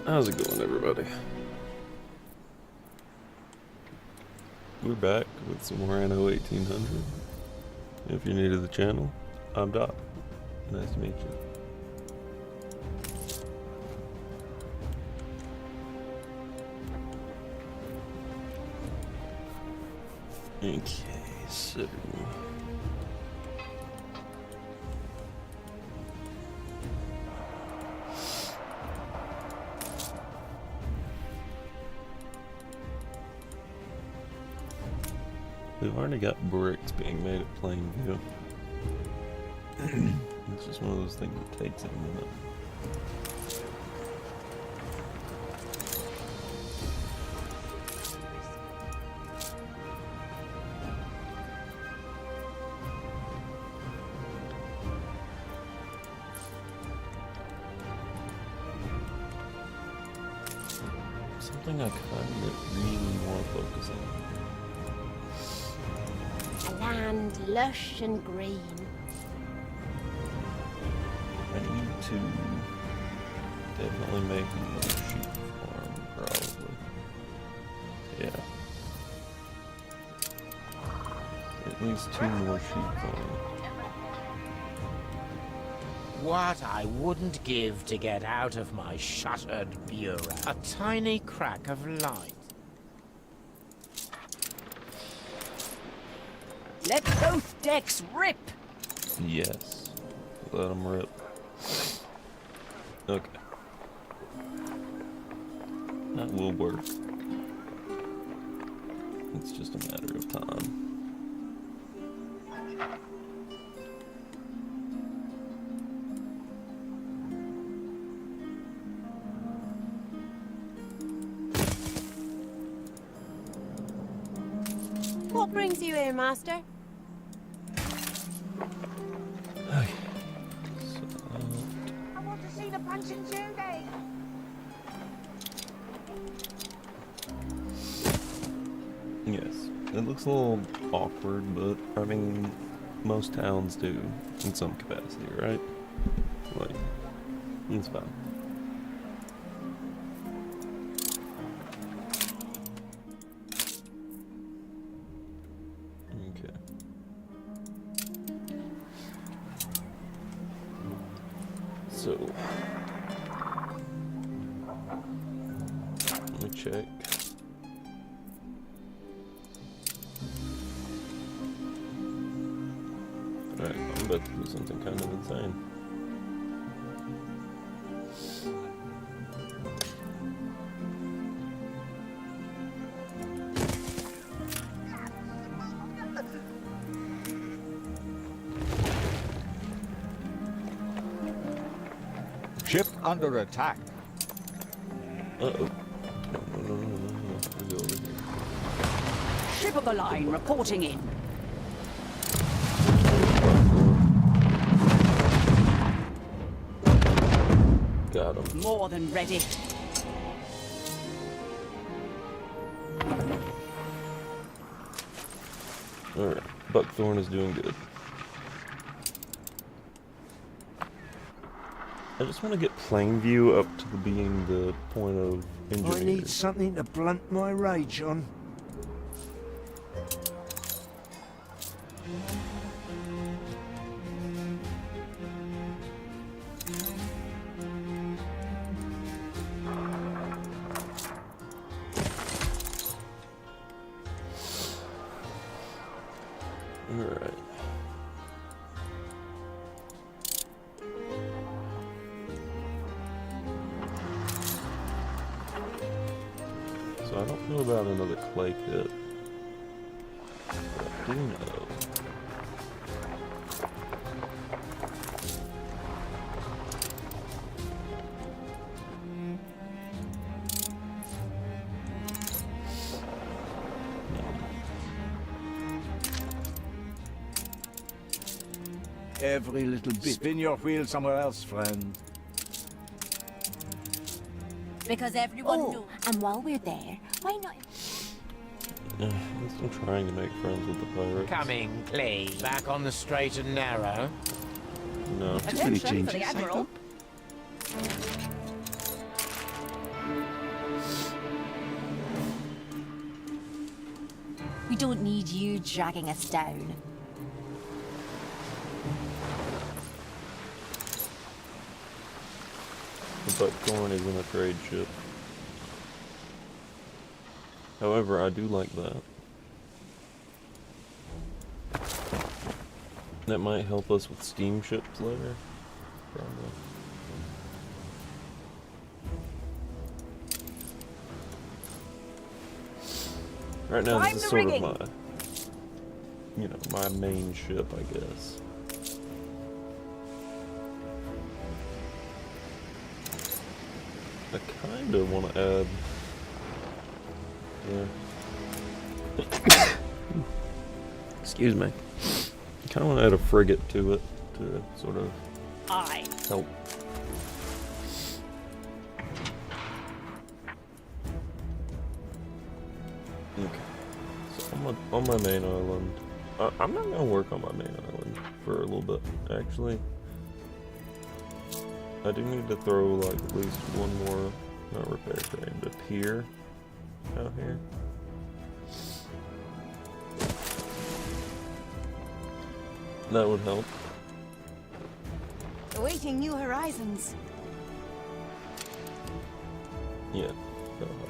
How's it going, everybody? We're back with some more Anno 1800. If you're new to the channel, I'm Doc. Nice to meet you. Okay, so... we've already got bricks being made at Plainview. It's just one of those things that takes a minute. Something I kind of really want to focus on. A land lush and green. I need to definitely make another sheep farm, probably. Yeah. At least 2 more sheep farms. What I wouldn't give to get out of my shuttered bureau. A tiny crack of light. Let both decks rip! Yes. Let them rip. Okay. That will work. It's just a matter of time. What brings you here, Master? Okay. I want to see the Punch and Judy! Yes. It looks a little awkward, but I mean, most towns do in some capacity, right? Like, it's fine. Okay. So, let me check. Alright, I'm about to do something kind of insane. Ship under attack. Uh-oh. No. We'll go over here. Ship of the line reporting in. Got him. More than ready. Alright, Buckthorn is doing good. I just want to get Plainview up to being the point of engineering. I need something to blunt my rage on. Alright. So I don't know about another clay pit. But I do know. Every little bit. Spin your wheel somewhere else, friend. Because everyone knows. And while we're there, why not? I'm still trying to make friends with the pirates. Coming, please. Back on the straight and narrow. No. Attention for the Admiral. We don't need you dragging us down. The buckthorn isn't a trade ship. However, I do like that. That might help us with steamships later. Probably. Right now, this is sort of my, you know, my main ship, I guess. I kind of want to add, yeah. Excuse me. I kind of want to add a frigate to it to sort of help. Okay. So on my main island, I'm not gonna work on my main island for a little bit. Actually, I do need to throw like at least one more, not repair crane, but pier out here. That would help. Awaiting new horizons. Yeah, that'll help.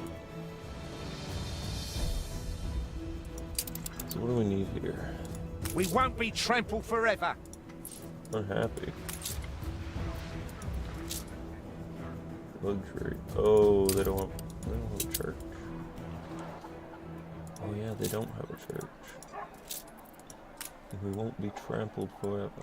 So what do we need here? We won't be trampled forever. I'm happy. Luxury. Oh, they don't have a church. Oh yeah, they don't have a church. We won't be trampled forever.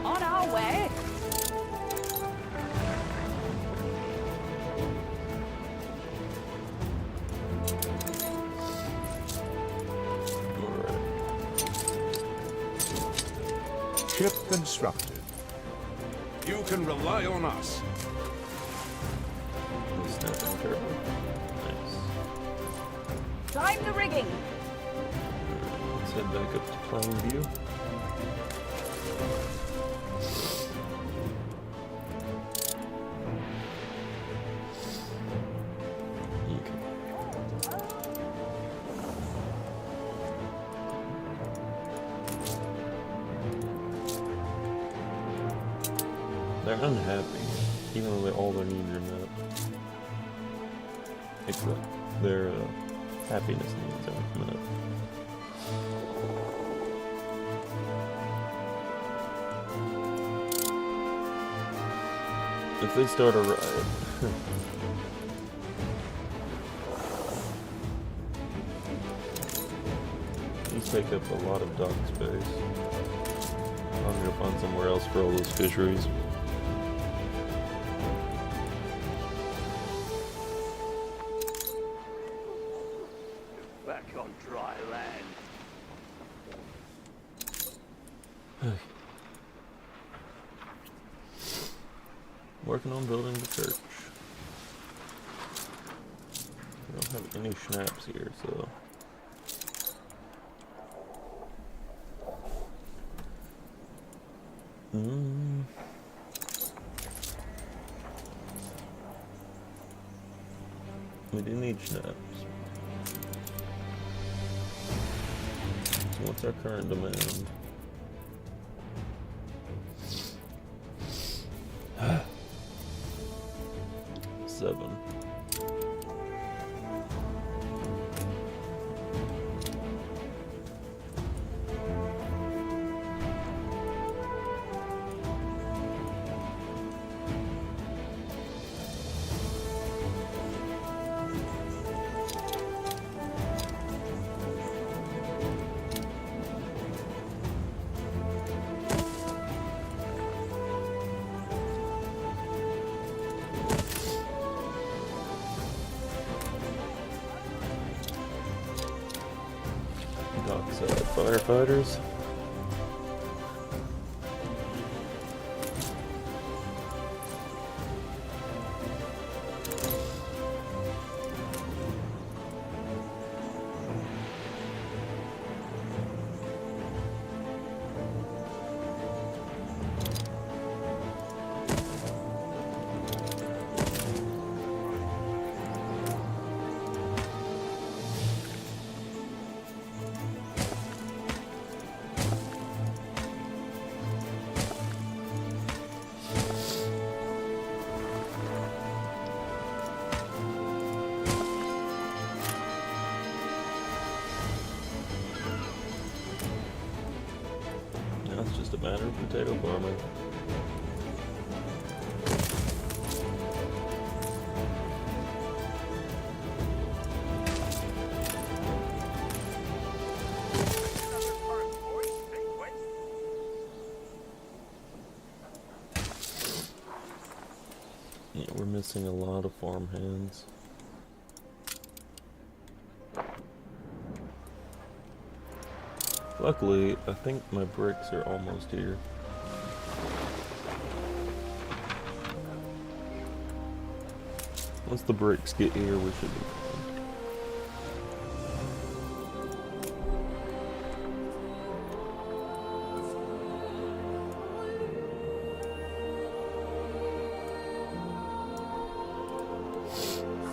On our way. Ship constructed. You can rely on us. Snapping turtle. Nice. Climb the rigging. Let's head back up to plain view. They're unhappy, even though all their needs are met. Except their happiness needs aren't met. If they start a riot, these take up a lot of dock space. I'm gonna find somewhere else for all those fisheries. Back on dry land. Working on building the church. We don't have any schnapps here, so. We do need schnapps. So what's our current demand? Seven. Firefighters. Now it's just a matter of potato farming. Yeah, we're missing a lot of farm hands. Luckily, I think my bricks are almost here. Once the bricks get here, we should be fine.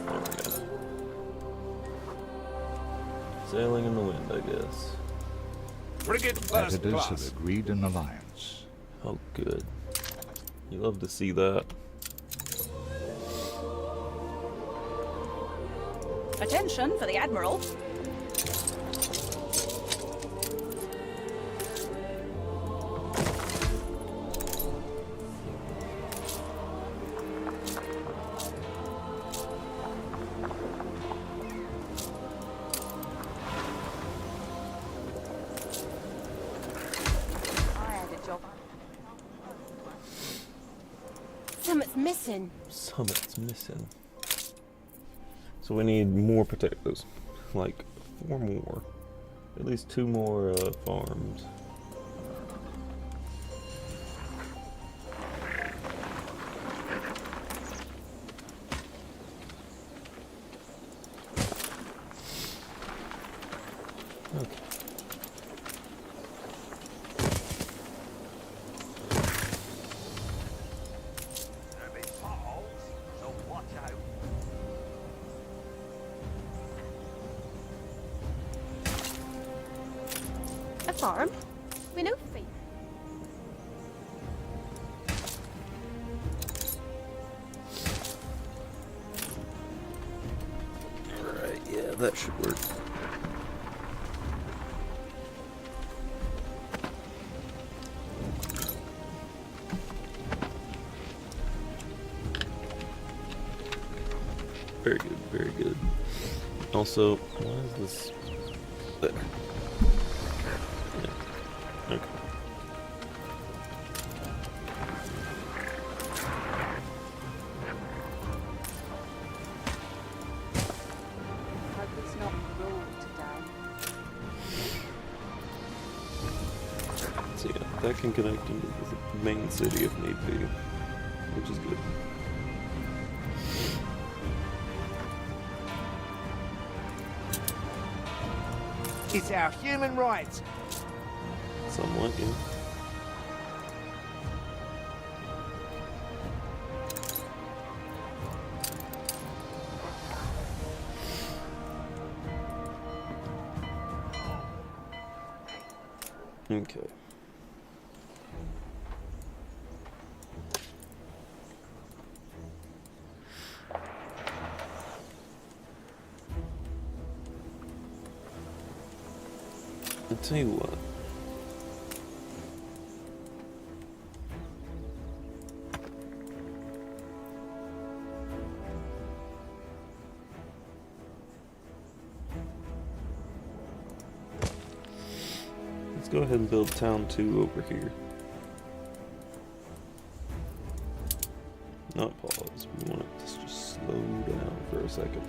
Okay. Sailing in the wind, I guess. Frigate first Competitors class. have agreed an alliance. Oh, good. You love to see that. Attention for the Admiral. Something's missing. Summit's missing. So we need more potatoes. Like 4 more. At least 2 more farms. Okay. There'll be potholes, so watch out. A farm? We know feet. Alright, yeah, that should work. Very good, very good. Also, why is this there? Yeah. Okay. Hope it's not rude today. So yeah, that can connect into the main city if need be, which is good. It's our human rights. Somewhat, yeah. Okay. I'll tell you what. Let's go ahead and build Town 2 over here. Not pause. We want it to just slow down for a second.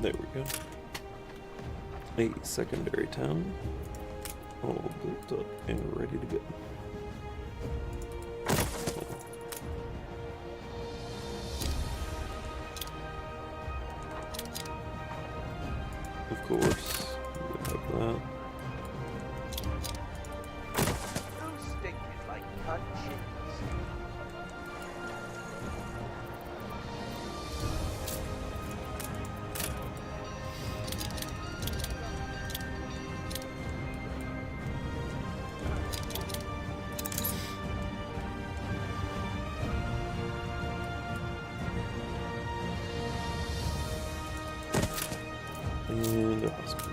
There we go. A secondary town. All built up and ready to go. Of course, we have that. Those stinking like cut cheese. And a hospital.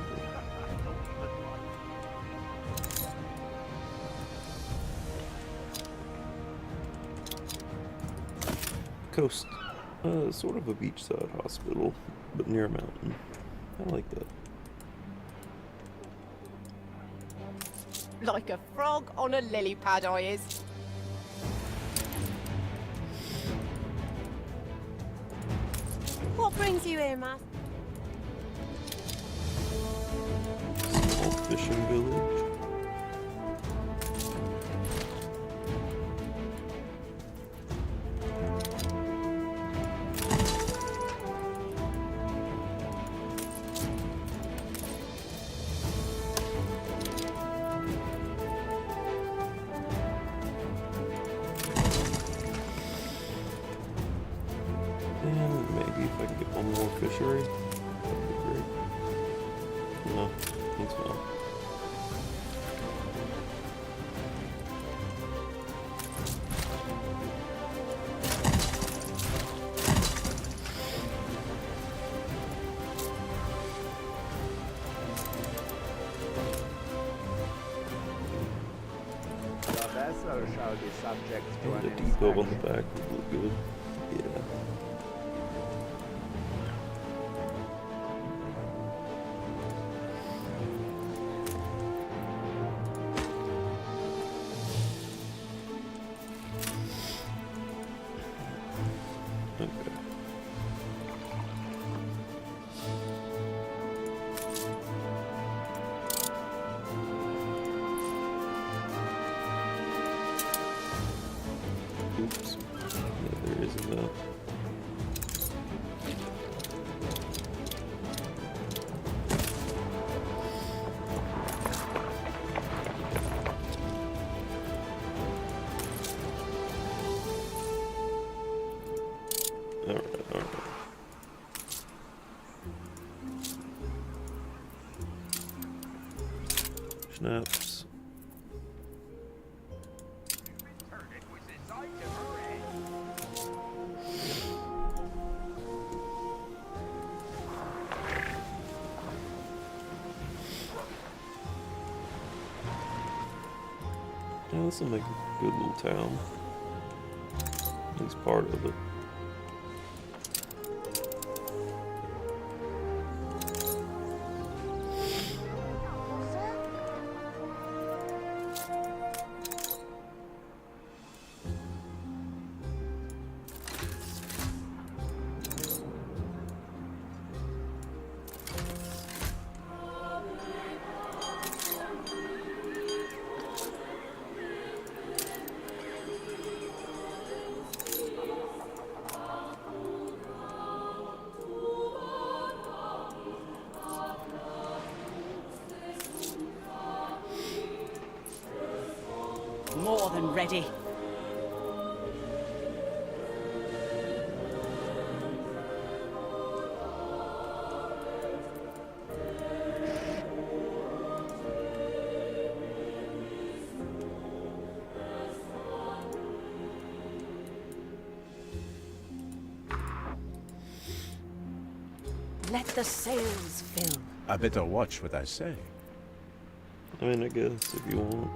Coast. Sort of a beachside hospital, but near a mountain. I like that. Like a frog on a lily pad, I is. What brings you here, Matt? Small fishing village. And maybe if I can get one more fishery, that'd be great. No, that's fine. The vessel shall be subject to And an a depot on the inspection. back would look good. Yeah. Okay. Oops. Yeah, there isn't enough. Alright, alright. Schnapps. Heard it was inside of her head. Yeah, this will make a good little town. At least part of it. More than ready. Let the sails fill. I better watch what I say. I mean, I guess if you want.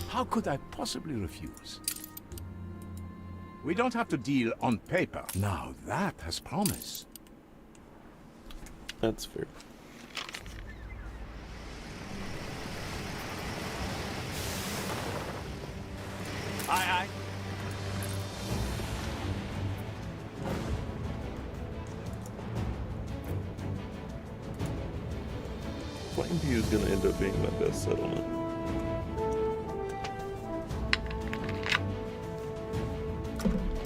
How could I possibly refuse? We don't have to deal on paper. Now that has promise. That's fair. Aye, aye. Lakeview is going to end up being my best settlement.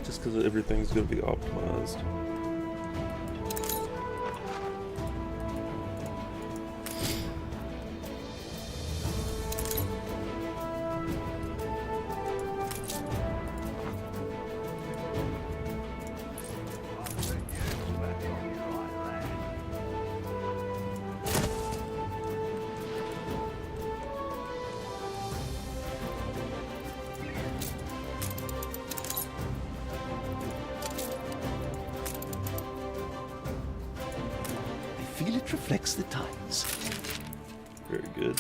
Just because everything's going to be optimized. Feel it reflects the times. Very good.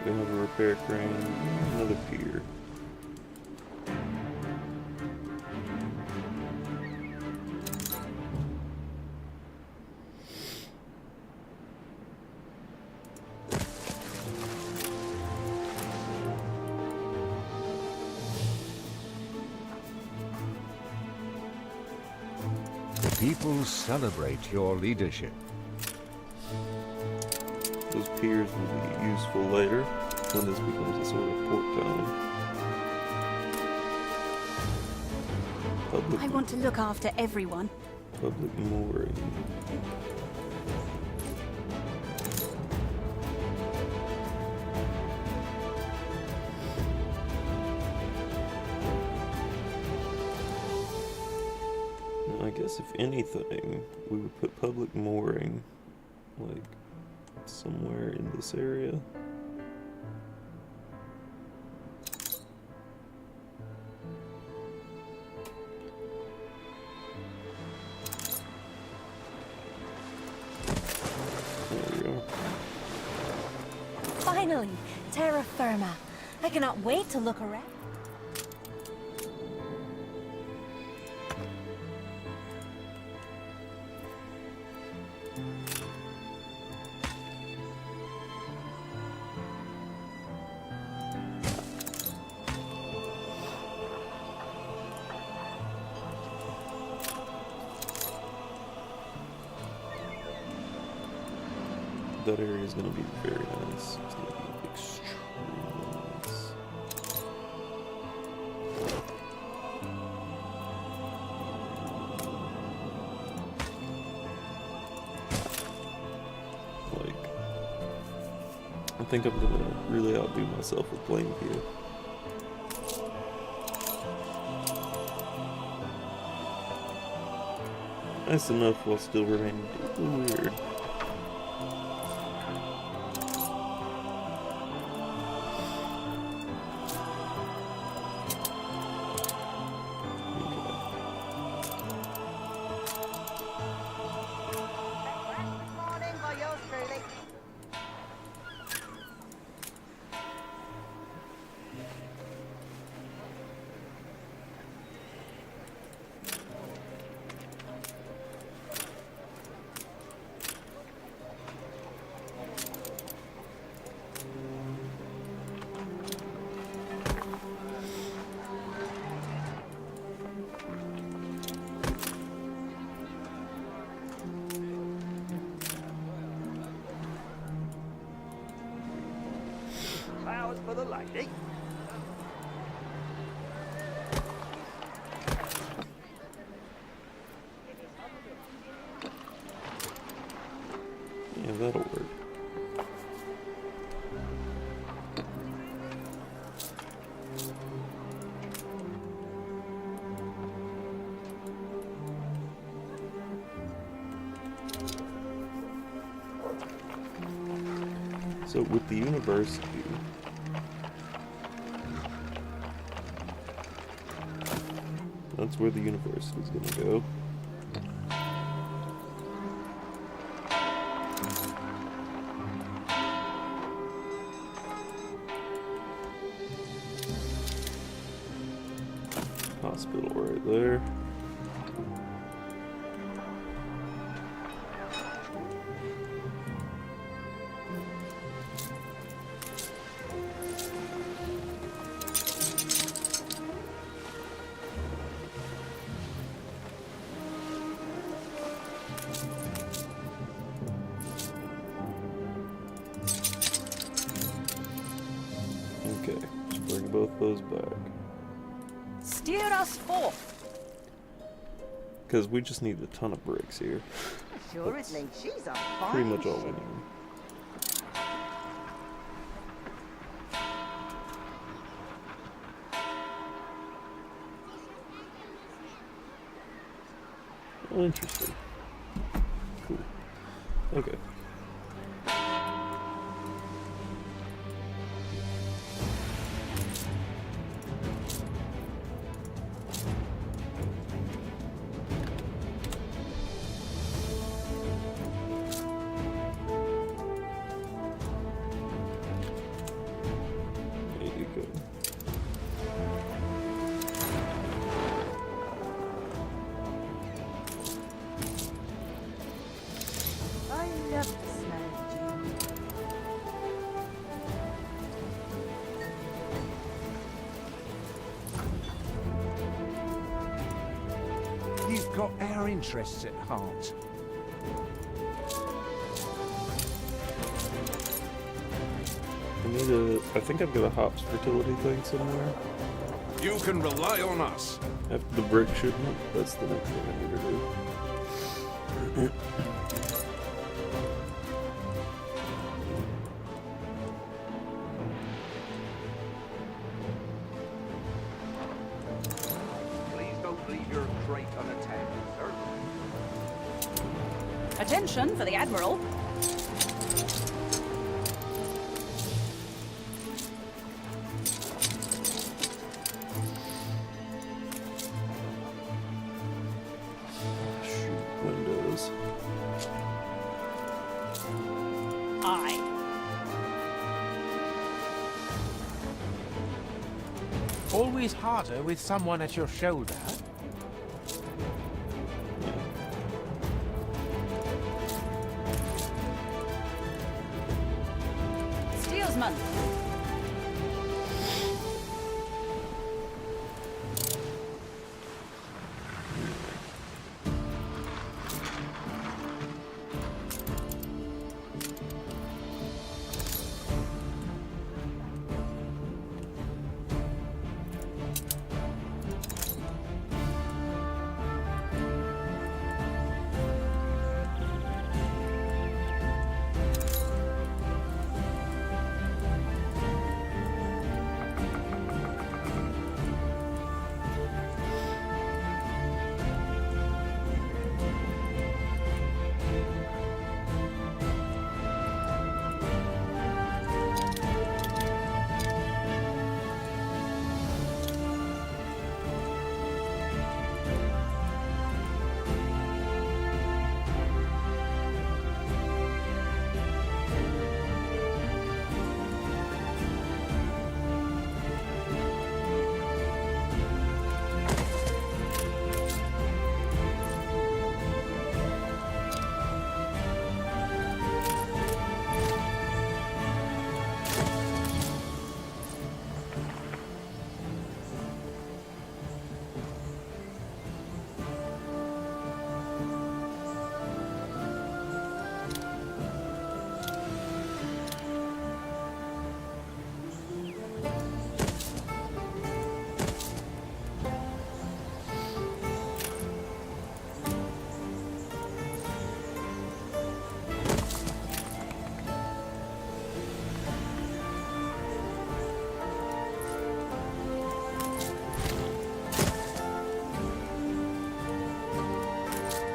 We have a repair crane, another pier. The people celebrate your leadership. Those piers will be useful later when this becomes a sort of port town. I want to look after everyone. Public mooring. Now, I guess if anything, we would put public mooring, like, somewhere in this area. There we go. Finally, terra firma. I cannot wait to look around. That area is going to be very nice. It's going to be extremely nice. Like, I think I'm going to really outdo myself with playing here. Nice enough while still remaining weird. Flowers for the lady. Yeah, that'll work. So with the university, that's where the university is going to go. Hospital right there. both those back. Steer us forth. Because we just need a ton of bricks here. Assuredly, she's a Pretty fine much all we ship. need. Oh, interesting. Cool. Okay. There you go. I love the smell of You've got our interests at heart. I think I've got a hops fertility thing somewhere. You can rely on us. After the brick shipment, that's the next thing I need to do. Please don't leave your crate unattended, sir. Attention for the Admiral. Shoot, windows. Aye. Always harder with someone at your shoulder. Steelsman.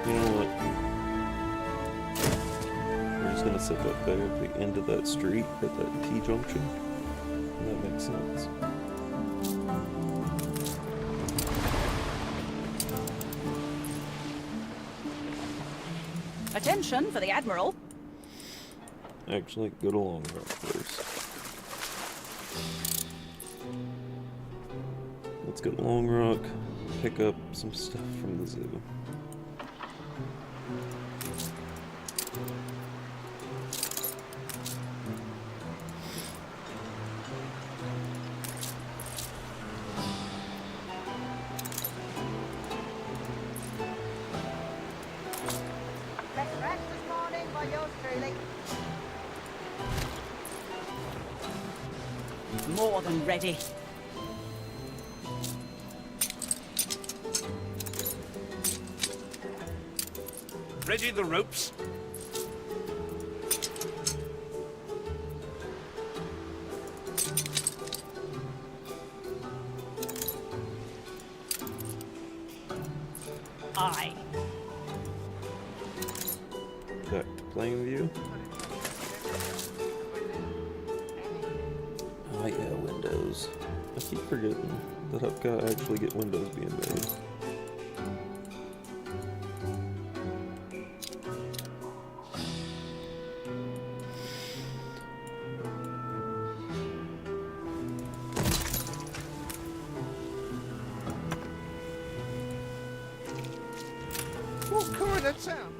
You know what? We're just gonna set that there at the end of that street at that T-junction. That makes sense. Attention for the Admiral. Actually, go to Long Rock first. Let's go to Long Rock, pick up some stuff from the zoo. Fresh this morning by yours truly. More than ready. Ready the ropes? Aye. Back to plain view. Oh yeah, windows. I keep forgetting that I've got to actually get windows being made. What kind of town?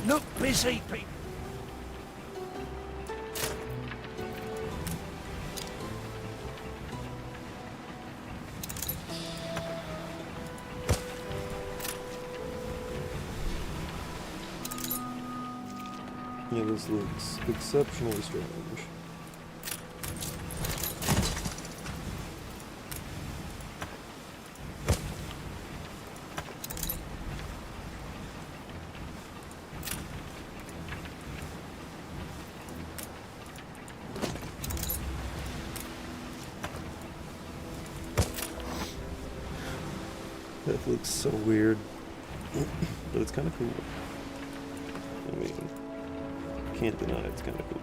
Look busy, people. Yeah, this looks exceptionally strange. That looks so weird, but it's kind of cool. I mean, can't deny it's kind of cool.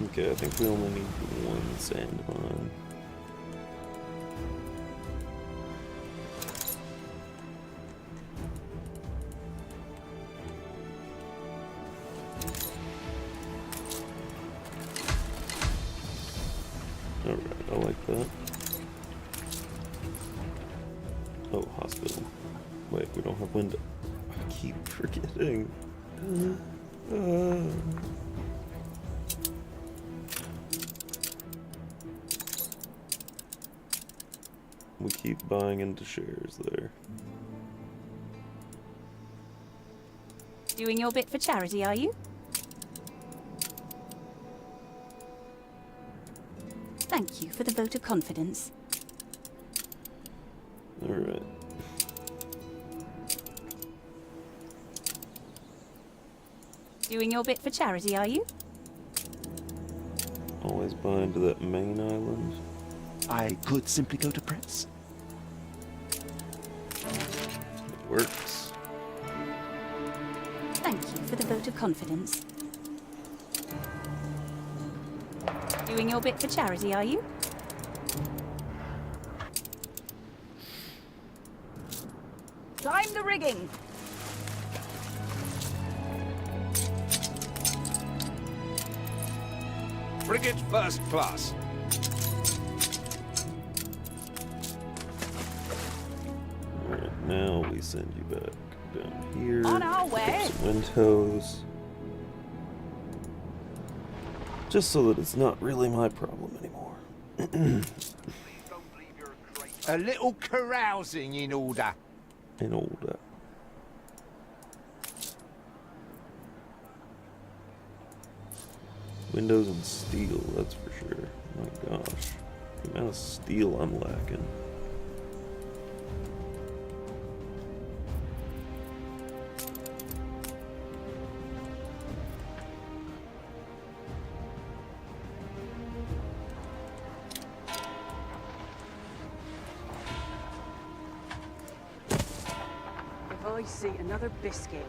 Okay, I think we only need one sand mine. Alright, I like that. Oh, hospital. Wait, we don't have window. I keep forgetting. We keep buying into shares there. Doing your bit for charity, are you? Thank you for the vote of confidence. Alright. Doing your bit for charity, are you? Always buy into that main island. I could simply go to press. It works. Thank you for the vote of confidence. Doing your bit for charity, are you? Climb the rigging! Frigate first class. Alright, now we send you back down here. On our way. Put some windows. Just so that it's not really my problem anymore. A little carousing in order. In order. Windows and steel, that's for sure. Oh my gosh. The amount of steel I'm lacking. If I see another biscuit,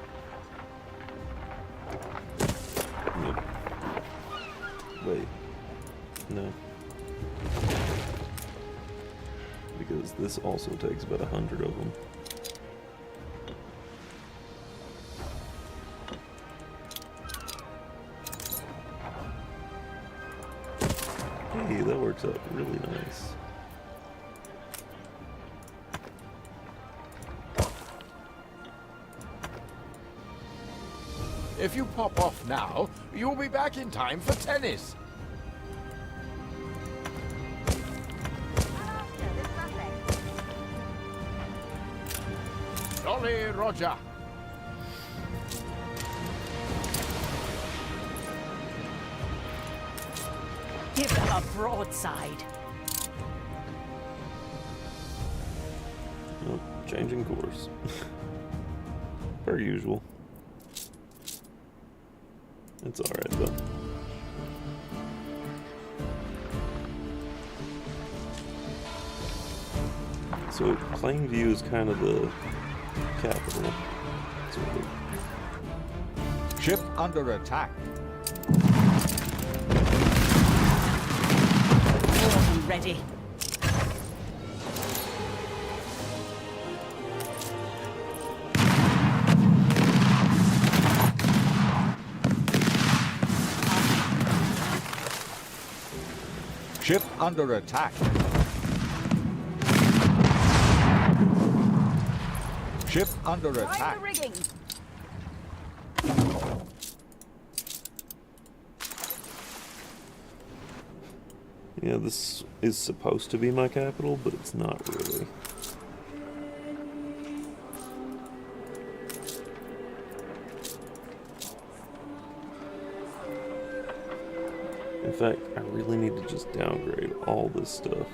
Yep. Wait. No. Because this also takes about 100 of them. really nice. If you pop off now, you'll be back in time for tennis. There's nothing. Jolly Roger. Give them a broadside. Oh, changing course. Per usual. It's alright though. So, Plainview is kind of the capital. Sort of. Ship under attack. More than ready. Ship under attack. Ship under attack. the rigging. Yeah, this is supposed to be my capital, but it's not really. In fact, I really need to just downgrade all this stuff.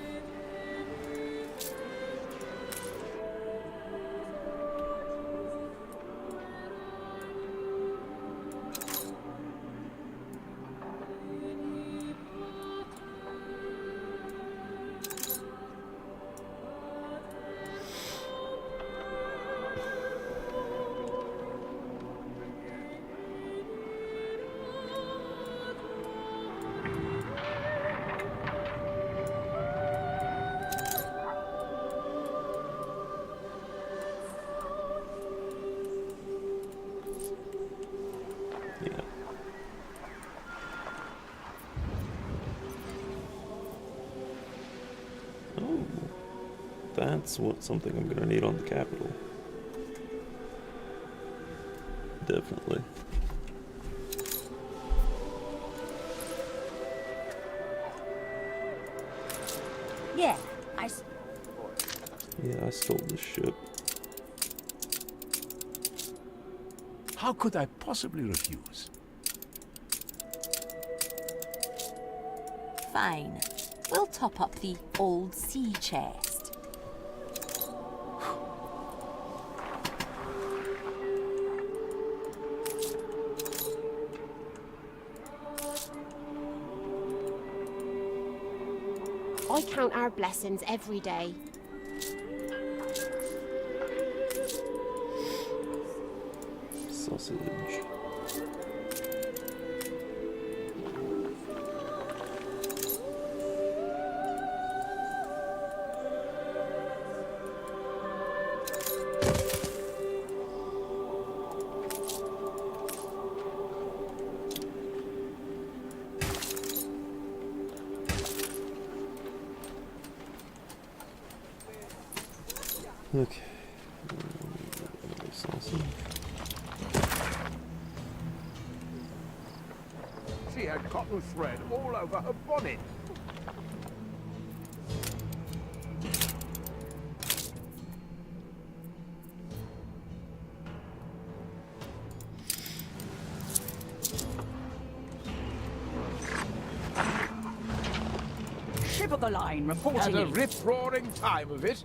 Yeah. Oh, that's something I'm gonna need on the capital. Definitely. Yeah, Yeah, I stole this ship. How could I possibly refuse? Fine. We'll top up the old sea chest. I count our blessings every day. Sausage. Okay. Another sausage. She had cotton thread all over her bonnet. Ship of the line reporting Had a in. rip-roaring time of it.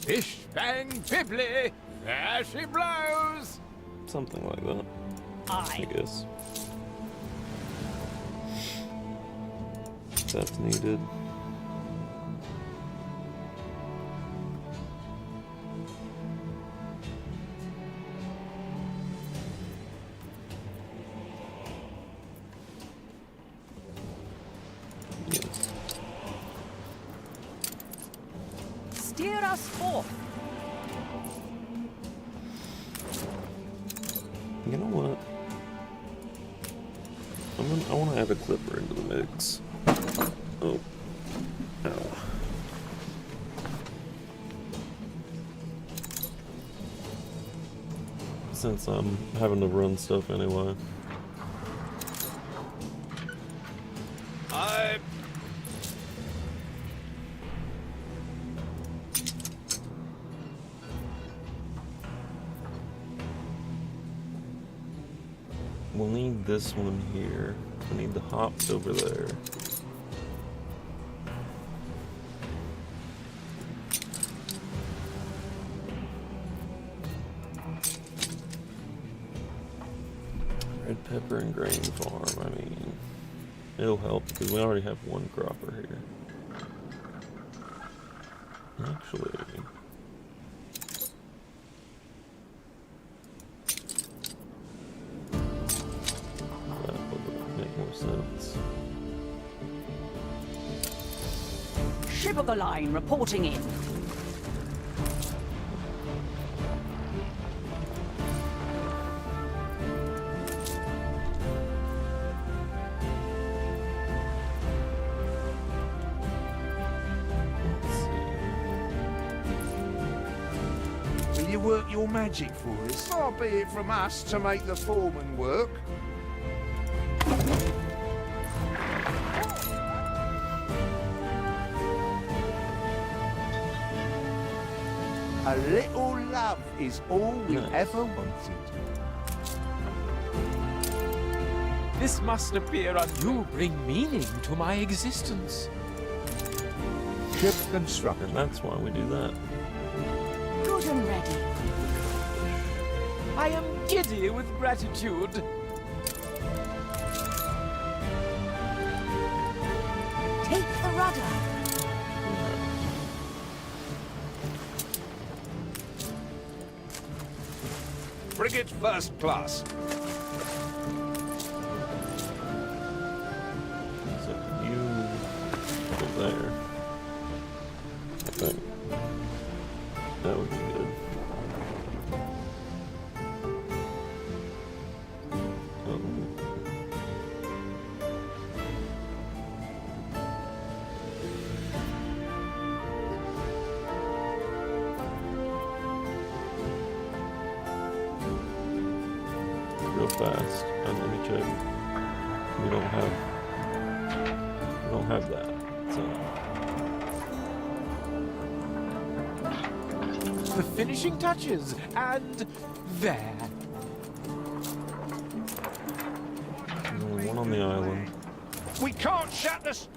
Bish bang pibbly, there she blows. Something like that, I guess. That's needed. Yes. Steer us forth. You know what? I want to add a clipper into the mix. Oh. Ow. since I'm having to run stuff anyway. We'll need this one here. We need the hops over there. Red pepper and grain farm, I mean, it'll help because we already have one cropper here. Actually, that would make more sense. Shipper line reporting in. Will you work your magic for us? Far be it from us to make the foreman work. A little love is all we ever wanted. This must appear you bring meaning to my existence. Ship construction. And that's why we do that. Good and ready. I am giddy with gratitude. Take the rudder. Frigate first class. So you go there. I think that would be good. Real fast, and let me check. We don't have that. So The finishing touches, and there. there's only one on the island. We can't shut this.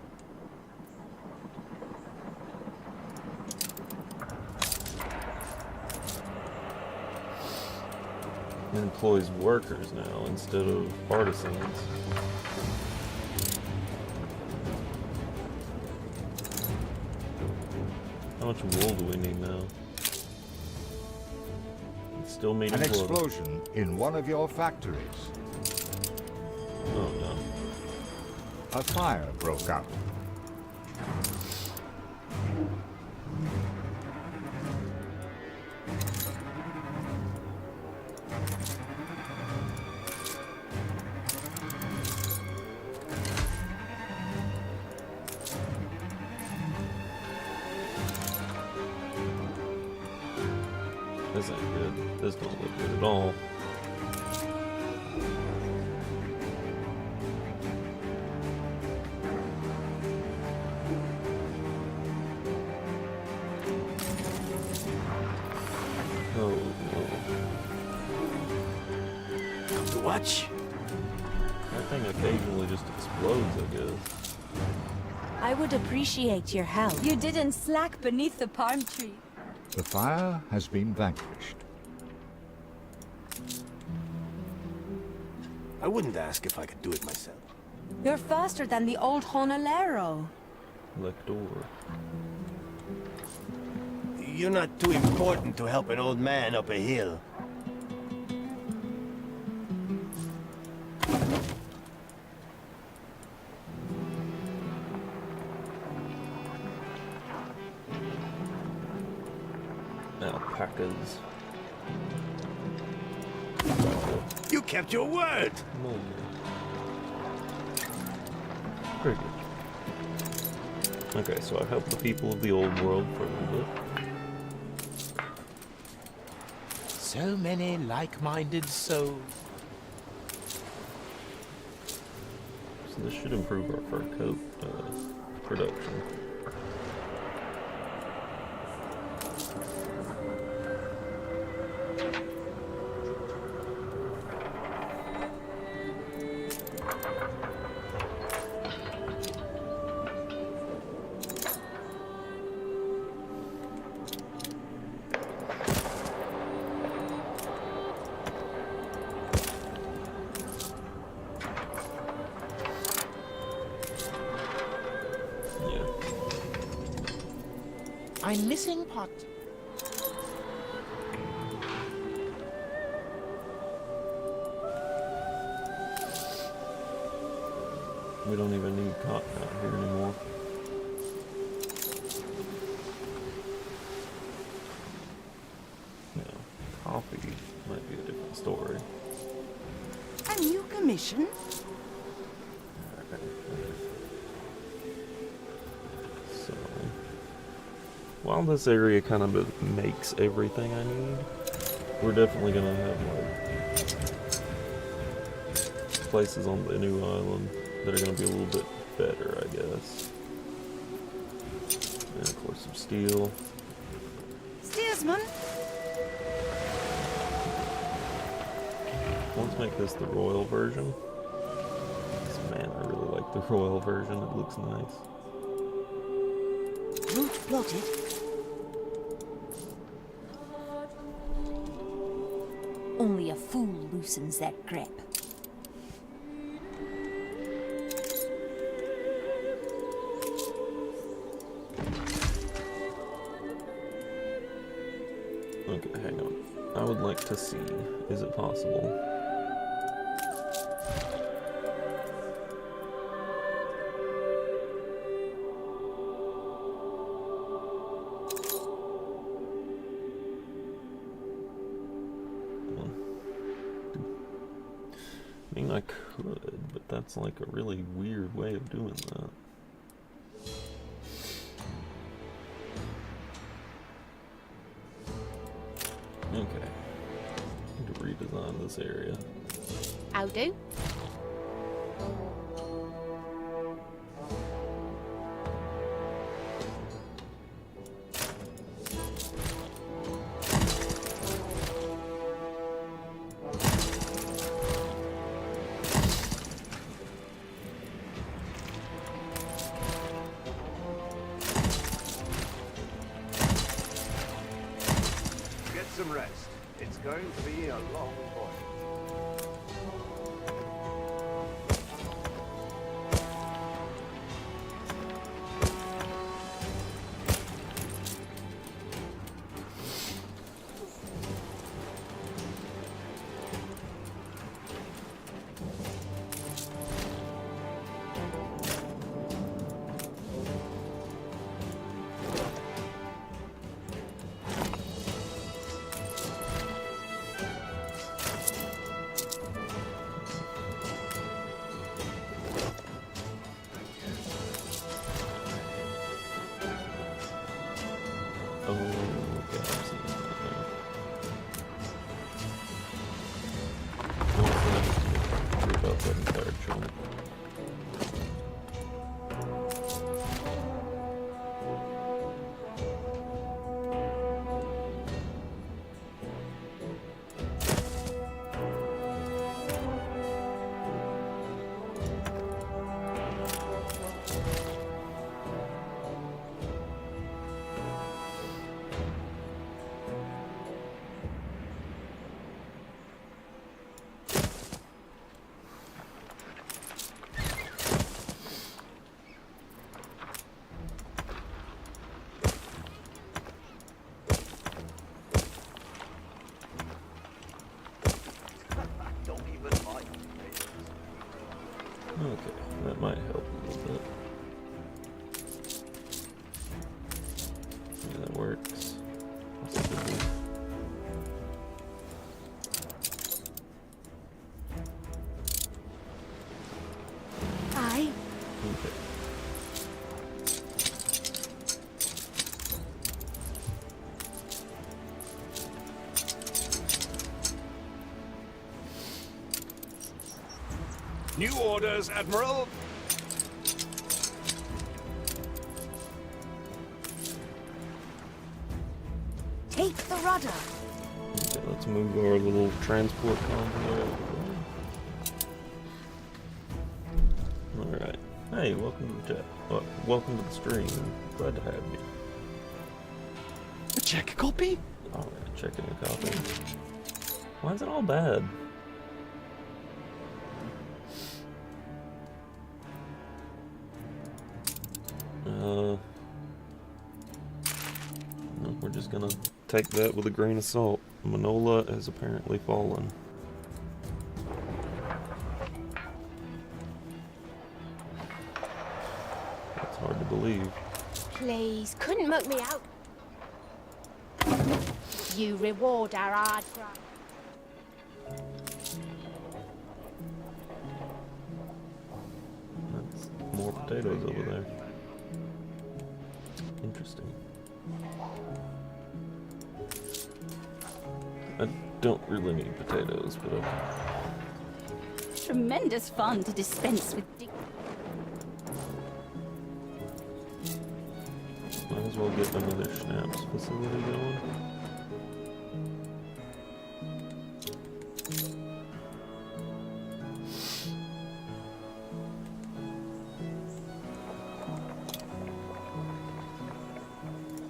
It employs workers now instead of artisans. How much wool do we need now? It's still made An of wood. explosion in one of your factories. Oh no. A fire broke out. This ain't good. This don't look good at all. Oh no. Come to watch. That thing occasionally just explodes, I guess. I would appreciate your help. You didn't slack beneath the palm tree. The fire has been vanquished. I wouldn't ask if I could do it myself. You're faster than the old Honolero. Lector. You're not too important to help an old man up a hill. Alpacas. You kept your word! Very good. Okay, so I've helped the people of the old world for a little bit. So many like-minded souls. So this should improve our fur coat production. I'm missing pot. We don't even need cotton out here anymore. Now, coffee might be a different story. A new commission? So, while this area kind of makes everything I need, we're definitely gonna have like places on the new island that are gonna be a little bit better, I guess. And of course some steel. Steersman? Let's make this the royal version. 'Cause, man, I really like the royal version. It looks nice. Route plotted. Only a fool loosens that grip. Okay, hang on. I would like to see, is it possible? I mean, I could, but that's like a really weird way of doing that. Okay. Need to redesign this area. I'll do. Get some rest. It's going to be a long voyage. Oh, okay, I've seen that now. Also, about that entire chunk. Okay, that might help a little bit. Yeah, that works. Possibly. Aye. Okay. New orders, Admiral. Take the rudder. Okay, let's move our little transport convoy. Alright. Hey, welcome to the chat. Welcome to the stream. Glad to have you. A check copy? Alright, checking a copy. Why is it all bad? No, we're just gonna take that with a grain of salt. Manola has apparently fallen. That's hard to believe. Please, couldn't mug me out. You reward our hard grind. That's more potatoes over there. Interesting. I don't really need potatoes, but okay. Tremendous fun to dispense with Might as well get another schnapps facility going.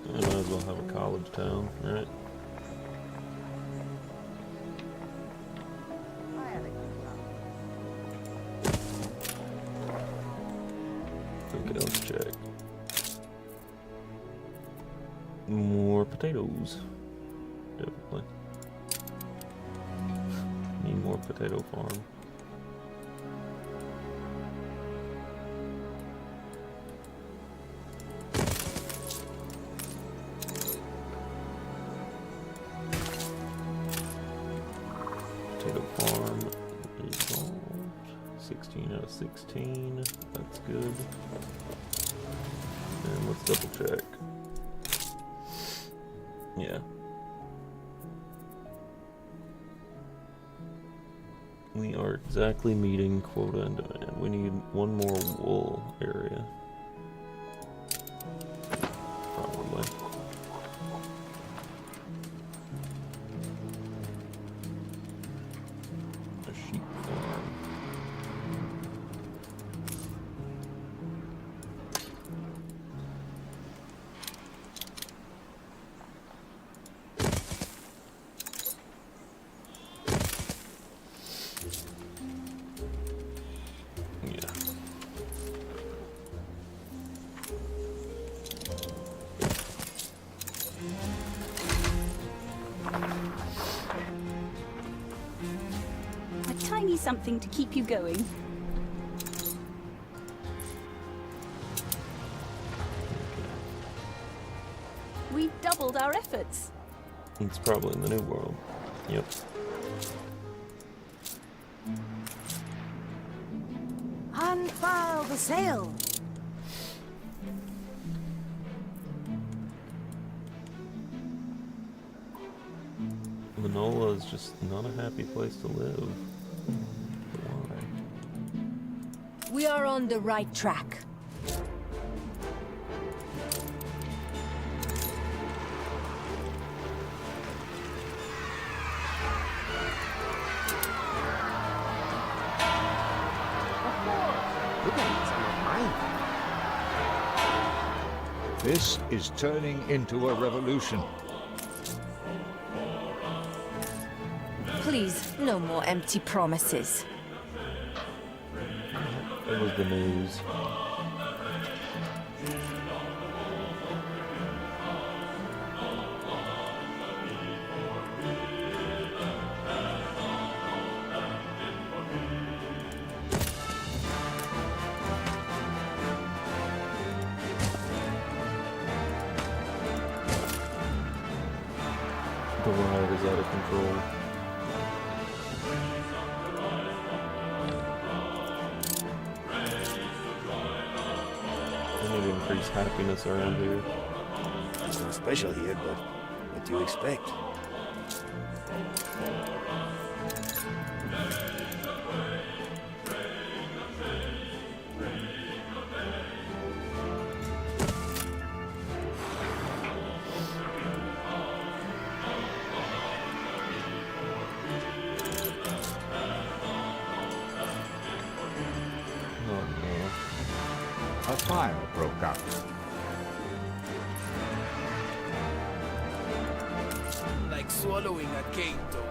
I might as well have a college town, right? Okay, let's check. More potatoes. Definitely. Need more potato farm. Potato farm resolved. 16 out of 16. That's good. And let's double check. Yeah. We are exactly meeting quota and demand. We need one more wool area. Probably. A sheep farm. Something to keep you going. We doubled our efforts. It's probably in the New World. Yep. Unfurl the sail. Manola is just not a happy place to live. Why? We are on the right track. This is turning into a revolution. Please, no more empty promises. That was the news. The riot is out of control. I need to increase happiness around here. Nothing special here, but what do you expect? fire broke out. Like swallowing a cake, though.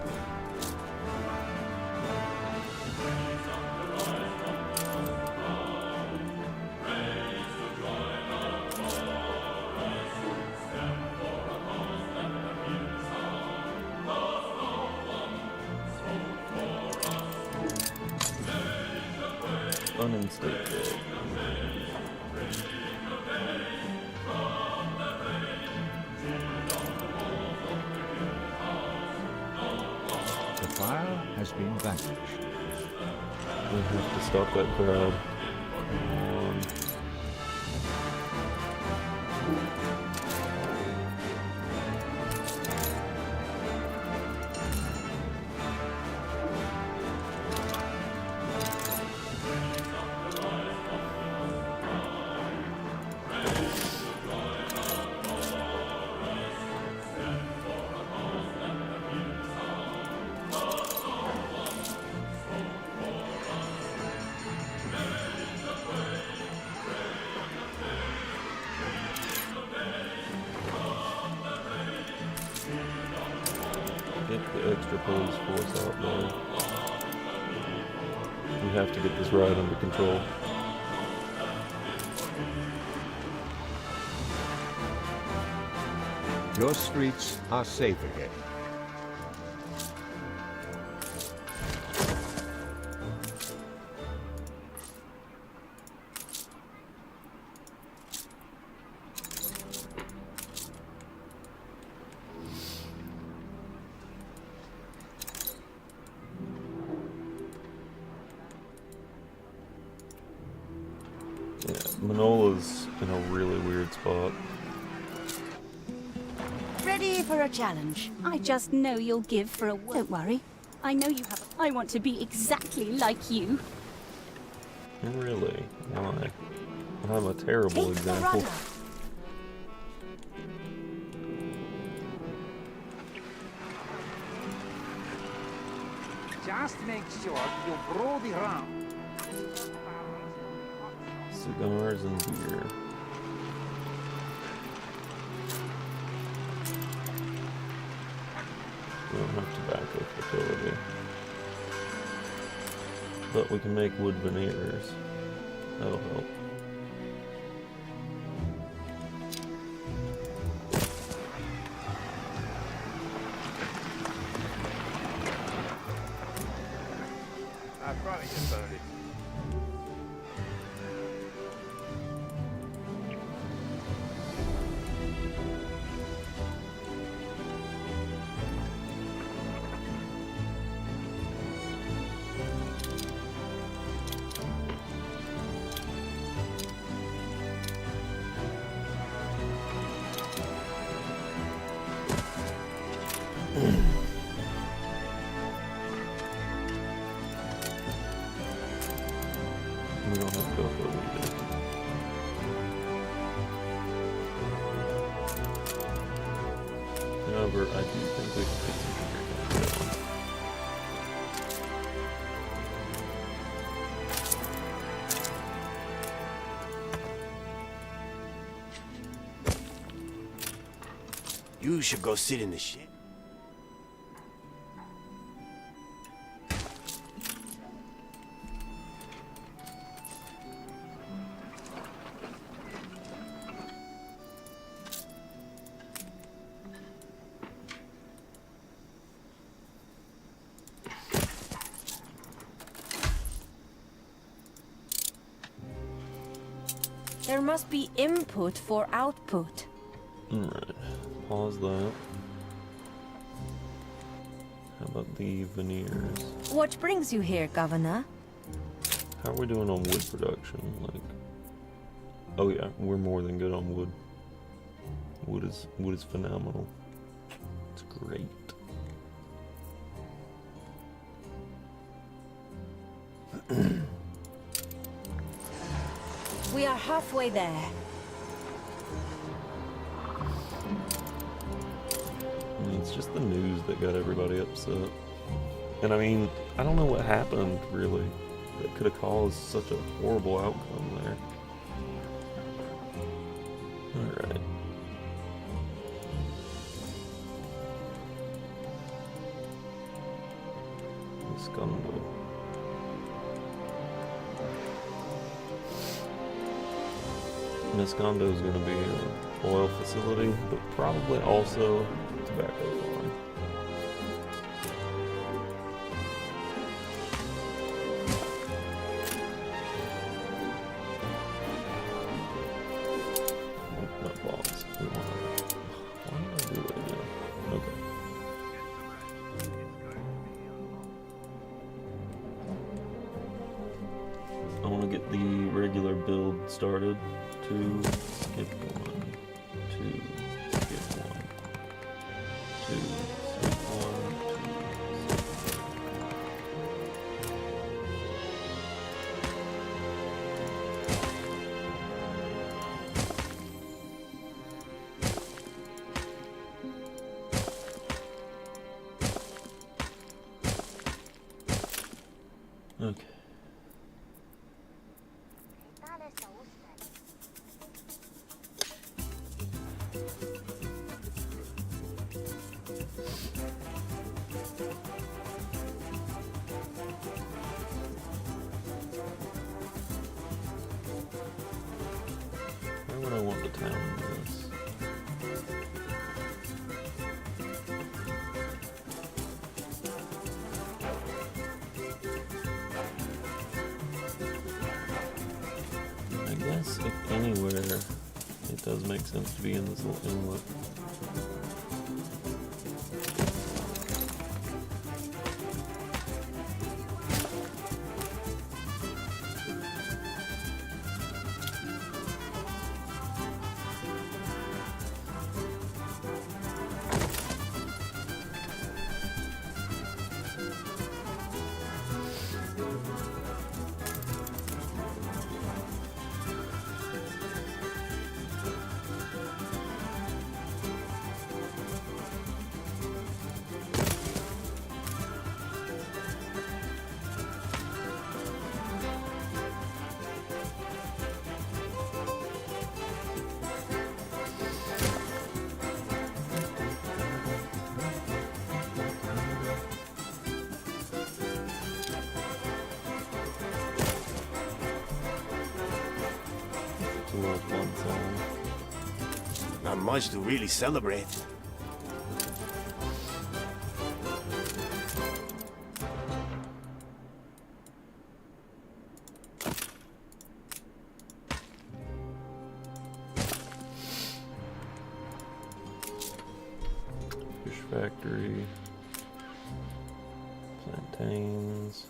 Uninstate dead. The fire has been vanquished. We have to stop that crowd. Come on. Get the extra police force out there. We have to get this ride under control. Your streets are safe again. Yeah, Manola's in a really weird spot. Ready for a challenge? I just know you'll give for a Don't worry. I know you have I want to be exactly like you. Really? Why? I'm a terrible example. Just make sure you blow the round. Cigars and beer. We don't have tobacco fertility. But we can make wood veneers. That'll help. I probably just found it. We don't have to go for a weekend. However, I do think we can get some sugar down that one. You should go sit in the shed. There must be input for output. Alright, pause that. How about the veneers? What brings you here, Governor? How are we doing on wood production? Like, oh yeah, we're more than good on wood. Wood is phenomenal. It's great. We are halfway there. I mean, it's just the news that got everybody upset. And I mean, I don't know what happened, really, that could have caused such a horrible outcome there. Escondo. Escondo is going to be an oil facility, but probably also a tobacco farm. Not pause. Why did I do that now? Okay. I want to get the regular build started. 2, skip 1, 2, skip 1, 2, skip 1, 2. Okay. Where would I want the town in this? I guess if anywhere, it does make sense to be in this little inlet. Not much to really celebrate. Fish factory, plantains.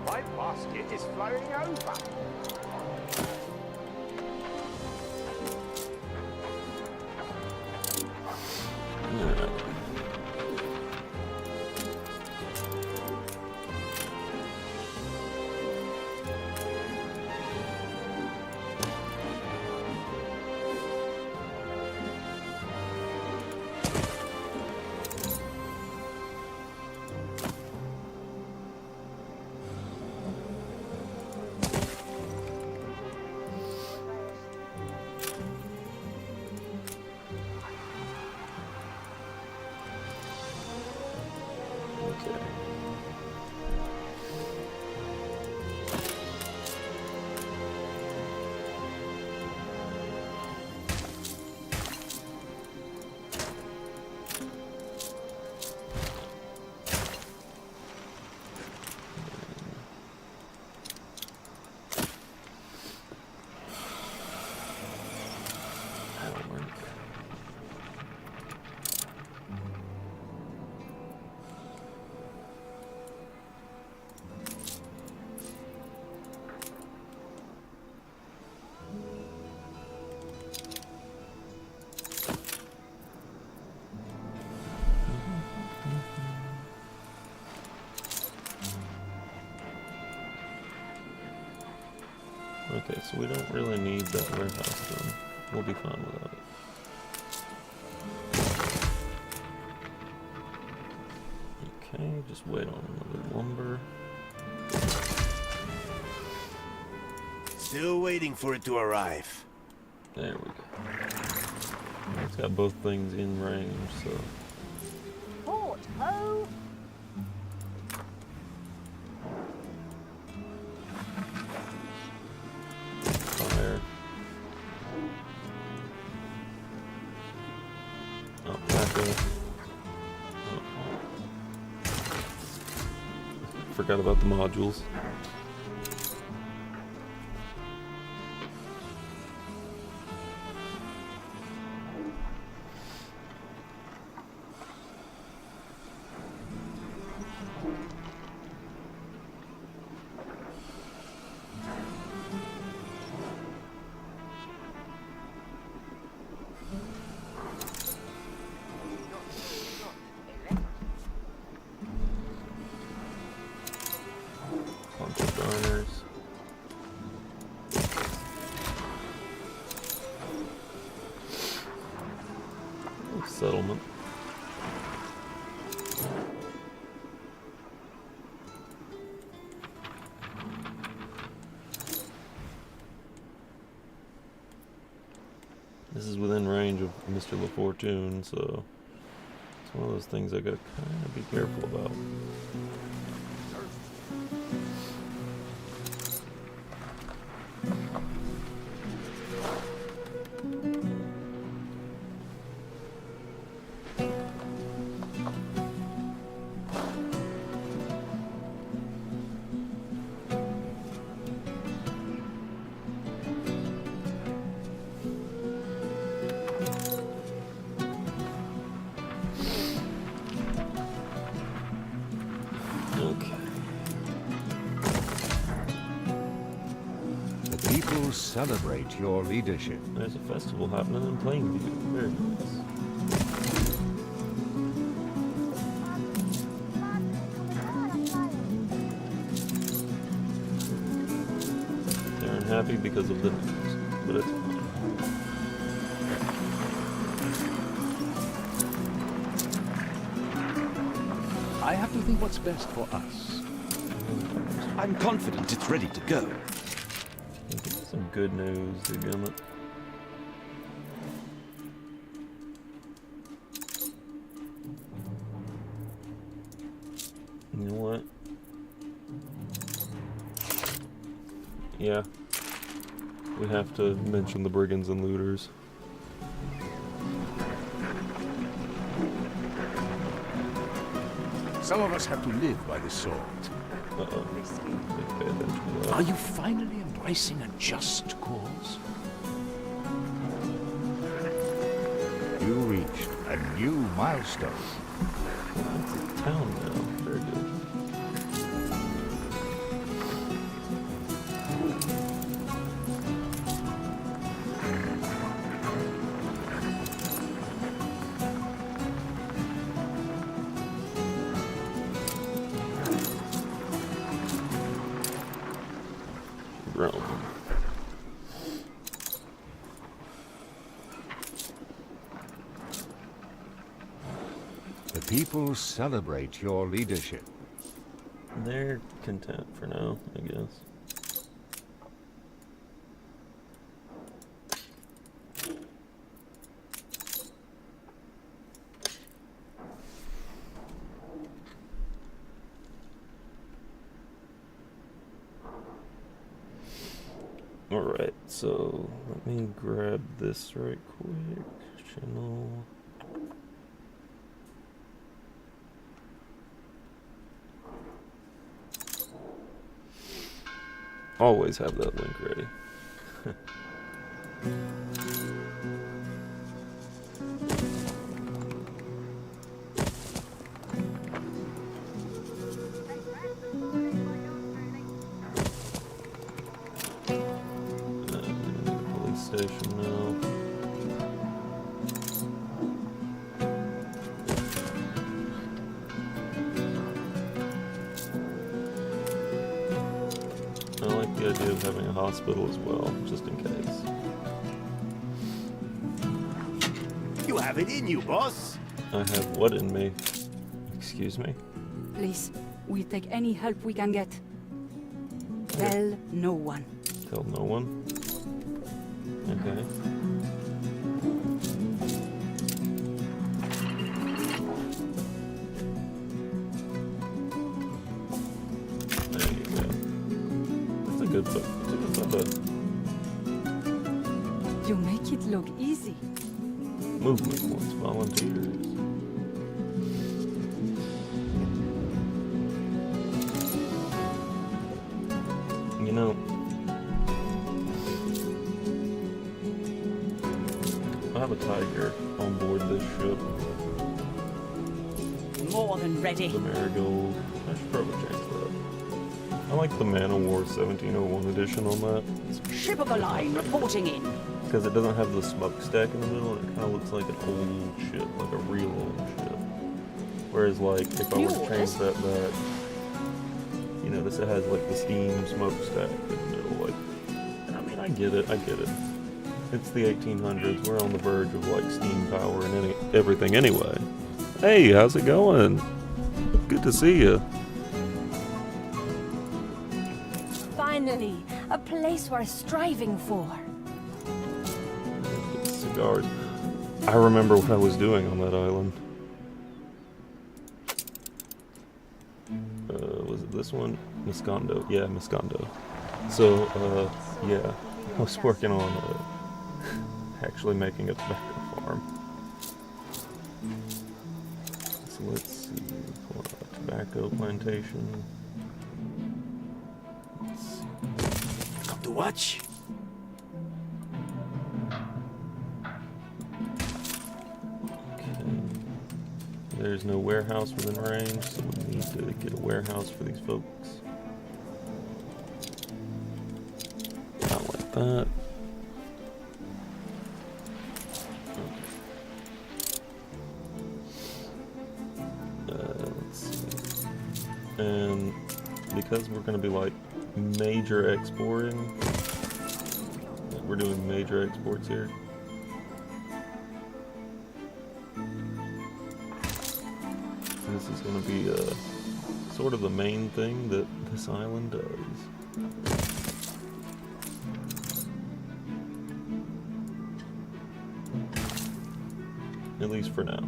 My basket is flowing over. Okay, so we don't really need that warehouse then. We'll be fine without it. Okay, just wait on another lumber. Still waiting for it to arrive. There we go. It's got both things in range, so. Port ho! Fire. Alpaca. Oh. Forgot about the modules. Bunch of garners. Oh, settlement. This is within range of Mr. LaFortune, so it's one of those things I gotta kind of be careful about. People celebrate your leadership. There's a festival happening in Plainview. Very nice. They're unhappy because of the news, but it's fine. I have to think what's best for us. I'm confident it's ready to go. Some good news, daggum. You know what? Yeah. We have to mention the brigands and looters. Some of us have to live by the sword. Uh-oh. Pay attention to that. Are you finally embracing a just cause? You reached a new milestone. It's a town now. Very good. Realm. The people celebrate your leadership. They're content for now, I guess. Alright, so let me grab this right quick. Channel. Always have that link ready. Police station now. I like the idea of having a hospital as well, just in case. You have it in you, boss. I have what in me? Excuse me? Please, we'll take any help we can get. Tell no one. Tell no one? Okay. There you go. That's a good book. That's a good book. You make it look easy. Movement wants volunteers. You know, I have a tiger on board this ship. More than ready. The Marigold. I should probably change that. I like the Man of War 1701 edition on that. Ship of the line reporting in. Because it doesn't have the smokestack in the middle, it kind of looks like an old ship, like a real old ship. Whereas, like, if I were to change that back, you know, this has like the steam smokestack in the middle. Like, I mean, I get it. It's the 1800s. We're on the verge of like steam power and everything anyway. Hey, how's it going? Good to see you. Finally, a place worth striving for. Cigars. I remember what I was doing on that island. Was it this one? Miscondo. Yeah, Miscondo. So, yeah, I was working on actually making a tobacco farm. So let's see. Tobacco plantation. Let's see. Come to watch. There's no warehouse within range, so we need to get a warehouse for these folks. Not like that. Let's see. And because we're going to be like major exporting, we're doing major exports here. This is going to be sort of the main thing that this island does. At least for now.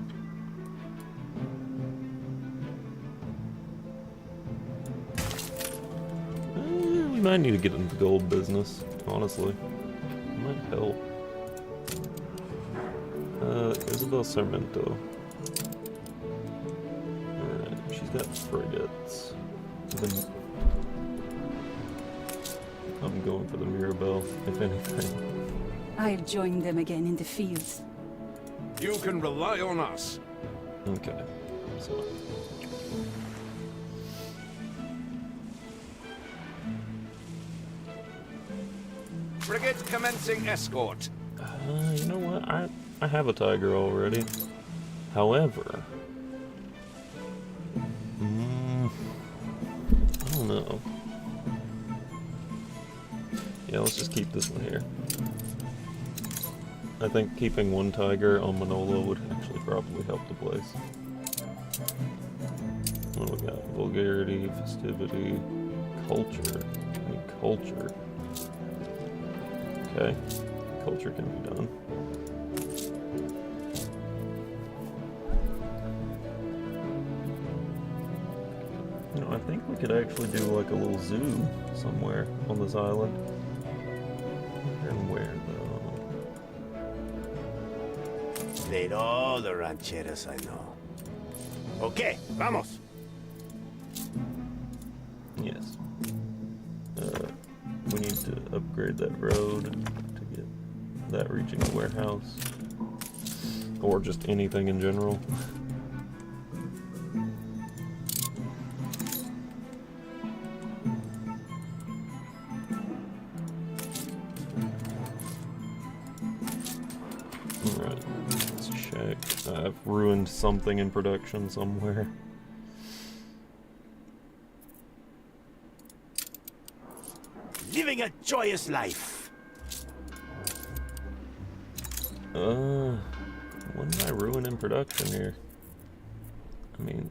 We might need to get into the gold business, honestly. It might help. Isabel Sarmento. She's got frigates. I'm going for the Mirabelle, if anything. I'll join them again in the fields. You can rely on us. Okay, so. Frigate commencing escort. You know what? I have a tiger already. However, I don't know. Yeah, let's just keep this one here. I think keeping one tiger on Manola would actually probably help the place. What do we got? Vulgarity, festivity, culture. I need culture. Okay, culture can be done. You know, I think we could actually do like a little zoo somewhere on this island. And where though? Played all the rancheras I know. Okay, vamos. Yes. We need to upgrade that road to get that reaching the warehouse. Or just anything in general. Alright, let's check. I've ruined something in production somewhere. living a joyous life. What did I ruin in production here? I mean,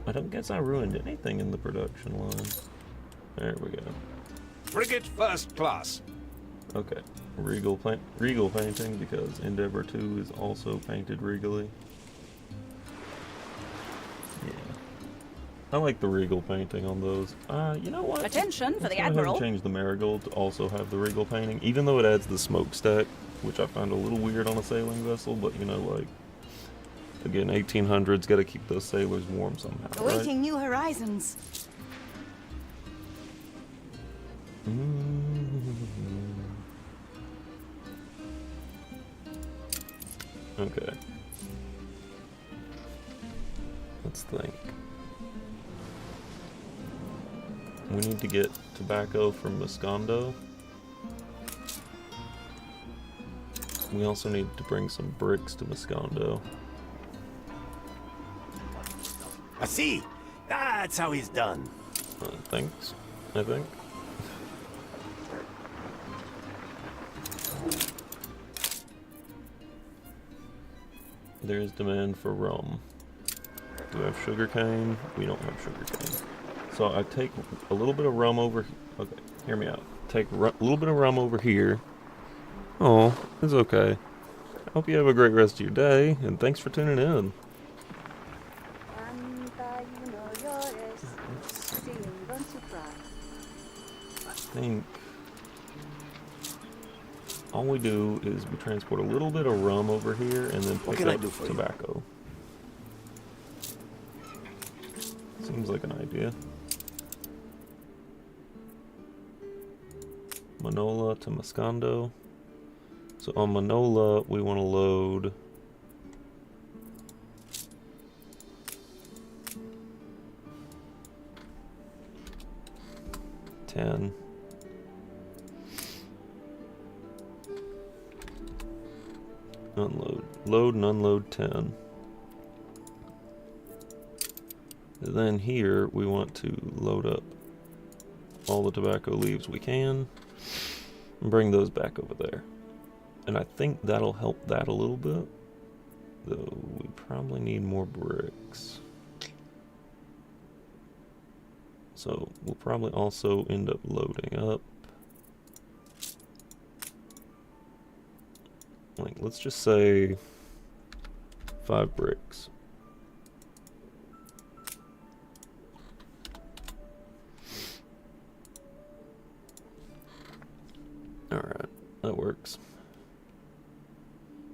I don't guess I ruined anything in the production line. There we go. Frigate first class. Okay, regal painting because Endeavor 2 is also painted regally. Yeah, I like the regal painting on those. You know what? Attention for Let's the go ahead and Admiral. change the Marigold to also have the regal painting, even though it adds the smokestack, which I find a little weird on a sailing vessel. But you know, like, again, 1800s, got to keep those sailors warm somehow, right? Awaiting new horizons. Okay. Let's think. We need to get tobacco from Moscondo. We also need to bring some bricks to Moscondo. I see. That's how he's done. Thanks, I think. There is demand for rum. Do we have sugarcane? We don't have sugarcane. So I take a little bit of rum over. Okay, hear me out. Take a little bit of rum over here. Oh, it's okay. I hope you have a great rest of your day, and thanks for tuning in. I think all we do is we transport a little bit of rum over here and then pick up tobacco. Seems like an idea. Manola to Moscondo. So on Manola, we want to load $10. Unload. Load and unload 10. And then here we want to load up all the tobacco leaves we can and bring those back over there. And I think that'll help that a little bit, though we probably need more bricks. So we'll probably also end up loading up. Like, let's just say 5 bricks. Alright, that works.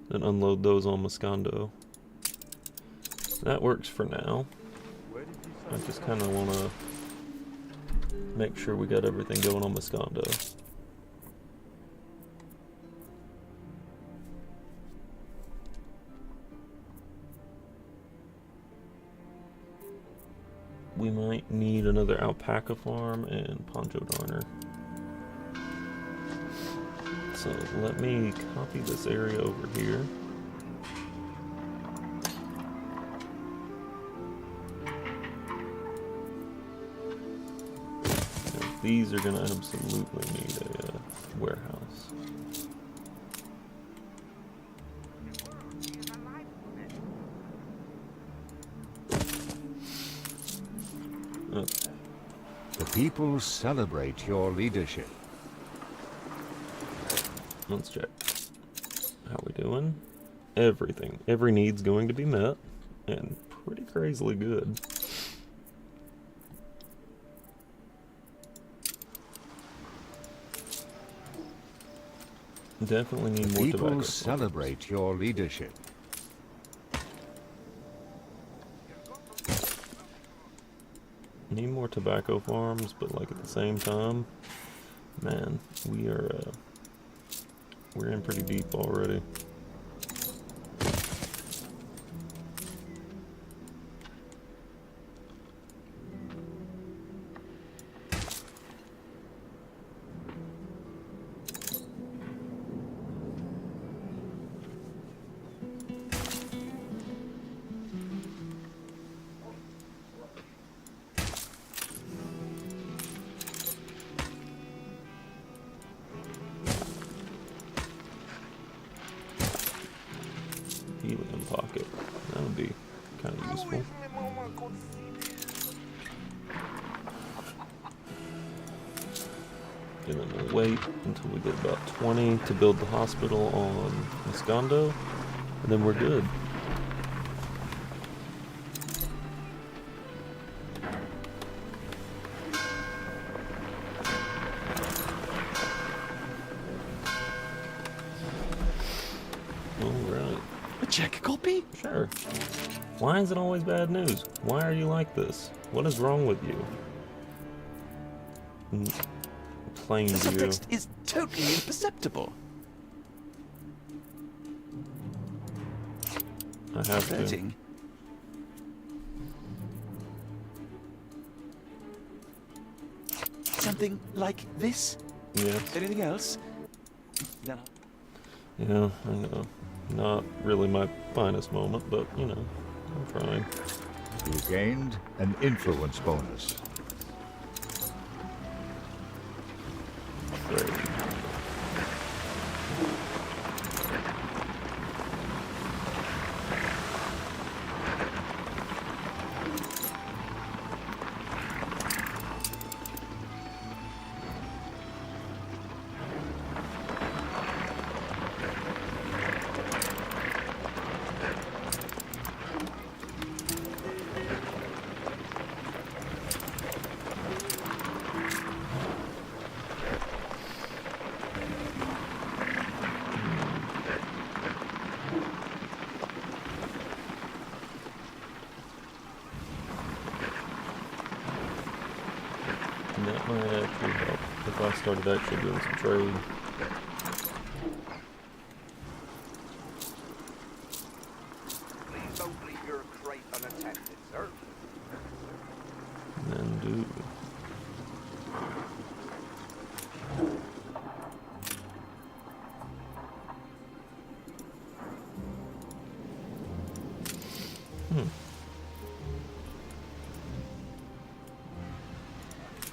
Then unload those on Moscondo. That works for now. I just kind of want to make sure we got everything going on Moscondo. We might need another alpaca farm and poncho darner. So let me copy this area over here. And these are gonna absolutely need a warehouse. Okay. The people celebrate your leadership. Let's check. How we doing? Everything. Every need's going to be met. And pretty crazily good. Definitely need more tobacco. People celebrate your leadership. Need more tobacco farms, but like at the same time, man, we're in pretty deep already. helium pocket. That would be kind of useful. And then we'll wait until we get about 20 to build the hospital on Moscondo, and then we're good. Alright. A check copy? Sure. Why is it always bad news? Why are you like this? What is wrong with you? Plain The view. subtext is totally imperceptible. I have to. Flirting. Something like this? Yes. Anything else? No. Yeah, I know. Not really my finest moment, but, you know, I'm trying. You gained an influence bonus. Great. That might actually help if I started actually doing some trade. Please don't leave your crate unattended, sir. And then do.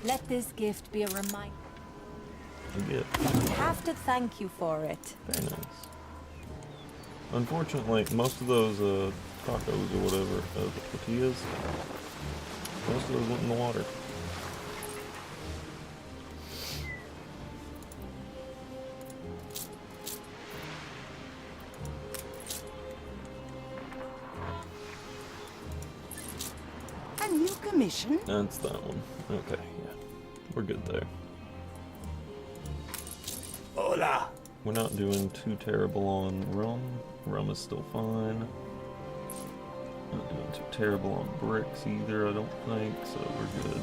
Let this gift be a reminder. Yeah. I have to thank you for it. Very nice. Unfortunately, most of those tacos or whatever, the tortillas, most of those went in the water. A new commission? That's that one. Okay, yeah. We're good there. Hola. We're not doing too terrible on rum. Rum is still fine. Not doing too terrible on bricks either, I don't think, so we're good.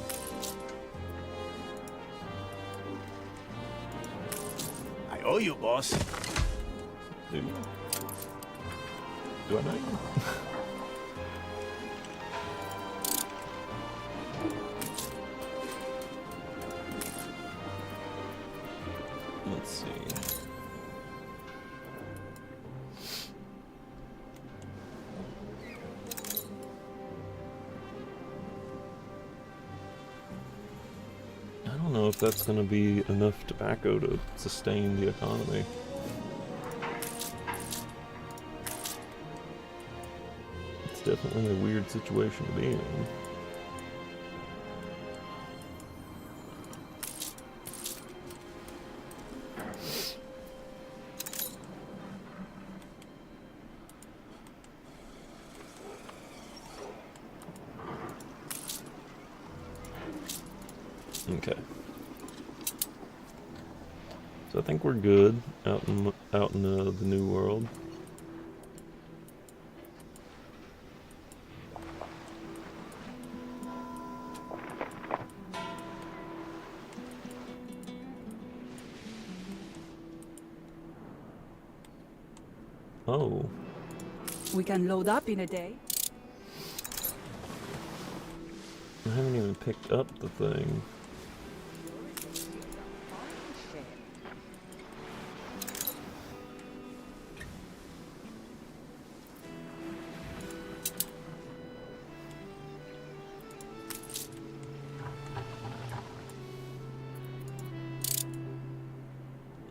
I owe you, boss. Do I know you? Let's see. I don't know if that's going to be enough tobacco to sustain the economy. It's definitely a weird situation to be in. Okay. So I think we're good out in the new world. Oh. We can load up in a day. I haven't even picked up the thing.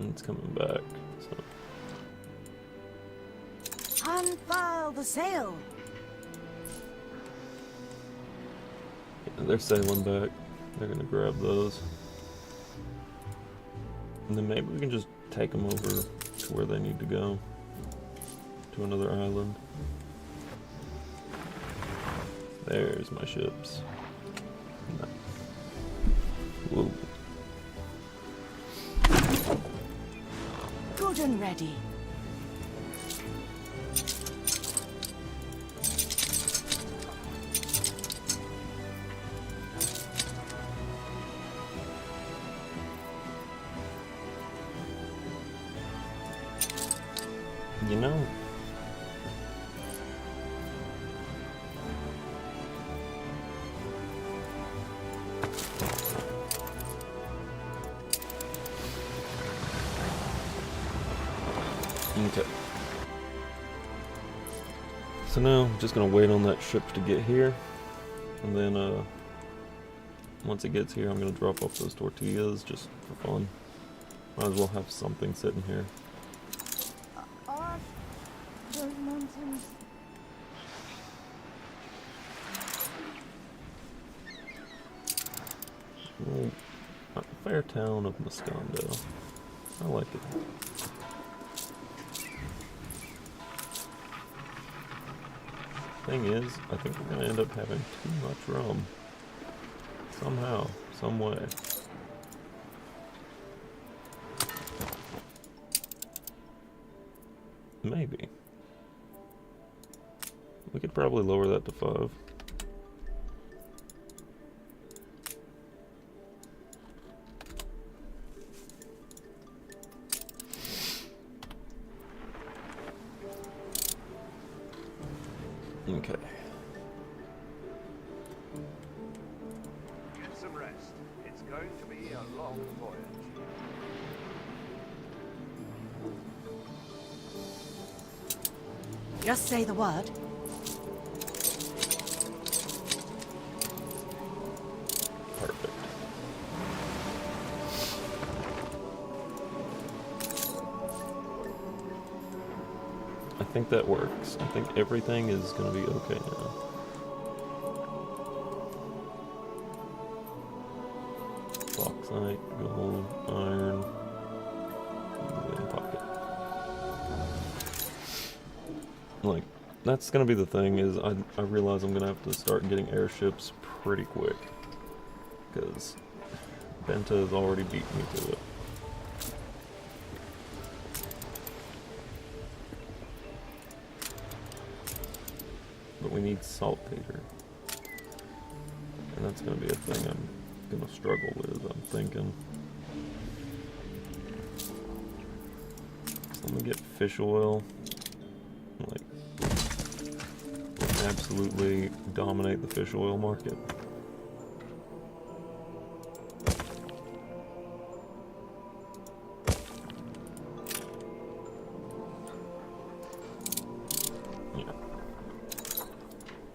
It's coming back, so. Unfurl the sail. Yeah, they're sailing back. They're gonna grab those. And then maybe we can just take them over to where they need to go. To another island. There's my ships. Whoa. Good and ready. You know, okay. So now I'm just gonna wait on that ship to get here, and then once it gets here, I'm gonna drop off those tortillas just for fun. Might as well have something sitting here. Are those mountains? Well, a fair town of Moscondo. I like it. Thing is, I think we're gonna end up having too much rum. Somehow, some way. Maybe. We could probably lower that to 5. Okay. Get some rest. It's going to be a long voyage. Just say the word. Perfect. I think that works. I think everything is going to be okay now. Bauxite, gold, iron, in pocket. Like, that's going to be the thing, is I realize I'm going to have to start getting airships pretty quick. Because Benta has already beat me to it. But we need saltpeter. And that's going to be a thing I'm going to struggle with, I'm thinking. So let me get fish oil. Like, absolutely dominate the fish oil market.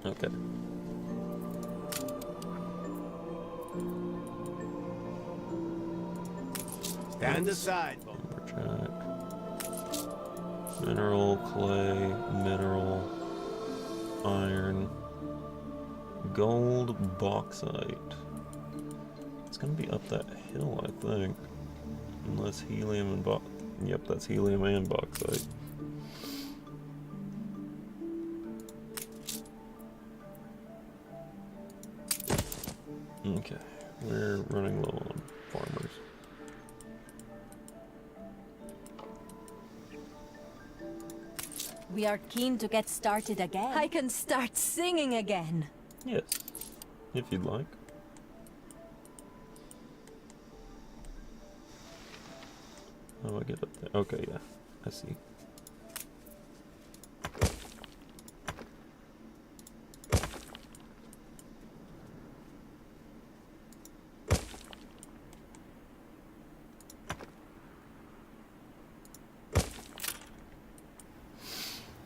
Okay. Stand aside, Lumberjack. Mineral, clay, mineral, iron, gold, bauxite. It's gonna be up that hill, I think. Unless helium and yep, that's helium and bauxite. Okay, we're running low on farmers. We are keen to get started again. I can start singing again. Yes, if you'd like. How do I get up there? Okay, yeah, I see.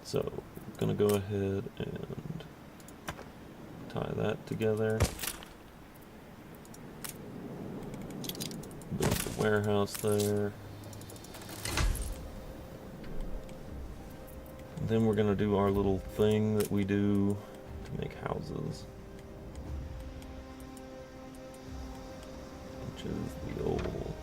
So, I'm gonna go ahead and tie that together. Build the warehouse there. Then we're gonna do our little thing that we do to make houses, which is the old.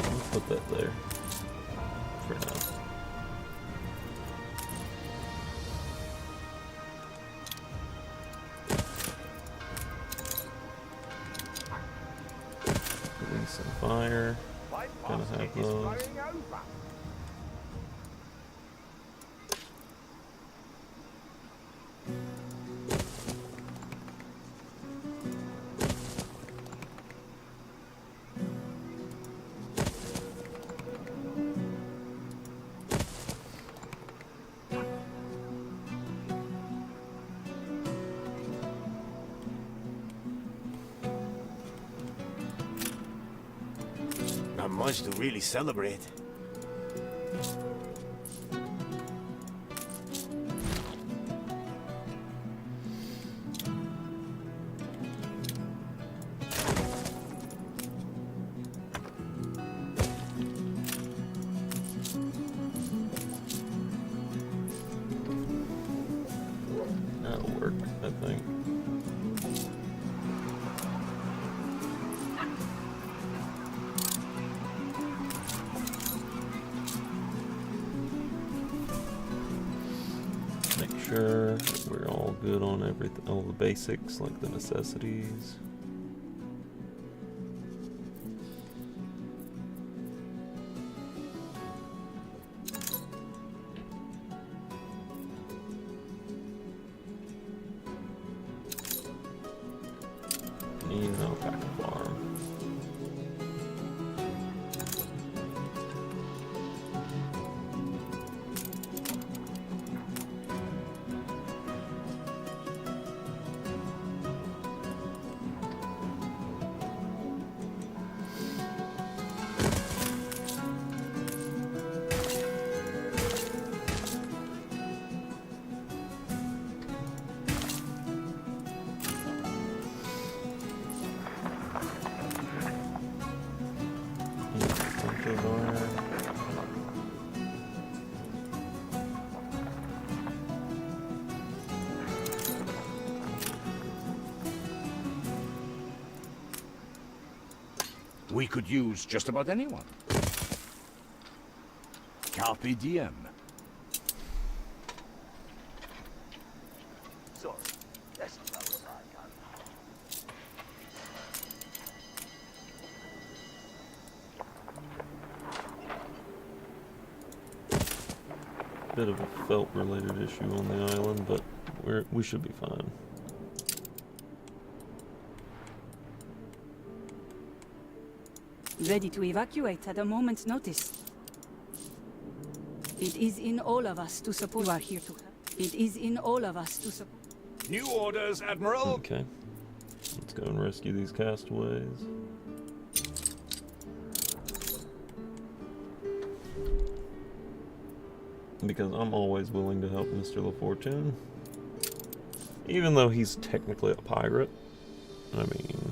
Let's put that there for now. Putting some fire. Gonna have those. Not much to really celebrate. That'll work, I think. Sure we're all good on everything, all the basics like the necessities. Need an alpaca farm. We could use just about anyone. Carpe diem. Sorry, that's about what I got. Bit of a felt-related issue on the island, but we should be fine. Ready to evacuate at a moment's notice. It is in all of us to support. You are here to help. It is in all of us to support. New orders, Admiral. Okay. Let's go and rescue these castaways. Because I'm always willing to help Mr. LaFortune. Even though he's technically a pirate. I mean...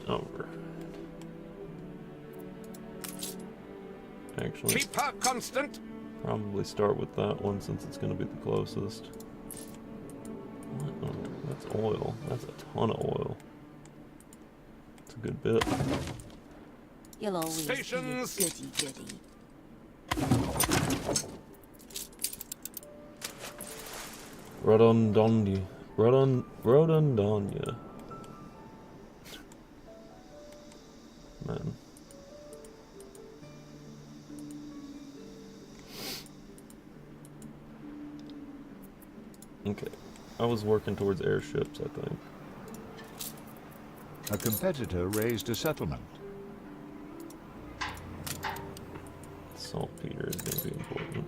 Alright. Actually, Keep her constant. probably start with that one since it's going to be the closest. What? Oh, that's oil. That's a ton of oil. good bit. You'll always Stations. be a goody-goody. Rodondonia. Man. Okay. I was working towards airships, I think. A competitor raised a settlement. Saltpeter is going to be important.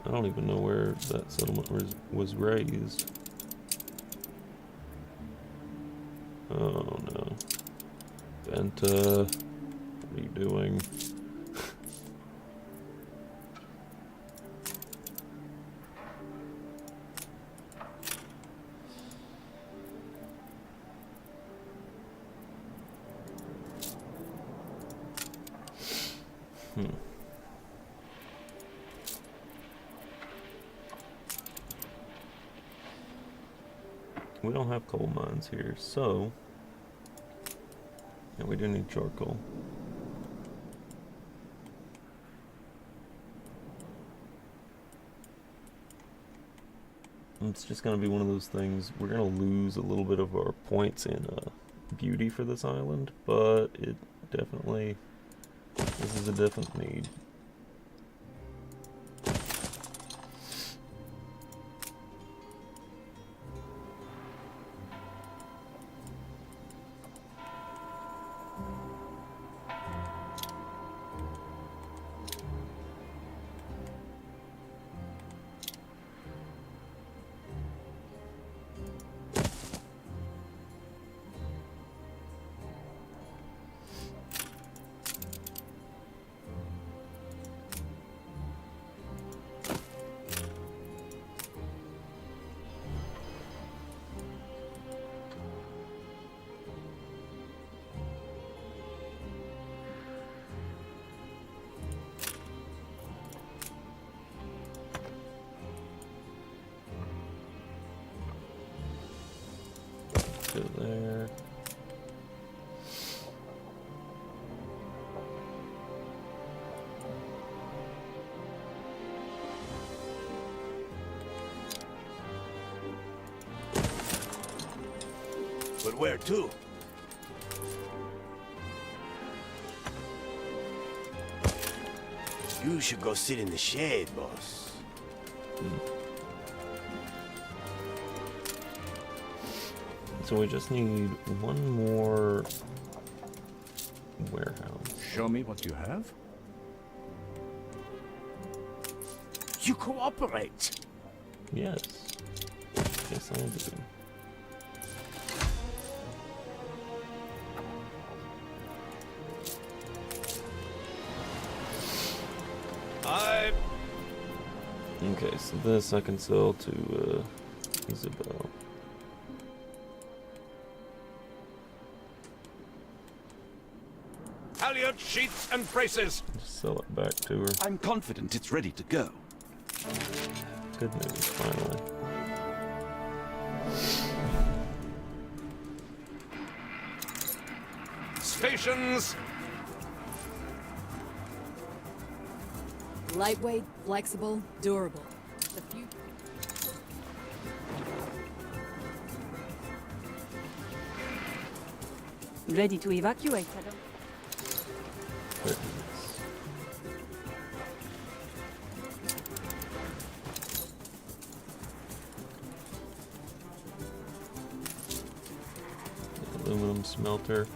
I don't even know where that settlement was raised. Oh no. Benta, what are you doing? We don't have coal mines here, so yeah, we do need charcoal. It's just gonna be one of those things. We're gonna lose a little bit of our points in beauty for this island, but it definitely, this is a definite need. Go there. But where to? You should go sit in the shade, boss. So we just need one more warehouse. Show me what you have. You cooperate. Yes. Yes, I do. Okay, so this I can sell to Isabel. Halyard, sheets, and braces. Just sell it back to her. I'm confident it's ready to go. Good news, finally. Stations. Lightweight, flexible, durable. The few ready to evacuate, madam. Aluminum smelter.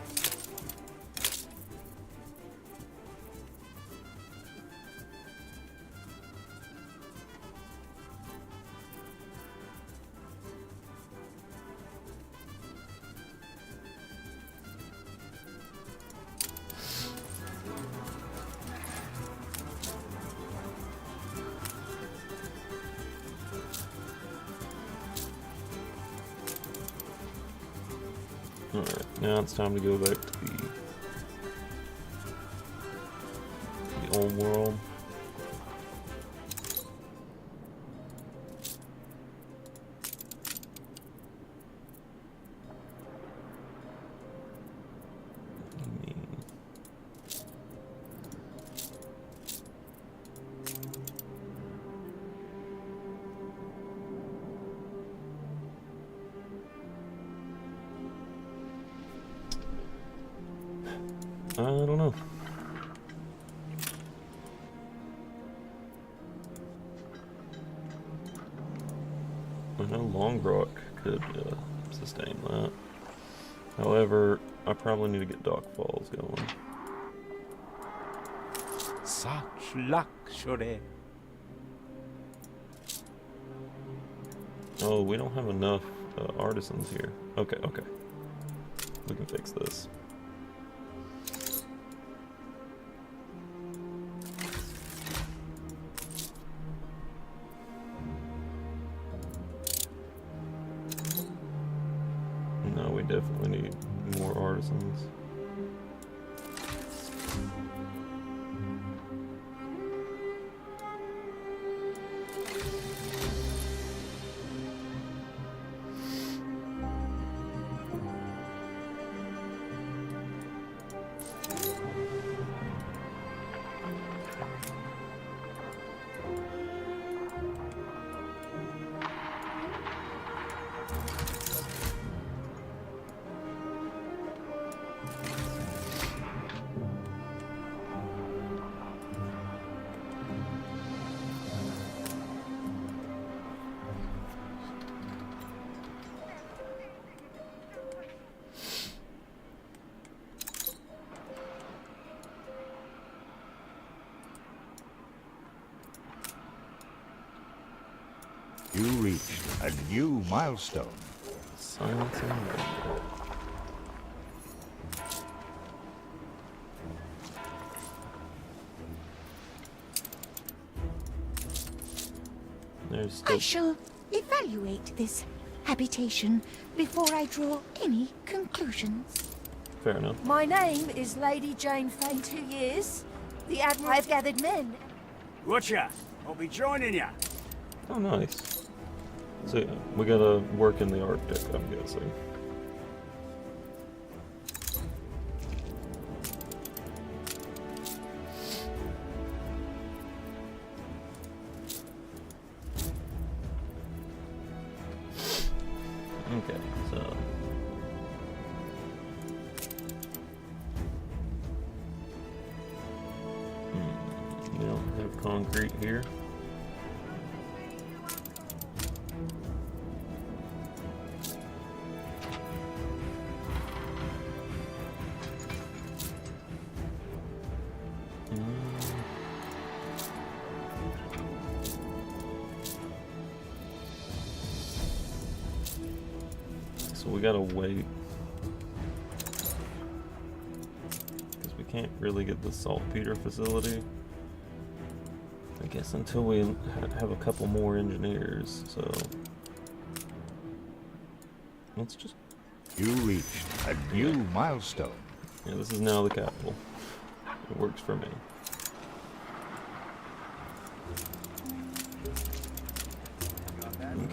Now it's time to go back to the old world. I don't know. I know Longrock could sustain that. However, I probably need to get Dock Falls going. Such luxury. Oh, we don't have enough artisans here. Okay, okay. We can fix this. No, we definitely need more artisans. You reached a new milestone. Science and math. There's still... I shall evaluate this habitation before I draw any conclusions. Fair enough. My name is Lady Jane Fane 2 years. The Admiral I've gathered men. Watcha, I'll be joining ya. Oh, nice. So yeah, we gotta work in the Arctic, I'm guessing. Okay, so... we don't have concrete here. So we gotta wait, because we can't really get the saltpeter facility, I guess, until we have a couple more engineers. So let's just... You reached a new milestone. Yeah, this is now the capital. It works for me.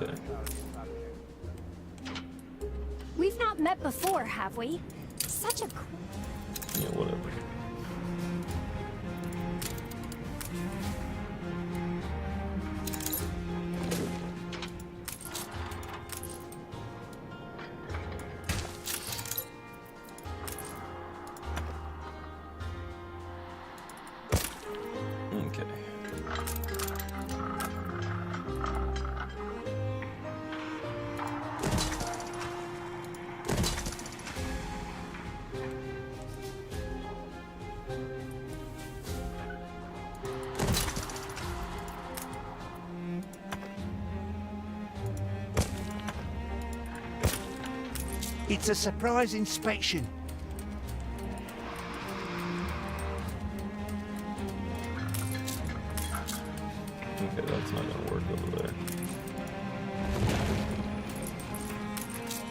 Okay. We've not met before, have we? Such a cool... Yeah, whatever. Okay. It's a surprise inspection. Okay, that's not gonna work over there.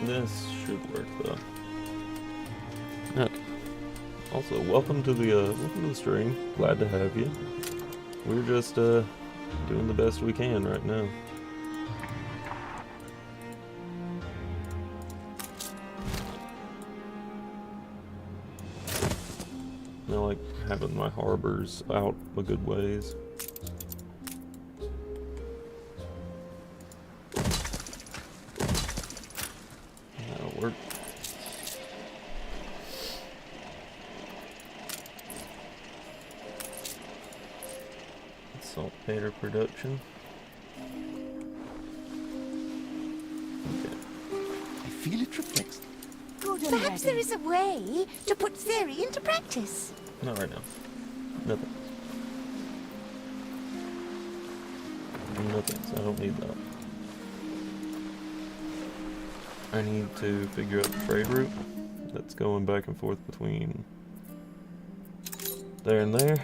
This should work though. Also, welcome to the stream. Glad to have you. We're just doing the best we can right now. I like having my harbors out a good ways. That'll work. Saltpeter production. Okay. I feel it reflects. Perhaps there is a way to put theory into practice. Not right now. Nothing. No thanks, I don't need that. I need to figure out the trade route that's going back and forth between there and there.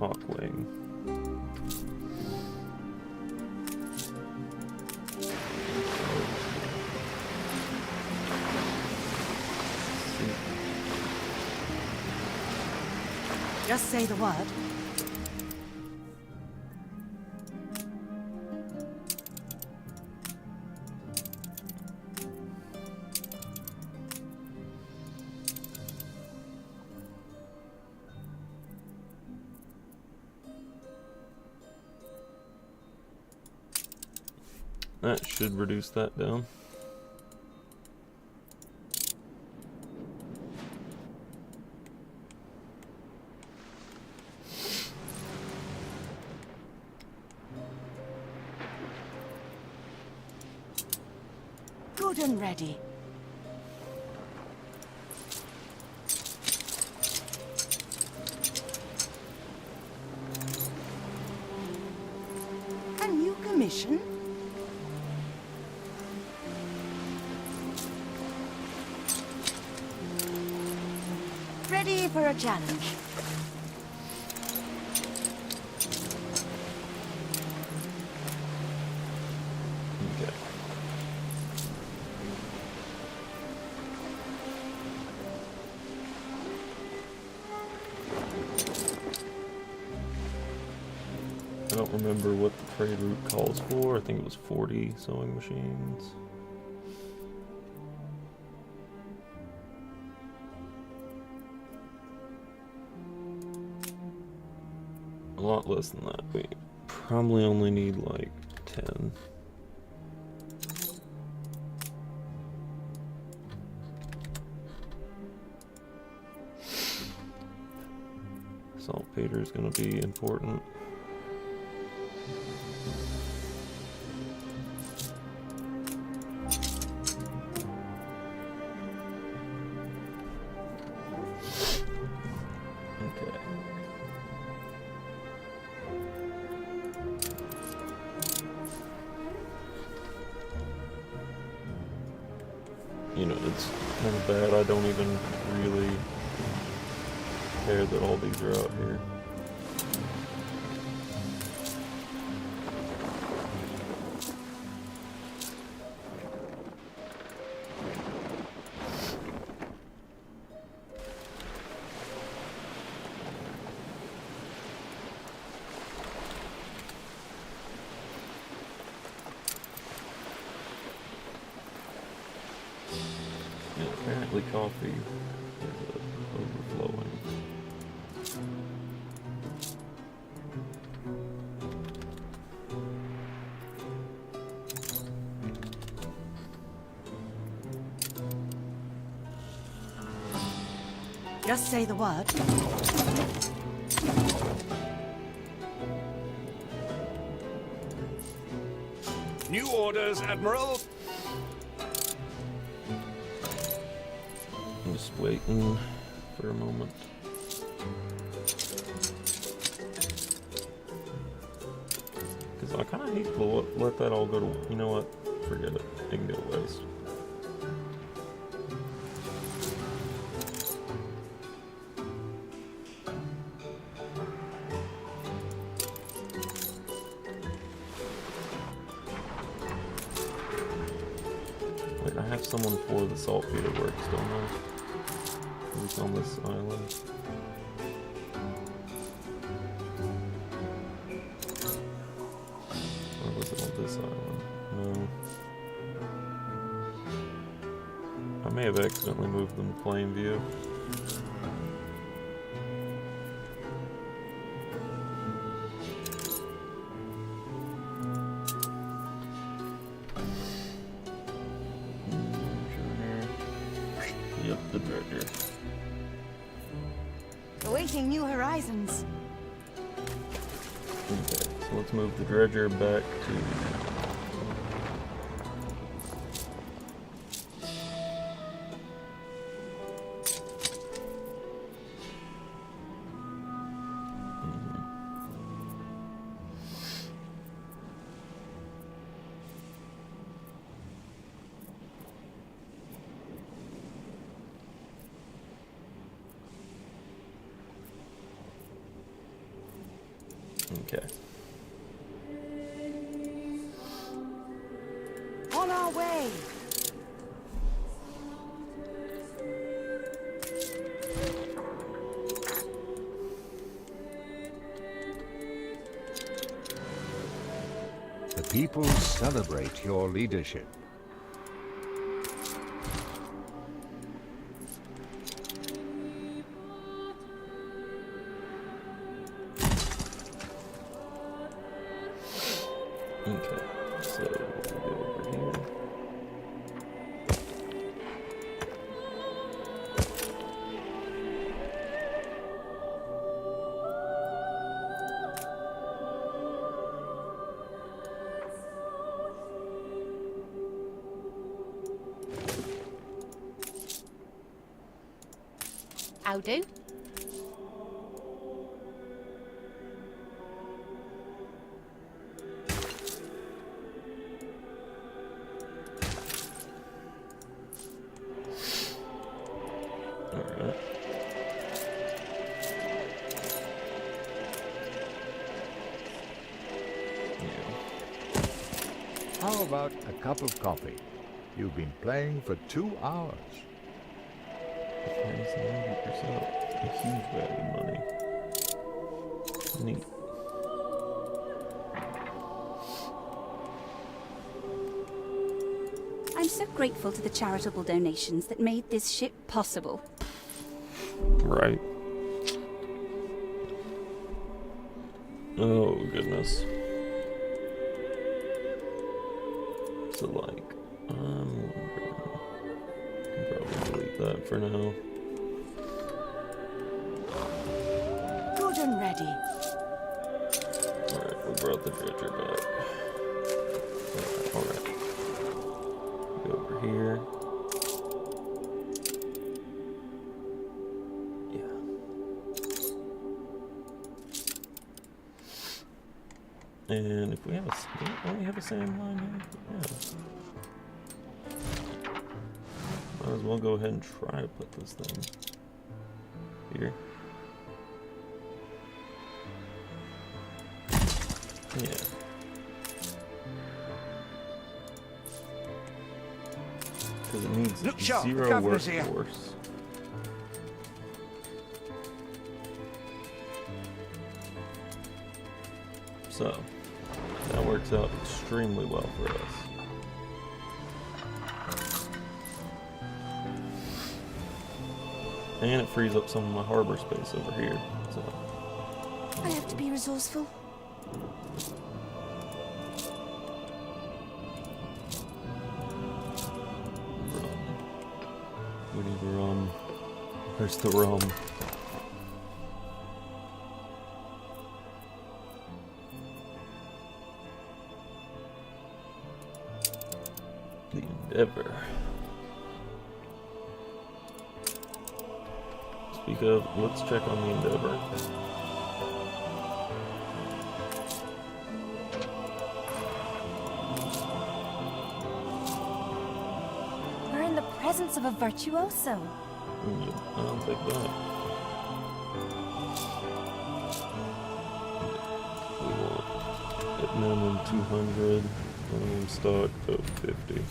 Hawkwing. Just say the word. That should reduce that down. Good and ready. A new commission? Ready for a challenge. Okay. I don't remember what the trade route calls for. I think it was 40 sewing machines. A lot less than that. We probably only need like 10. Saltpeter is going to be important. You know, it's kind of bad. I don't even really care that all these are out here. Apparently coffee is overflowing. Just say the word. New orders, Admiral. I'm just waiting for a moment. Because I kind of hate to let that all go to... You know what? Forget it. It can go to waste. Wait, I have someone for the saltpeter works, don't I? Who's on this island? Or was it on this island? No. I may have accidentally moved them to plain view. Yep, the dredger. Awaiting new horizons. Okay, so let's move the dredger back to... Okay. On our way. The people celebrate your leadership. Okay, so we'll go over here. I'll do. Alright. How about a cup of coffee? You've been playing for 2 hours. There's 90%. A huge bag of money. Neat. I'm so grateful to the charitable donations that made this ship possible. Right. Oh, goodness. So, like, I'm wondering... I can probably delete that for now. Good and ready. Alright, we brought the dredger back. Alright. Go over here. Yeah. And if we have a... Don't we have a sand line here? Yeah. Might as well go ahead and try to put this thing here. Yeah. Because it needs Look sharp, the 0 governor's here. workforce. So, that works out extremely well for us. And it frees up some of my harbor space over here. So, I have to be resourceful. rum. We need rum. Where's the rum? Endeavor. Speak of, let's check on the Endeavor. We're in the presence of a virtuoso. Yeah, I'll take that. We want at minimum 200, minimum stock of 50.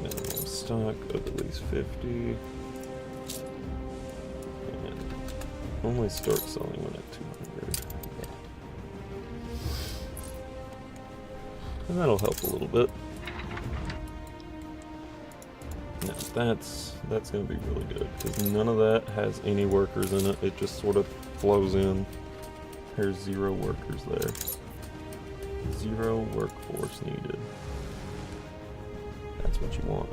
Minimum stock of at least 50. Only start selling when at 200. And that'll help a little bit. Now that's going to be really good because none of that has any workers in it. It just sort of flows in. There's 0 workers there. 0 workforce needed. That's what you want.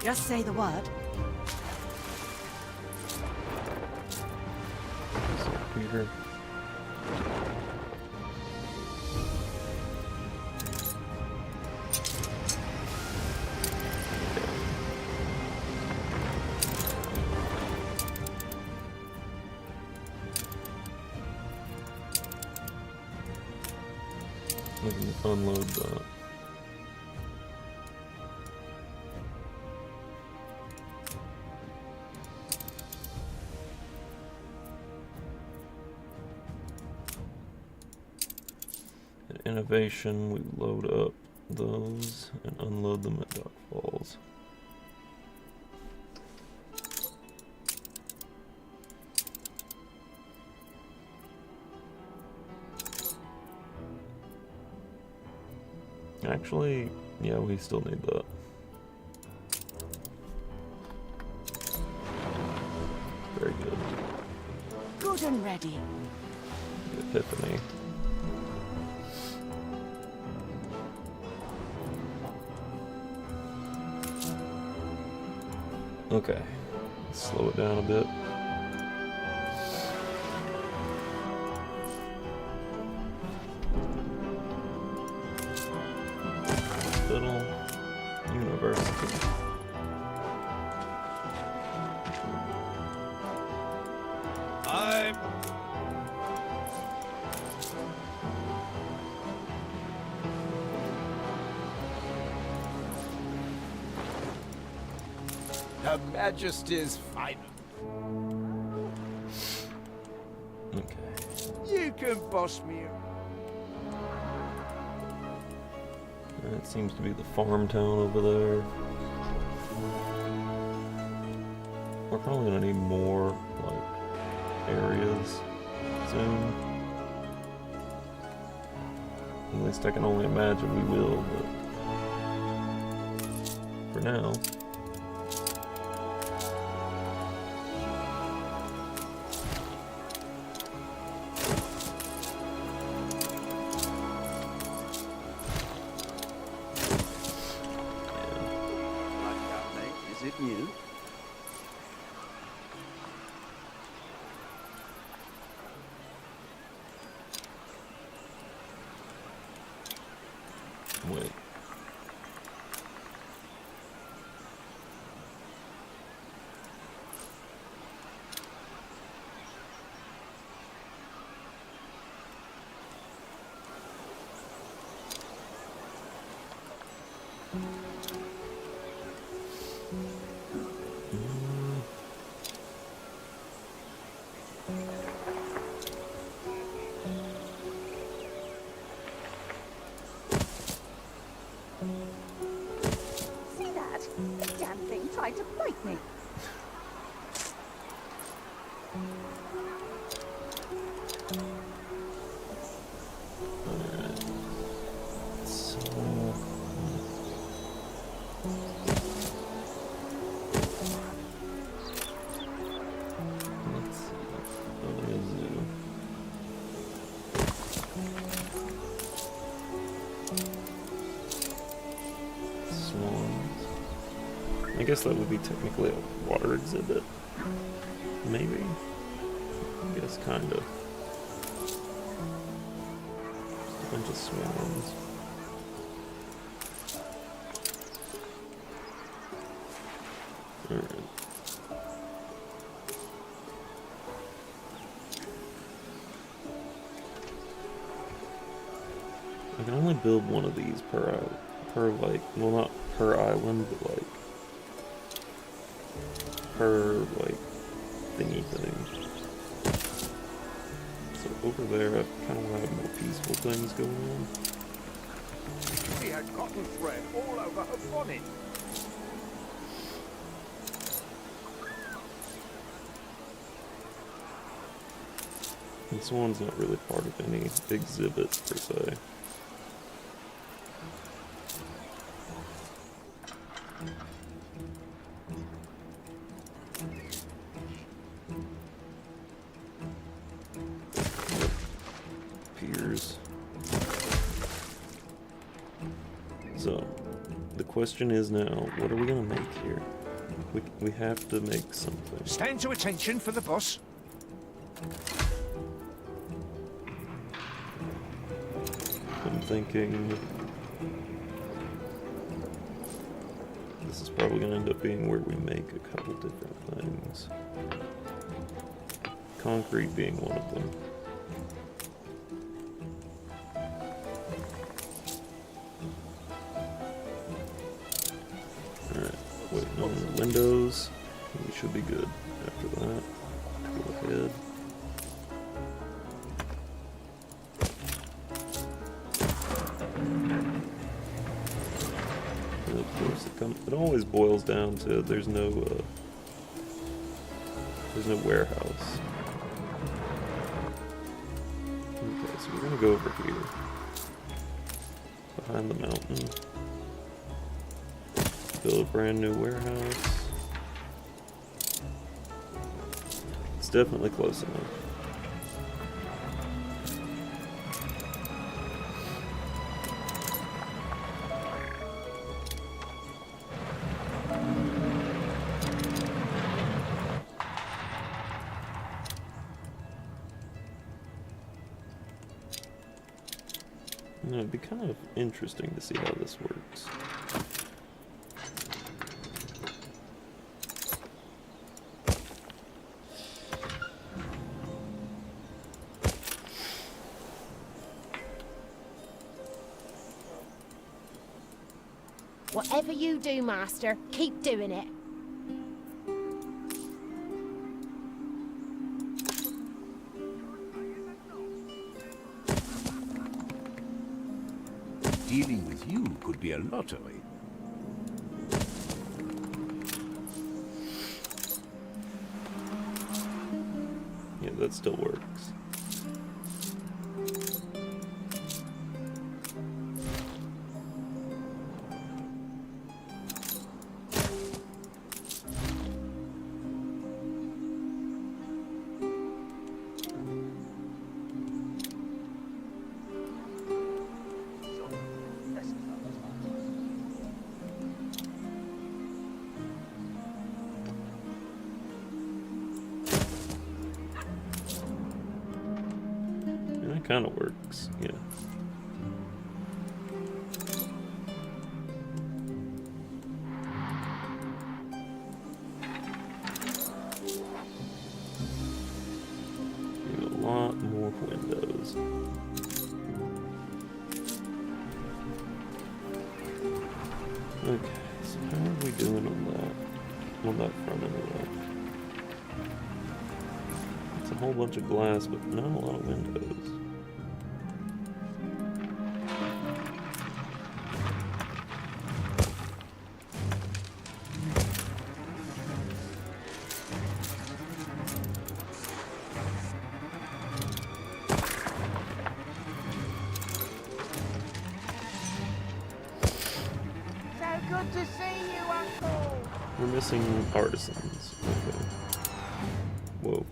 Just say the word. Peter. We can unload that. Innovation, we load up those and unload them at Dock Falls. Actually, yeah, we still need that. Very good. Good and ready. Epiphany. Okay, let's slow it down a bit. Hospital, University. Her Majesty's final. Okay. You can boss me. That seems to be the farm town over there. We're probably gonna need more, like, areas soon. At least I can only imagine we will, but for now. Is it new? Wait. See that? The damn thing tried to bite me. Alright. So let's see. Zoo. I guess that would be technically a water exhibit. Maybe? I guess kinda. A bunch of swans. Alright. I can only build one of these per like, well, not per island, but like per like thingy thing. So over there, I kind of want to have more peaceful things going on. She had cotton thread all over her bonnet. And Swan's not really part of any exhibits per se. Piers. So, the question is now, what are we gonna make here? We have to make something. Stand to attention for the boss. I'm thinking this is probably going to end up being where we make a couple different things. Concrete being one of them. Alright, waiting on the windows. We should be good after that. Go ahead. It always boils down to there's no warehouse. Okay, so we're gonna go over here, behind the mountain, build a brand new warehouse. It's definitely close enough. It'd be kind of interesting to see how this works. Whatever you do, Master, keep doing it. Dealing with you could be a lottery. Yeah, that still works. Kind of works, yeah. Need a lot more windows. Okay, so how are we doing on that? On that front end of that? It's a whole bunch of glass, but not a lot of windows. Good to see you, Uncle. We're missing artisans. Okay. Whoa.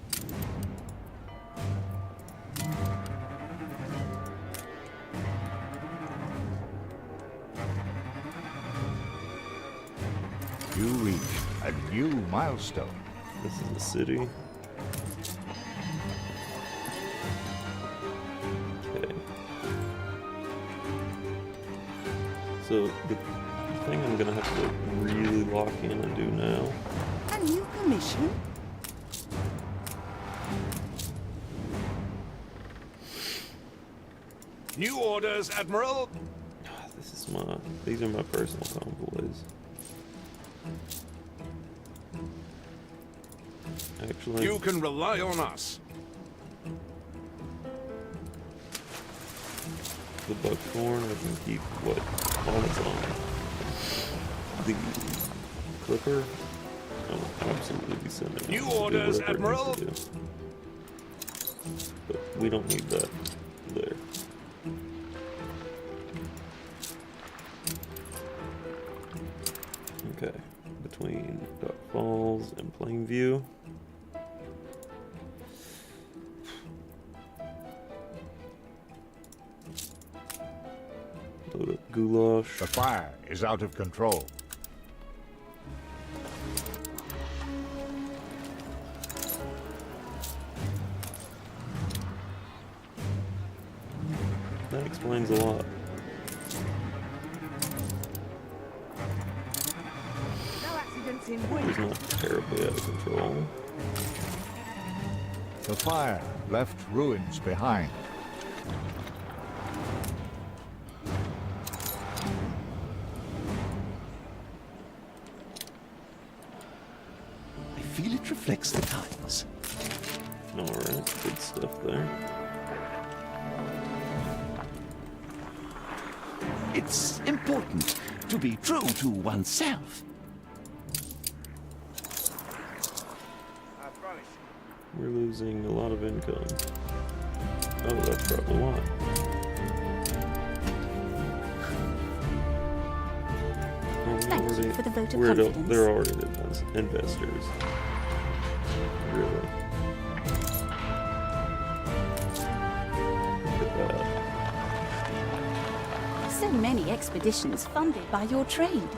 You reach a new milestone. This is the city. Okay. So the thing I'm gonna have to really lock in and do now. A new commission? New orders, Admiral. These are my personal convoys. Actually, You can rely on us. the buckthorn, I can keep what on its own. The clipper, I'll absolutely be sending it New to do orders, whatever it Admiral. needs to do. But we don't need that there. Okay, between Duck Falls and Plainview. Load up goulash. The fire is out of control. That explains a lot. No accidents in It's not terribly out of control. The fire left ruins behind. I feel it reflects the times. Alright, good stuff there. It's important to be true to oneself. I promise. We're losing a lot of income. Oh, that's probably why. Thank you for the vote of They're confidence. already the investors. Really. Look at that. So many expeditions funded by your trade.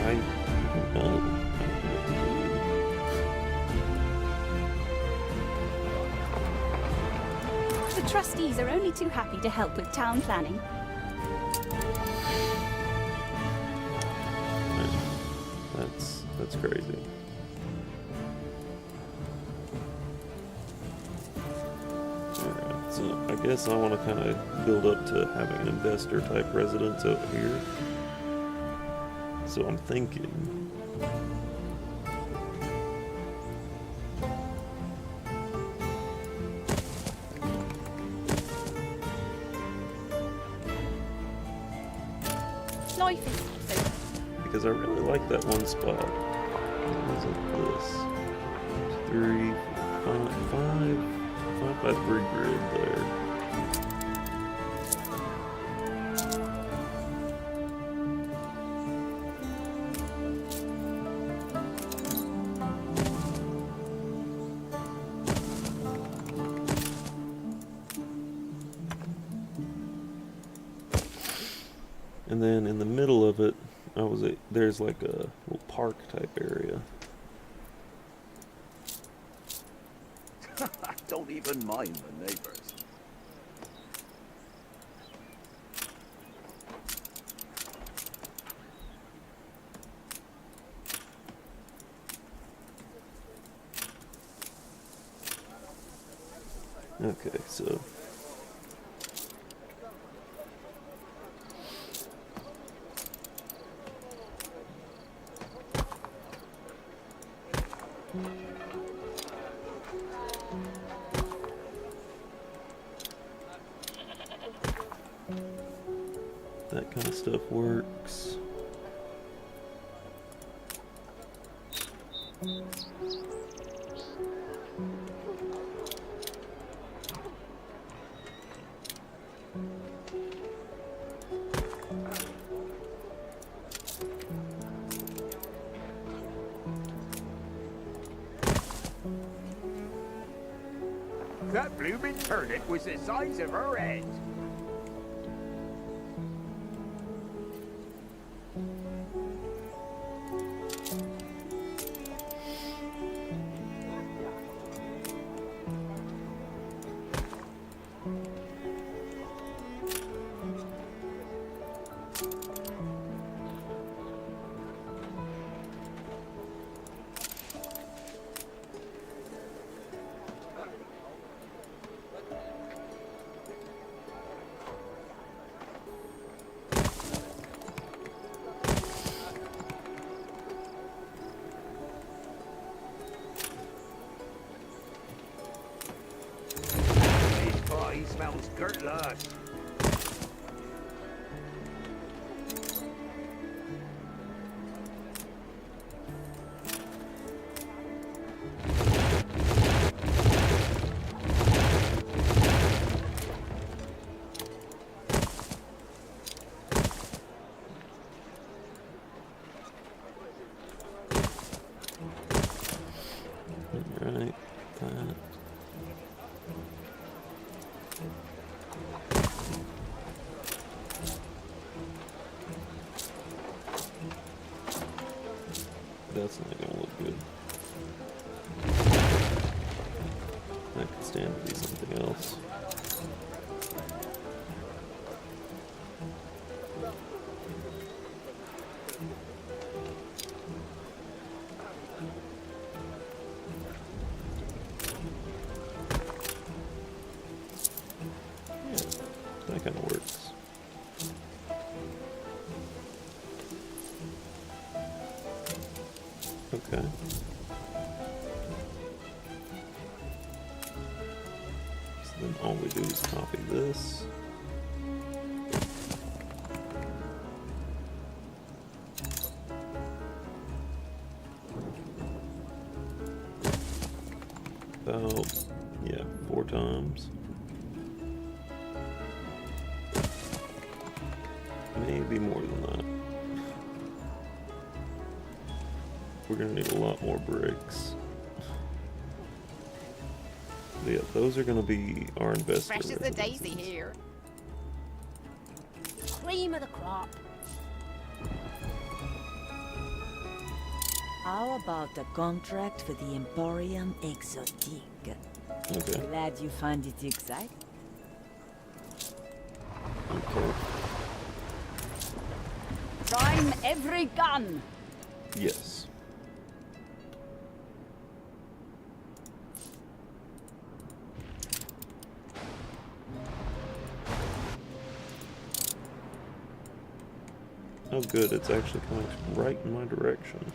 I don't know. The trustees are only too happy to help with town planning. That's crazy. Alright, so I guess I want to kind of build up to having an investor type residence over here. So I'm thinking. Life is so Because I really like that one spot. What is it? This. 3, 5 by 3 grid there. And then in the middle of it, there's like a little park type area. I don't even mind the neighbors. Okay, so that kind of stuff works. That blooming turnip was the size of her head. He smells good lush. Right. That's not gonna look good. That could stand to be something else. Yeah, that kind of works. Okay. So then all we do is copy this. About, yeah, 4 times. Maybe more than that. We're gonna need a lot more bricks. But yeah, those are gonna be our investor Fresh as a daisy residences. here. Cream of the crop. How about a contract for the Emporium Exotique? Okay. Glad you find it exciting. Okay. Prime every gun. Yes. Oh good, it's actually coming right in my direction.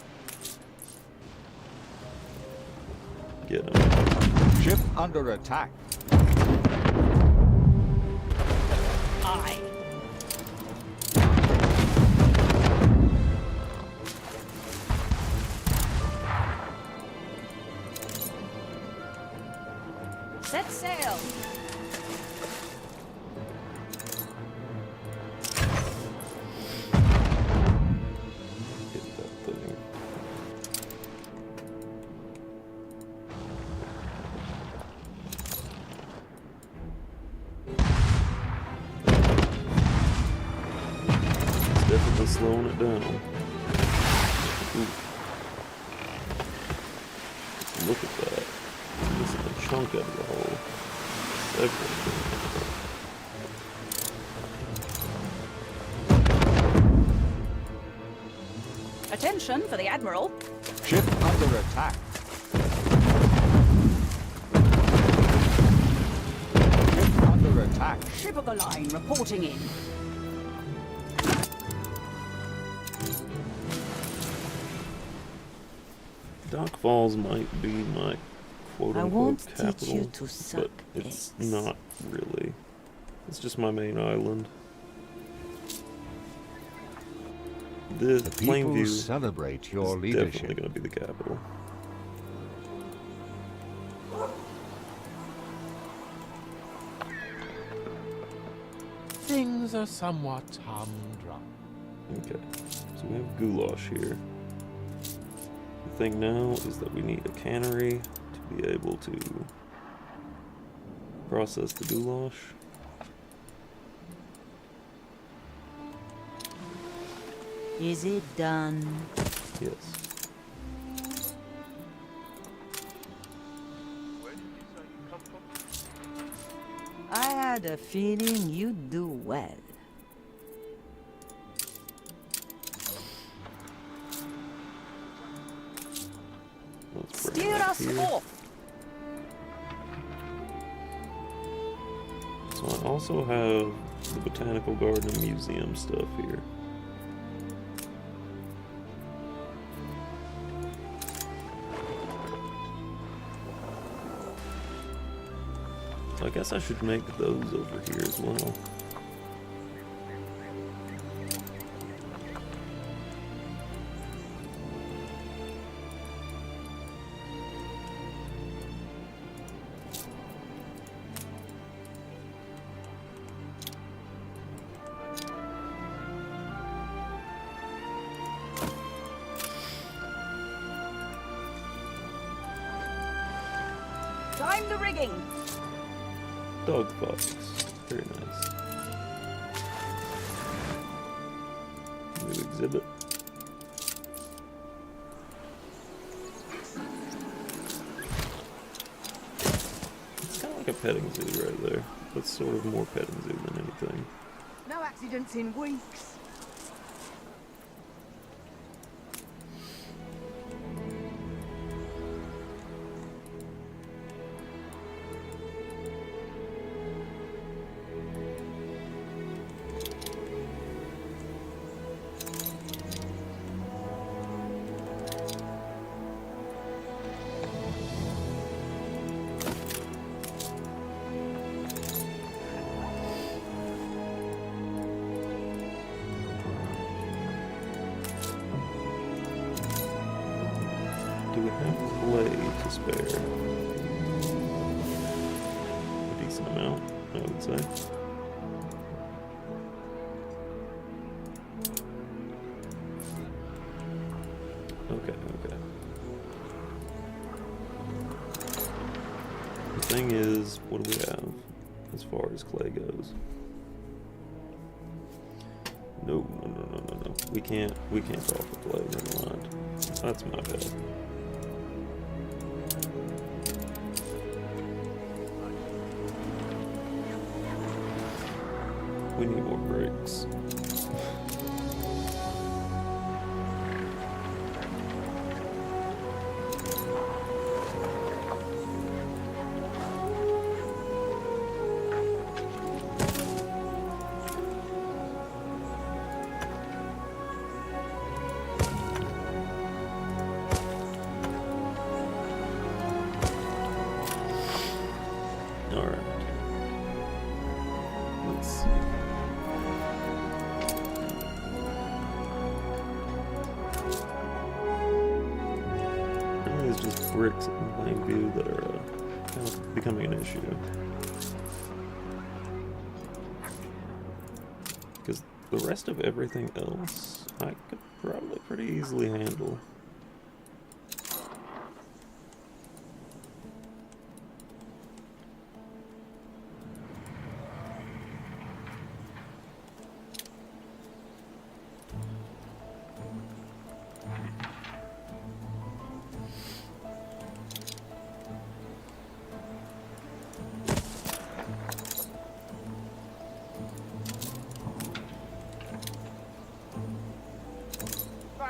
Get him. Ship under attack. Aye. Set sail. Get that thing. It's definitely slowing it down. Ooh. Look at that. Missing a chunk out of the hole. Everything. Attention for the Admiral. Ship under attack. Ship under attack. Ship of the line reporting in. Dock Falls might be my quote I unquote won't teach capital, you to suck but it's eggs. not really. It's just my main island. The The people Plainview celebrate your is leadership. definitely going to be the capital. Things are somewhat humdrum. Okay, so we have goulash here. The thing now is that we need a cannery to be able to process the goulash. Is it done? Yes. I had a feeling you'd do well. Let's bring Steer that us here. off! So I also have the Botanical Garden and Museum stuff here. So I guess I should make those over here as well. Time the rigging! Dog fox. Very nice. New exhibit. It's kind of like a petting zoo right there. That's sort of more petting zoo than anything. No accidents in weeks. Do we have clay to spare? A decent amount, I would say. Okay, okay. The thing is, what do we have as far as clay goes? No. We can't offer clay, never mind. That's my bad. We need more bricks. Alright. Let's see. Really, it's just bricks in plain view that are kind of becoming an issue. Because the rest of everything else, I could probably pretty easily handle.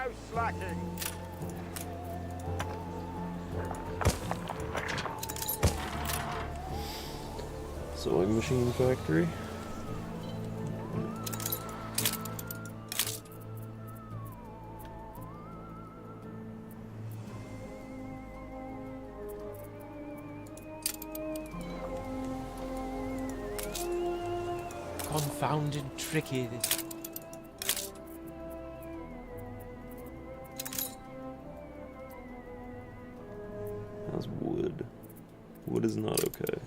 No slacking. Sewing machine factory. Confounded tricky, this. How's wood? Wood is not okay.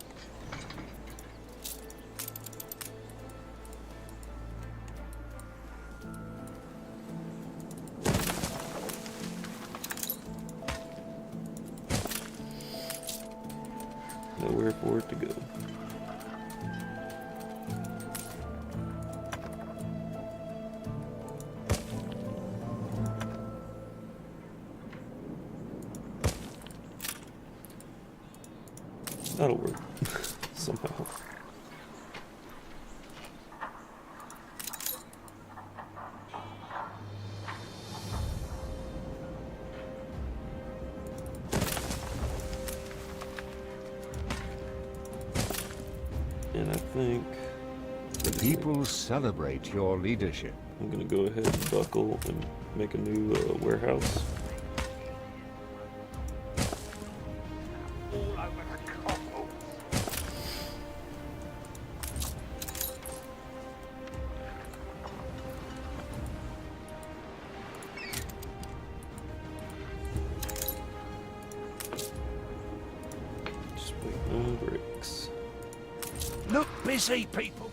Nowhere for it to go. That'll work. Somehow. And I think the people celebrate your leadership. I'm gonna go ahead and buckle and make a new warehouse. All over the cobbles. Just wait on bricks. Look busy, people.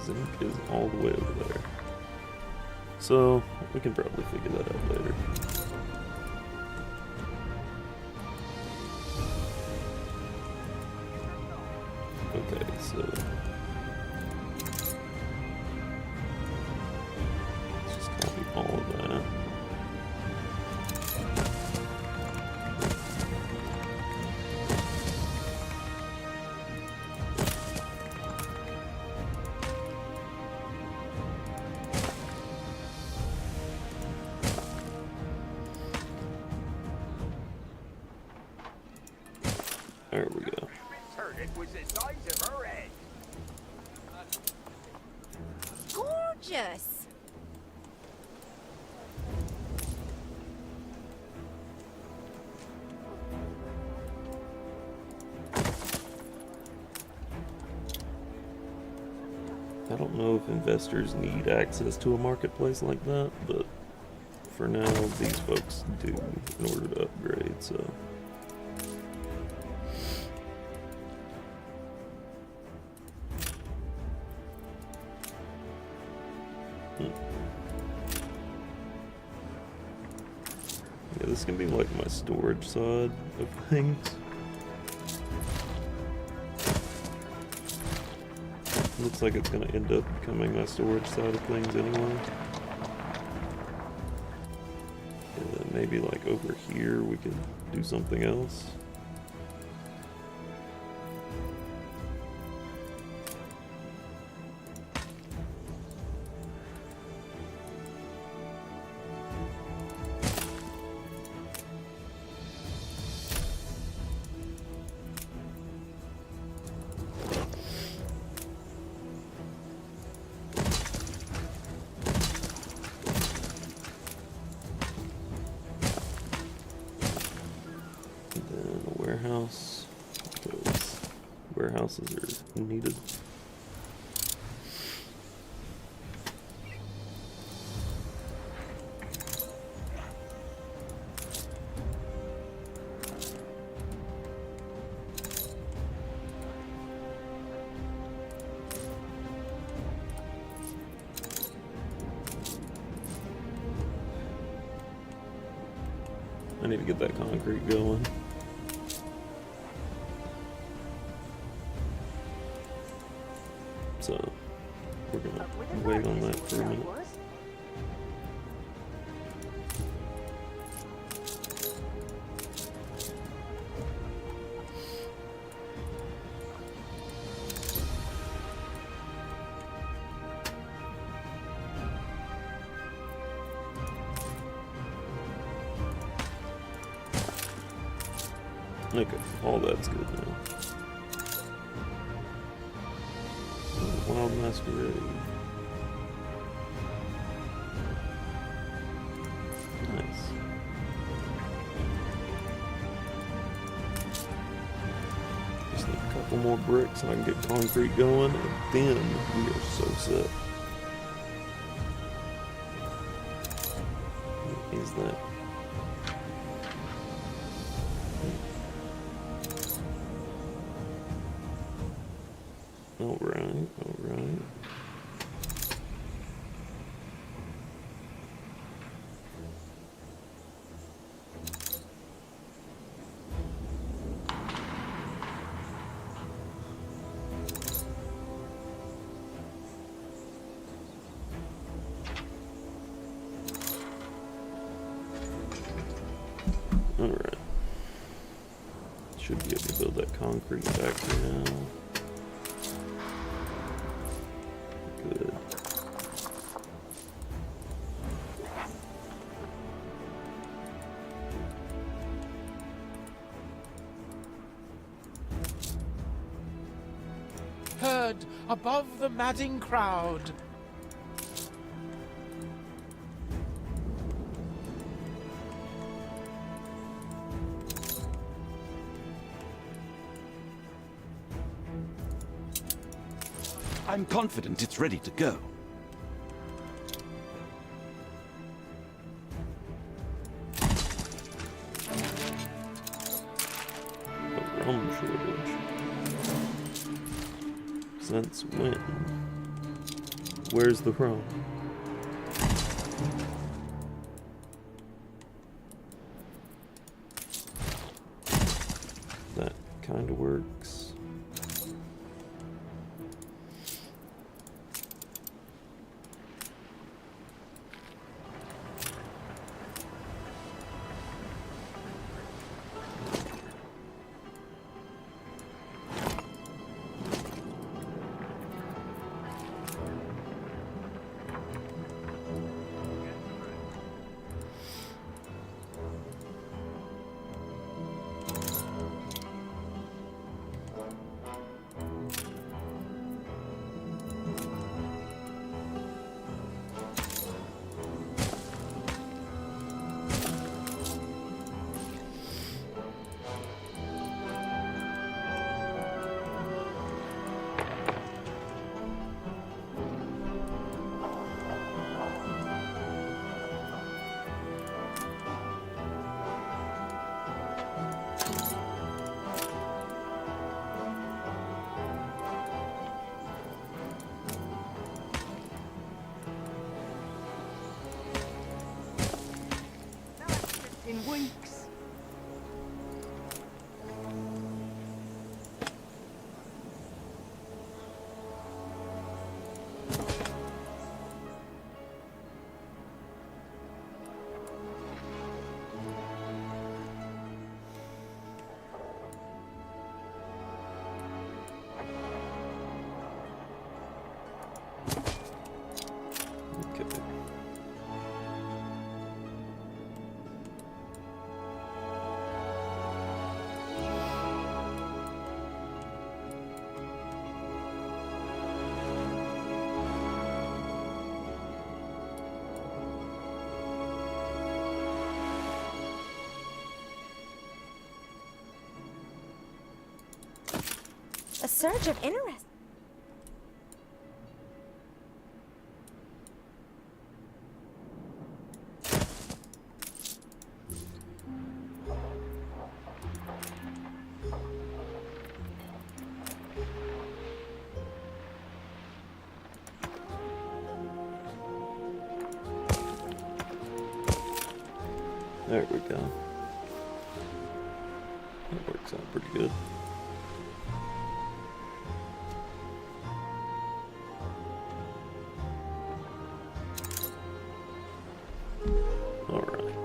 Zinc is all the way over there. So, we can probably figure that out later. Okay, so... let's just copy all of that. There we go. It was the size of her head. Gorgeous! I don't know if investors need access to a marketplace like that, but for now, these folks do in order to upgrade, so... Yeah, this can be like my storage side of things. Looks like it's gonna end up becoming my storage side of things anyway. And then maybe like over here we could do something else. Warehouse, because warehouses are needed. I need to get that concrete going. So, we're gonna wait on that for a minute. Okay, all that's good now. Wild Masquerade. Nice. Just need a couple more bricks so I can get concrete going, and then we are so set. What is that? Alright, alright. build that concrete factory now. Good. Heard above the madding crowd. I'm confident it's ready to go. A rum shortage. Since when? Where's the rum? That kind of works. In weeks. Okay. A surge of interest. There we go. That works out pretty good. Alright.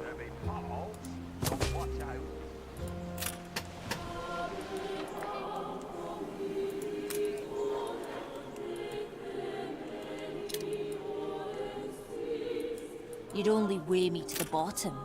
There'll be potholes, so watch out. You'd only weigh me to the bottom.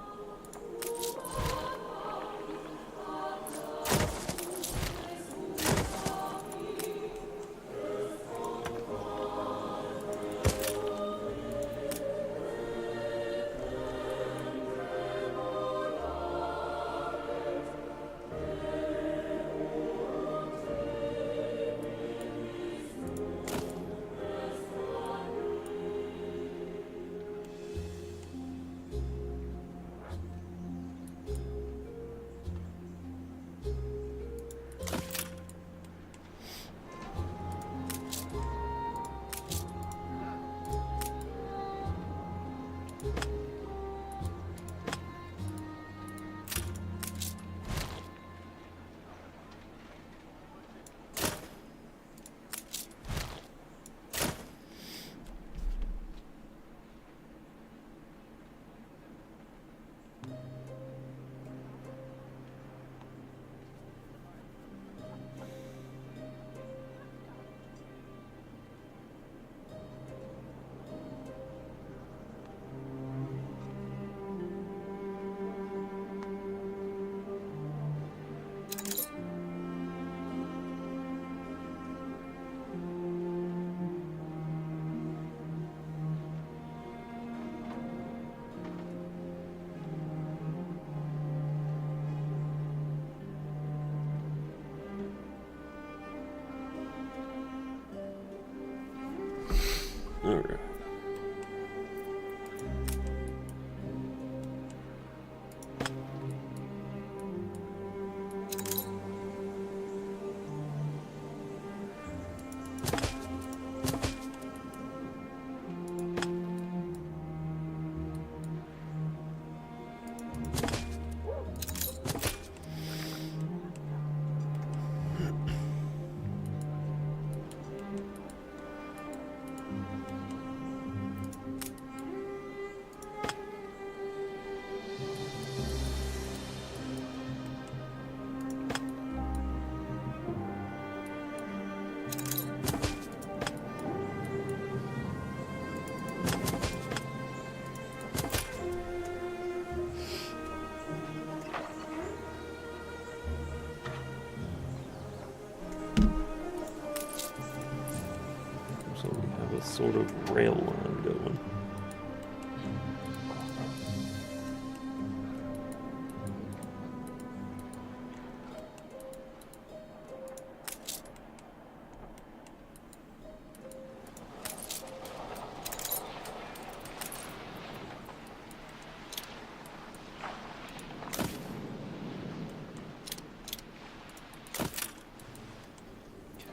a sort of rail line going.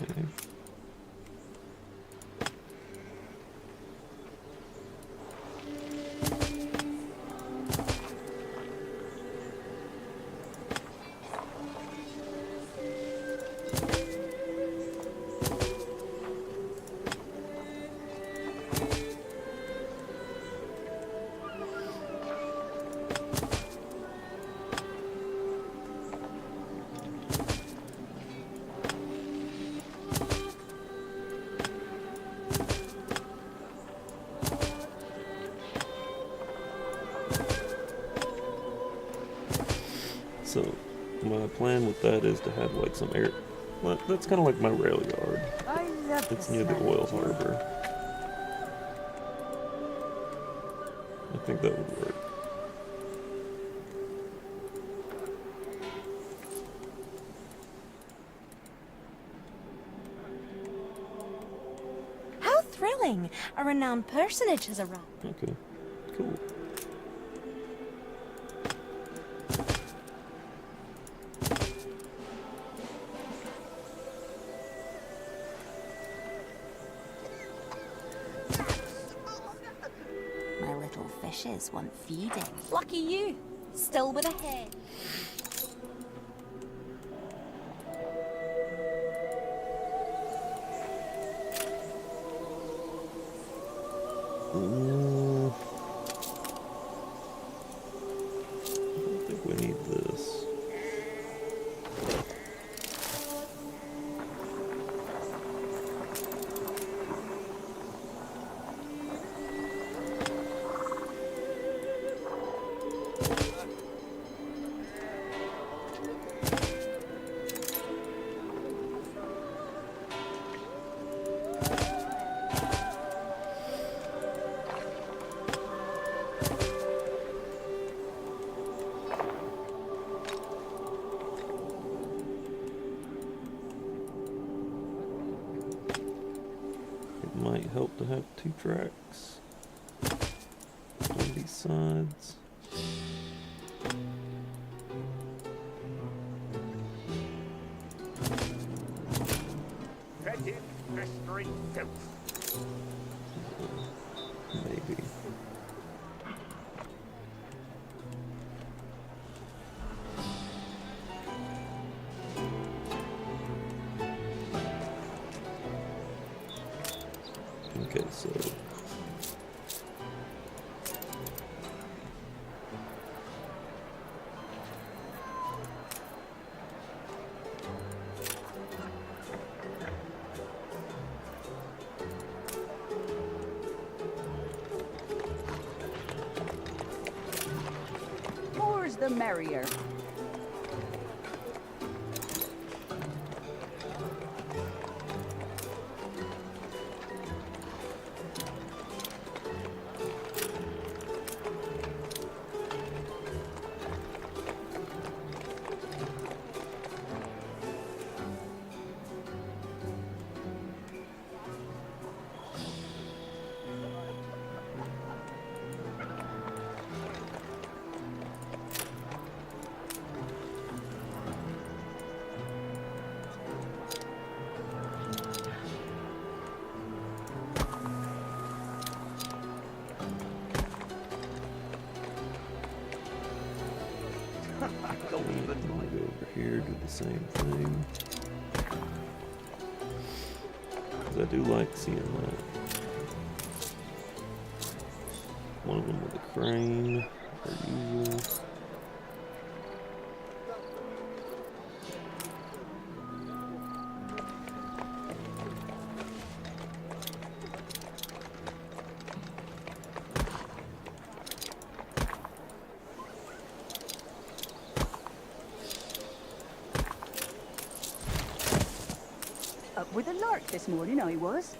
Okay. So my plan with that is to have like some air. Well, that's kind of like my rail yard. I love It's near the oil harbor. I think that would work. How thrilling! A renowned personage has arrived. Okay, cool. My little fishes want feeding. Lucky you! Still with a head. I don't think we need this. It might help to have 2 tracks on these sides. Fetid, festering filth. Maybe. Okay, so More's the merrier. I'm gonna go over here, do the same thing. 'Cause I do like seeing that. One of them with a crane, per usual. Up with a lark this morning, I was.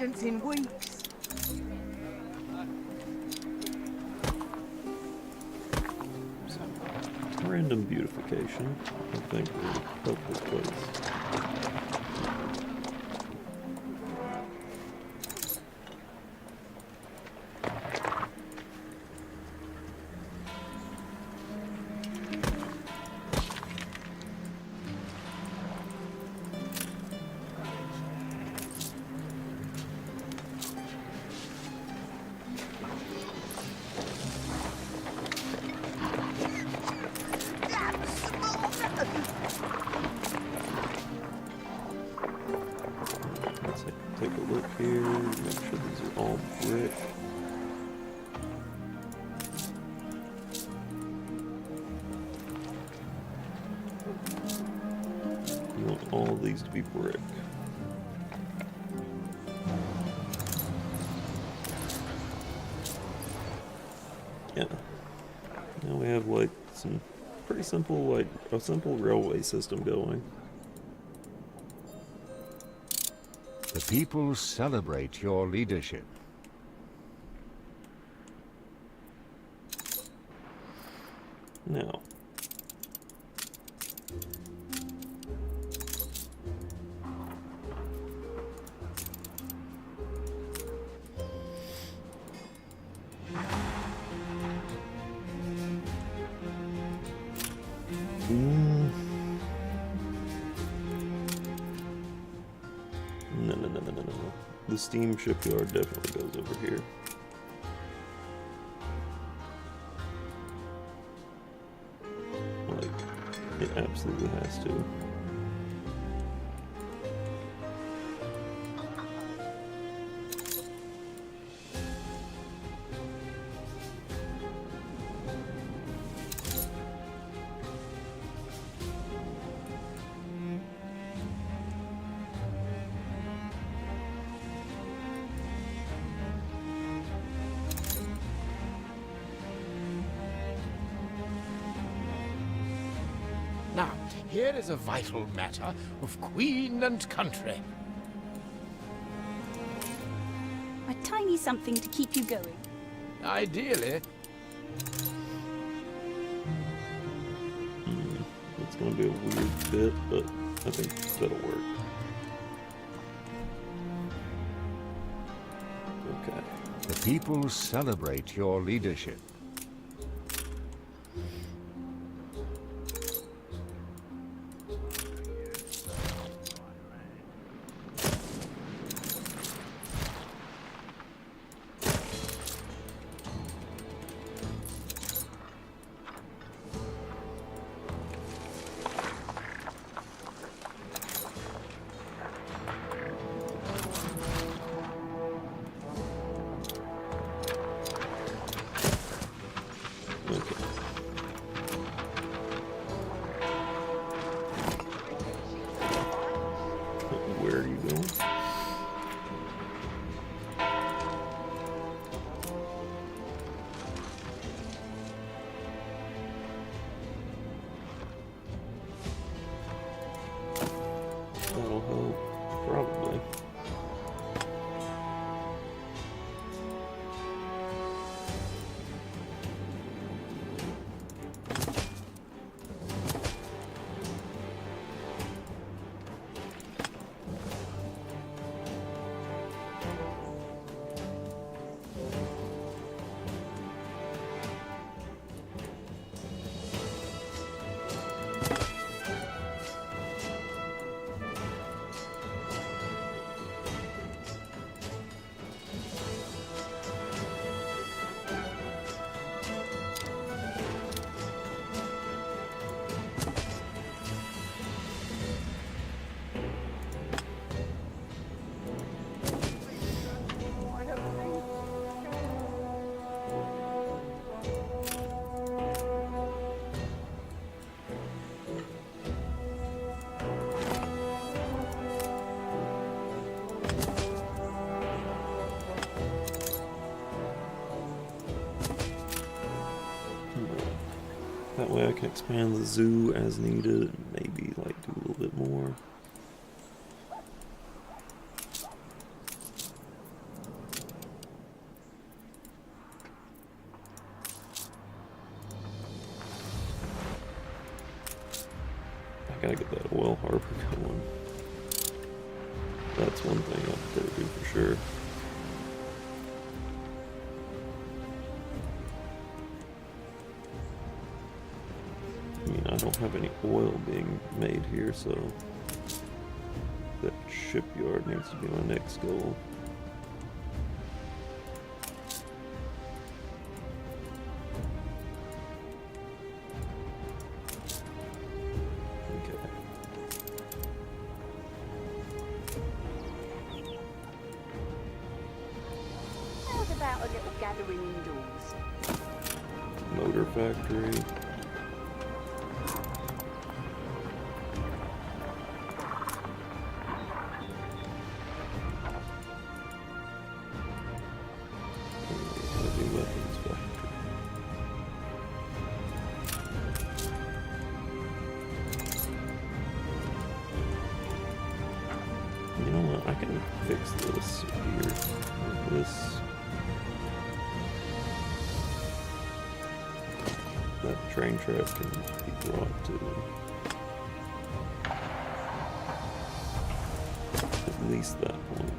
evidence in weeks. Random beautification, I think, will help this place. Let's take a look here, make sure these are all brick. You want all of these to be brick. Yeah. Now we have like some pretty simple, like a simple railway system going. The people celebrate your leadership. Now, no. The steam shipyard definitely goes over here. Like, it absolutely has to. Now, here is a vital matter of queen and country. A tiny something to keep you going. Ideally, It's going to be a weird bit, but I think that'll work. Okay. The people celebrate your leadership. Where are you going? That'll help, probably. That way I can expand the zoo as needed, and maybe like do a little bit more. gotta get that oil harbor going. That's one thing I've got to do for sure. I mean, I don't have any oil being made here, so that shipyard needs to be my next goal. How's about a little gathering indoors? Motor factory. Heavy weapons factory. You know what? I can fix this here. This. That train track can be brought to at least that point.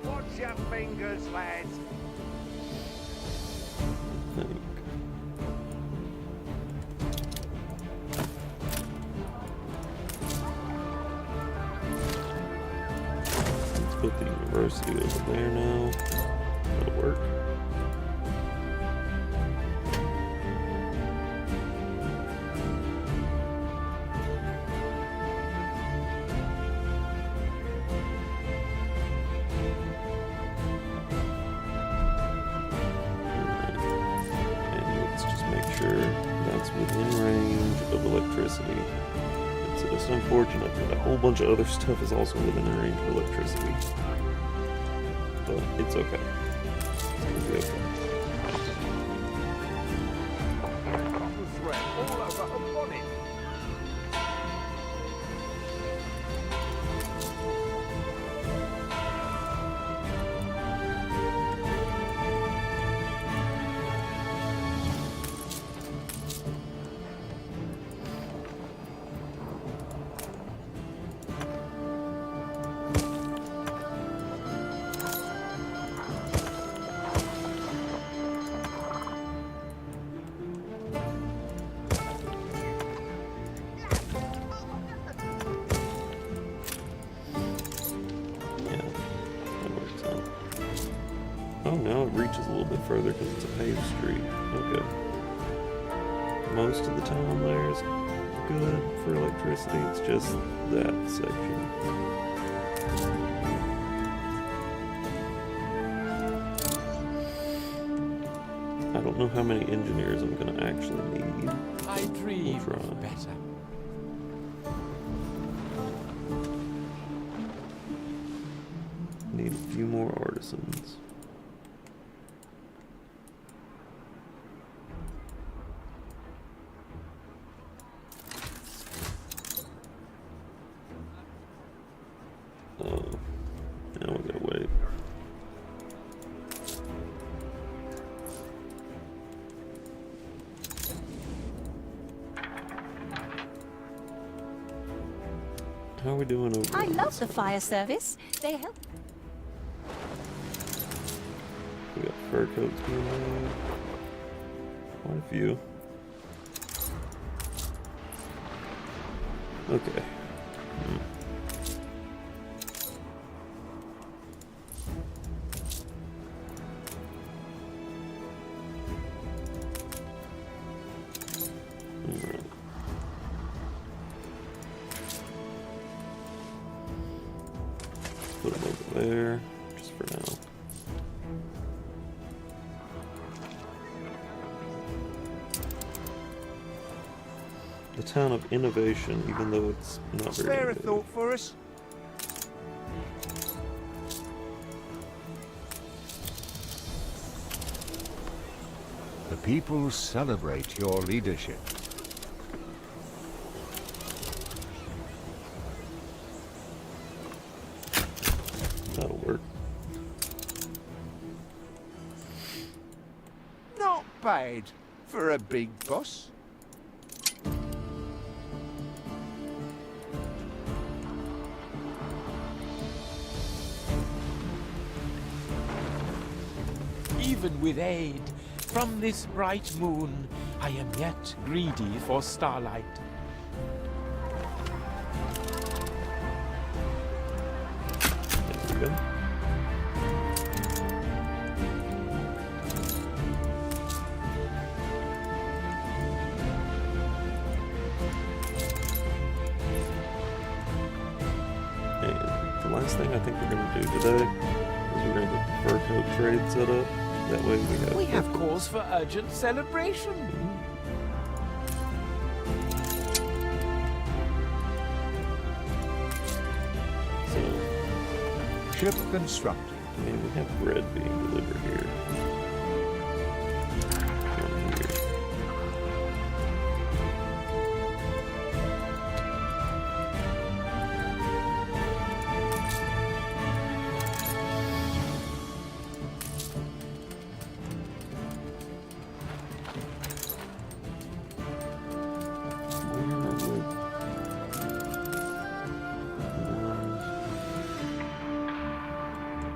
Watch your fingers, lads. I think. Let's put the university over there now. That'll work. And let's just make sure that's within range of electricity. It's just unfortunate that a whole bunch of other stuff is also within the range of electricity. But it's okay. It's gonna be okay. Cotton thread all over her bonnet. Oh, now it reaches a little bit further because it's a paved street. Okay. Most of the town there is good for electricity. It's just that section. I don't know how many engineers I'm going to actually need. I dream We'll try. of better. Need a few more artisans. Oh, now we gotta wait. How are we doing over I on love this? the fire service. They help. We got fur coats being made. Quite a few. Okay. Alright. Put them over there, just for now. The town of innovation, even though it's not very Spare a innovative. thought for us. The people celebrate your leadership. That'll work. occupied for a big boss. Even with aid from this bright moon, I am yet greedy for starlight. There we go. And the last thing I think we're going to do today is we're going to get the fur coat trade set up. That way We have cause for urgent celebration. So, Ship constructed. I mean, we have bread being delivered here. From here.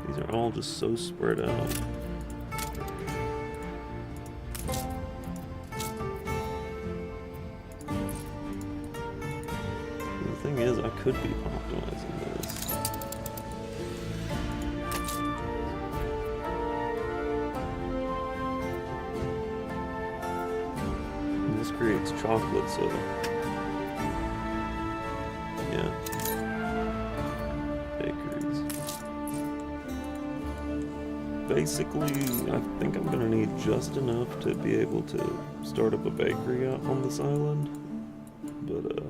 These are all just so spread out. The thing is, I could be optimizing this. And this creates chocolate, so yeah. Bakeries. Basically, I think I'm gonna need just enough to be able to start up a bakery out on this island. But,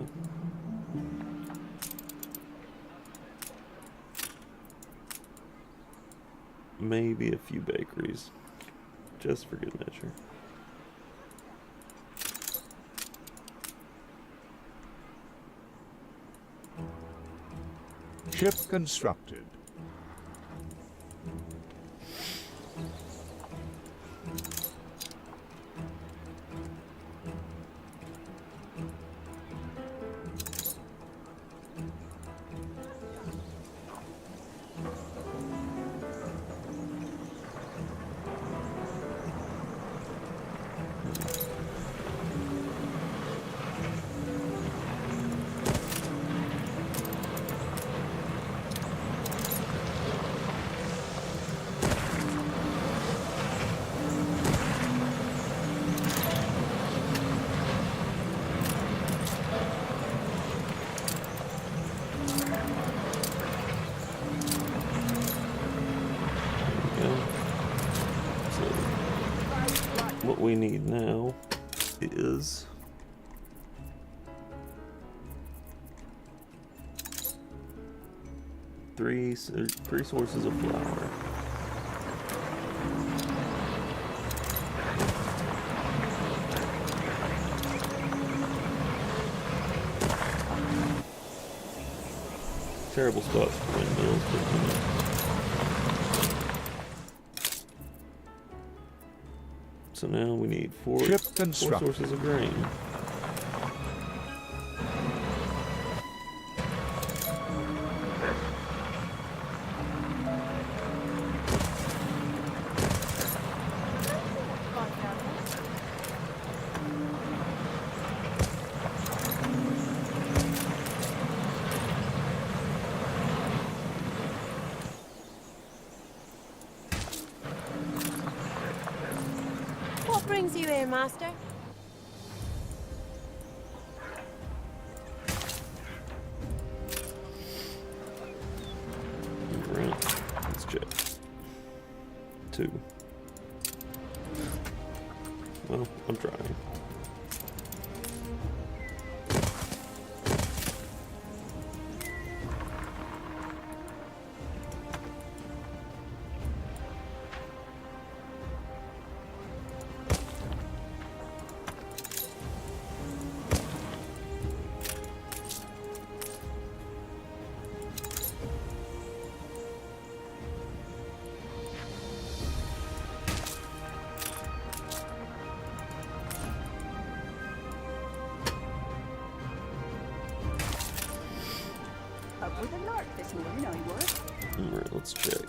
maybe a few bakeries. Just for good measure. Ship constructed. What we need now is three sources of flour. Terrible spot for windmills, but you know. So now we need four sources of grain. What brings you here, Master? Right, let's check. 2. Well, I'm trying. Up with a lark this morning, I was. Alright, let's check.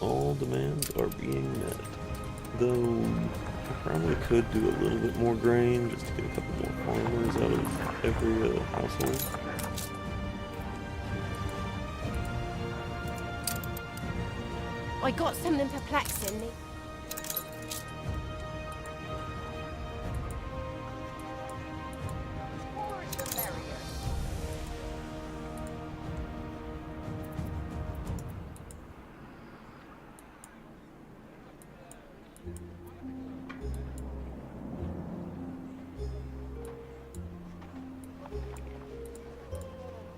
All demands are being met. Though, I probably could do a little bit more grain just to get a couple more farmers out of every household. I got something perplexing me.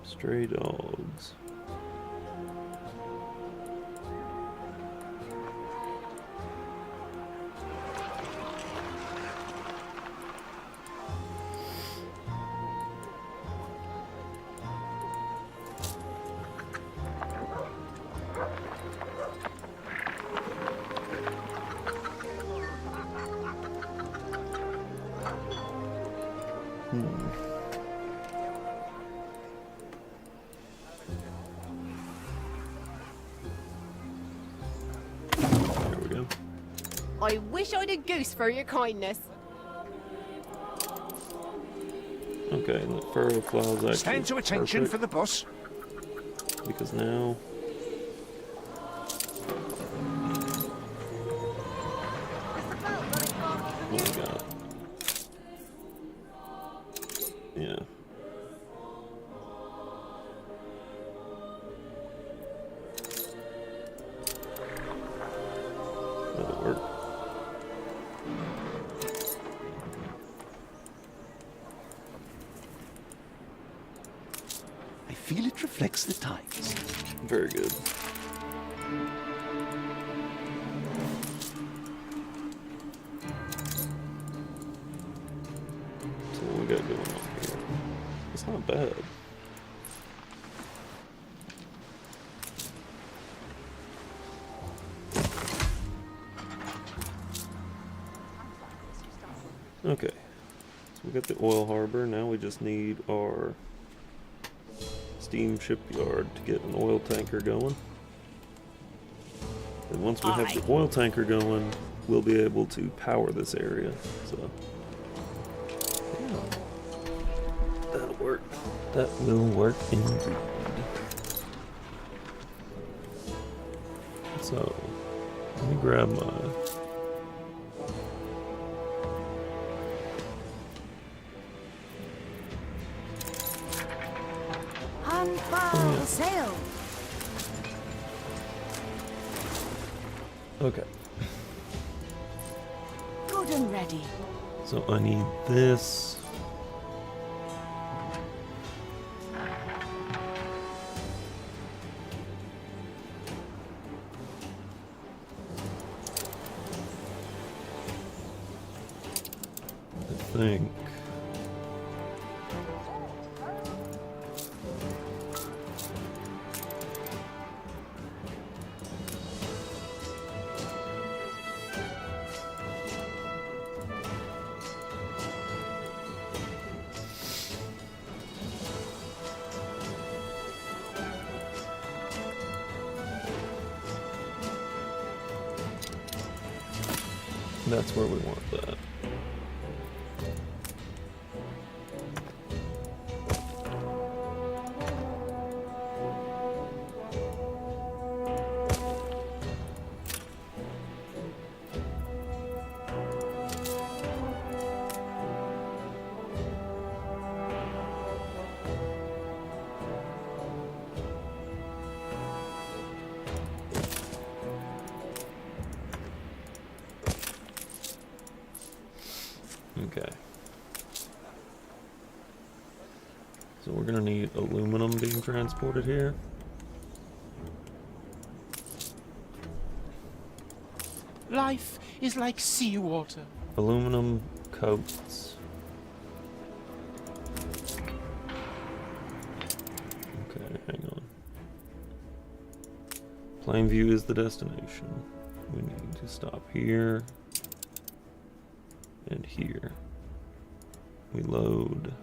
Stray dogs. I wish I'd a goose for your kindness. Okay, and the furrow flowers actually Stand to attention perfect, for the boss. because now what we got? Yeah. That'll work. I feel it reflects the times. Very good. So what we got going on here? It's not bad. Okay, so we got the oil harbor. Now we just need our steam shipyard to get an oil tanker going. And once we have the oil tanker going, we'll be able to power this area. So, yeah, that'll work. That will work indeed. So, let me grab my... Sail. Okay. Good and ready. So I need this. I think. That's where we want that. Okay. So we're gonna need aluminum being transported here. Life is like seawater. Aluminum coats. Okay, hang on. Plainview is the destination. We need to stop here and here. We load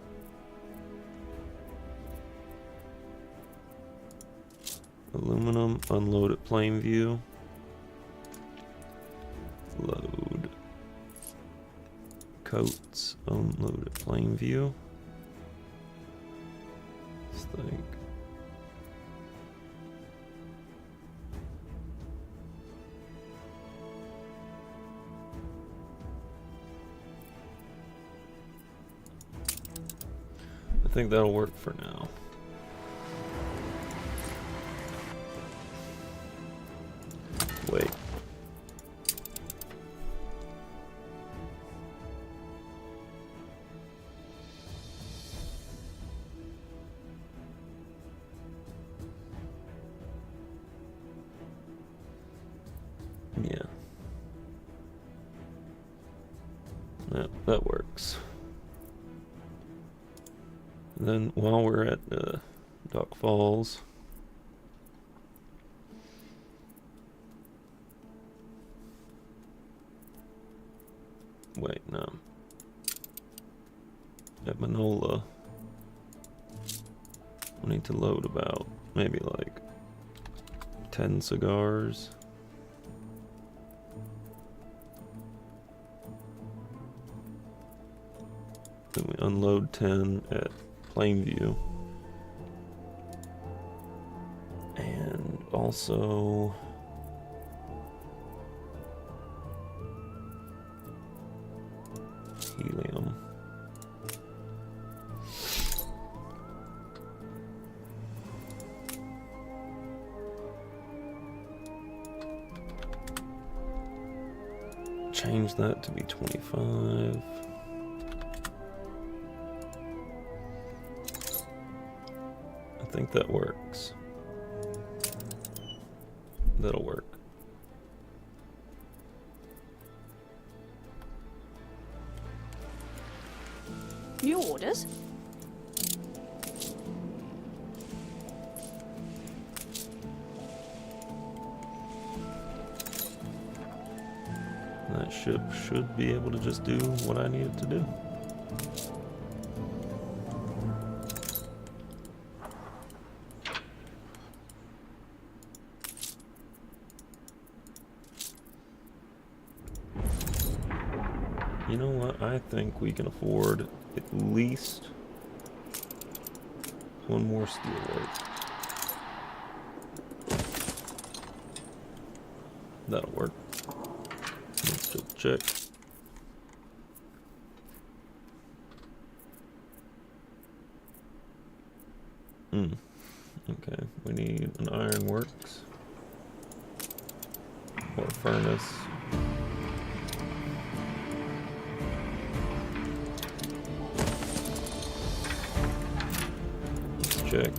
Aluminum, unload at Plainview. Load. Coats, unload at Plainview. Let's think. I think that'll work for now. Wait. Yeah. That works. And then while we're at Dock Falls, wait, no. At Manola, we need to load about maybe like 10 cigars. Then we unload 10 at Plainview. And also helium. Change that to be 25. I think that works. That'll work. New orders? That ship should be able to just do what I need it to do. You know what? I think we can afford at least one more steelwork. That'll work. Let's just check. Okay, we need an ironworks or a furnace. Let's check.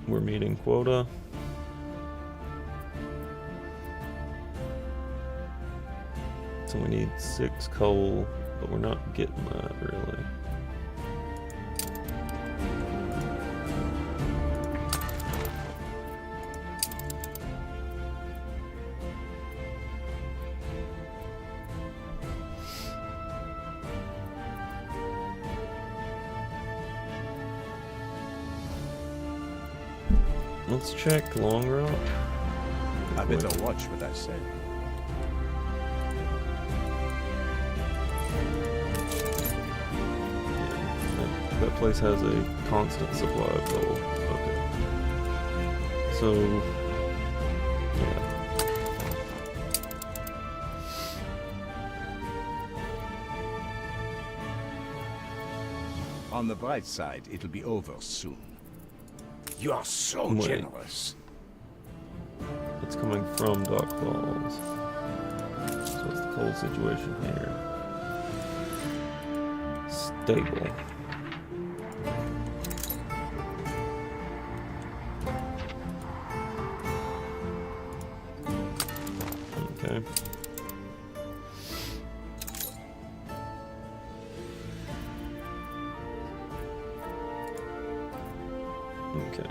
We're meeting quota. So we need 6 coal, but we're not getting that really. Let's check Long Rock. I better watch what I say. That place has a constant supply of coal. Okay. So, yeah. On the bright side, it'll be over soon. You are so Wait. generous. It's coming from Dock Falls. So what's the coal situation here? Stable. Okay. Okay.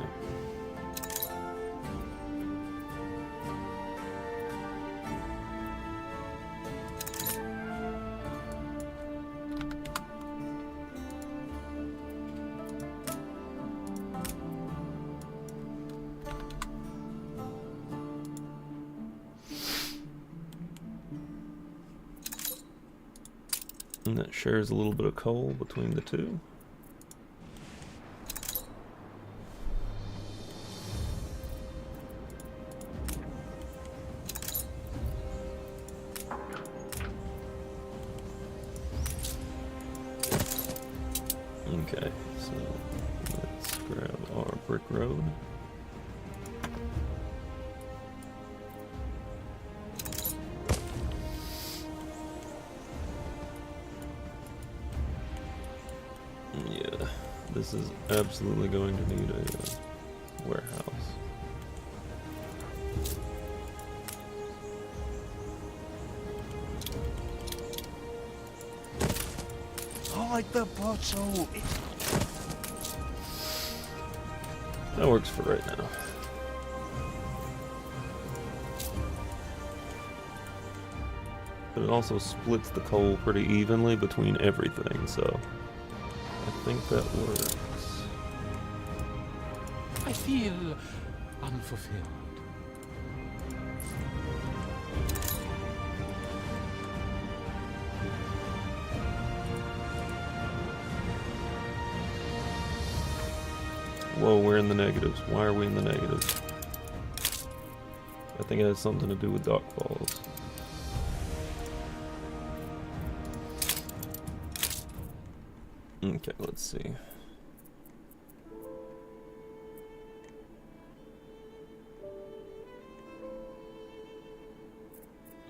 And that shares a little bit of coal between the two. Okay, so let's grab our brick road. Yeah, this is absolutely going to need a warehouse. Hide the bottle. That works for right now. But it also splits the coal pretty evenly between everything, so I think that works. I feel unfulfilled. Whoa, we're in the negatives. Why are we in the negatives? I think it has something to do with dock falls. Okay, let's see.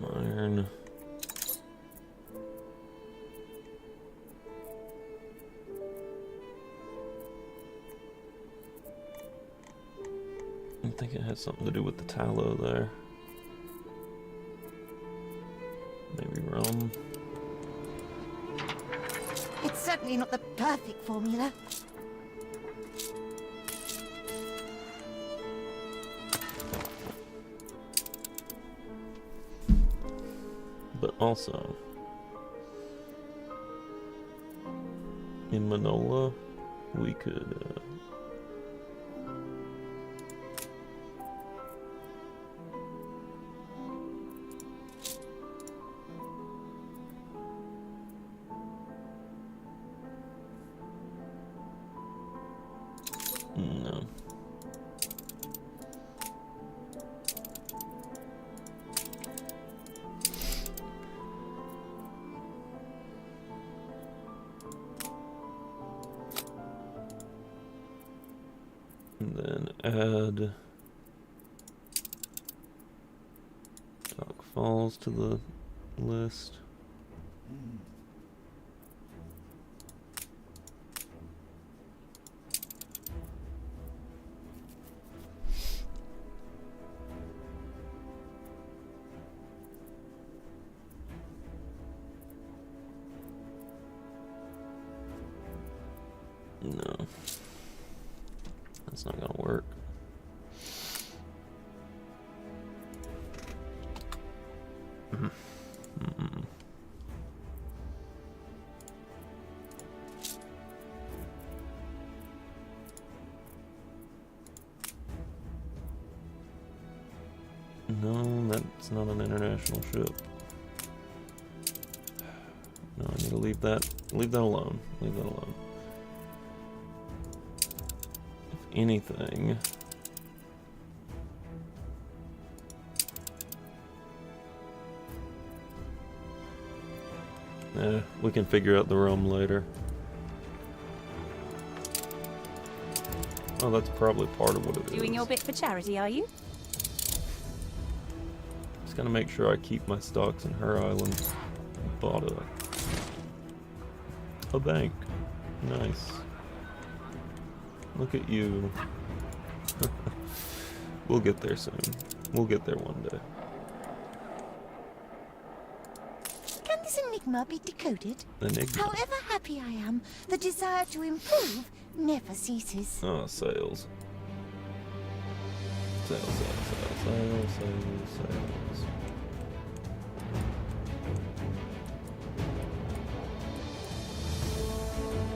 Iron. I think it has something to do with the tallow there. Maybe rum. It's certainly not the perfect formula. But also, in Manola, we could no. And then add Dock Falls to the list. No, that's not gonna work. No, that's not an international ship. No, I need to leave that alone. Leave that alone. If anything, we can figure out the rum later. Oh, that's probably part of what it is. Doing your bit for charity, are you? Just gotta make sure I keep my stocks in her island. Bought a bank. Nice. Look at you. We'll get there soon. We'll get there one day. Can this enigma be decoded? Enigma. However happy I am, the desire to improve never ceases. Oh, sales. Sales.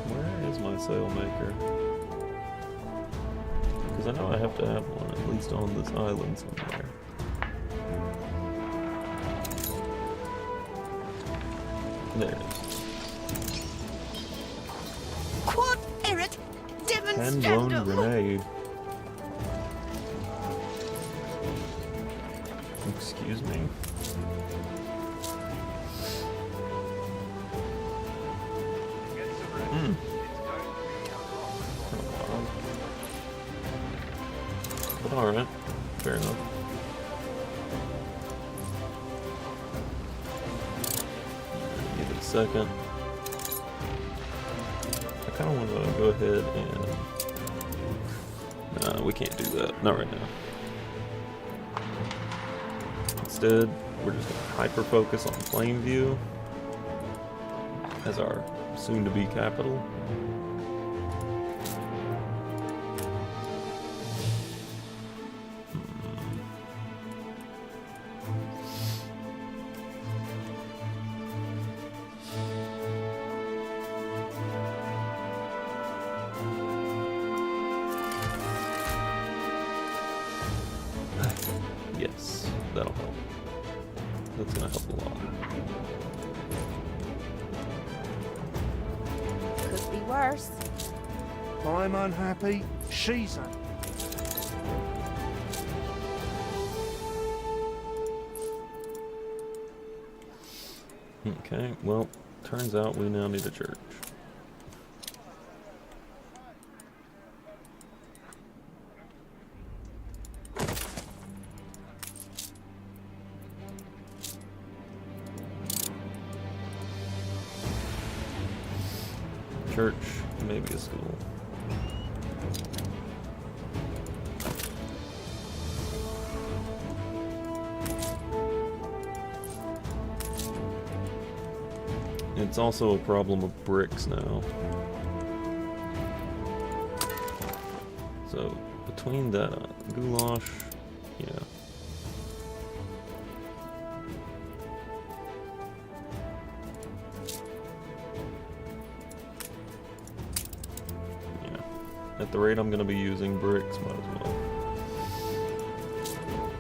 Where is my sail maker? Because I know I have to have one, at least on this island somewhere. There it is. hand-blown grenade. Excuse me. But alright, fair enough. Give it a second. I kind of want to go ahead and... Nah, we can't do that. Not right now. Instead, we're just going to hyper-focus on Plainview as our soon-to-be capital. Yes, that'll help. That's gonna help a lot. Could be worse. I'm unhappy. She's unhappy. Okay, well, turns out we now need a church. Church, maybe a school. It's also a problem of bricks now. So, between that goulash, yeah. At the rate I'm going to be using bricks, might as well.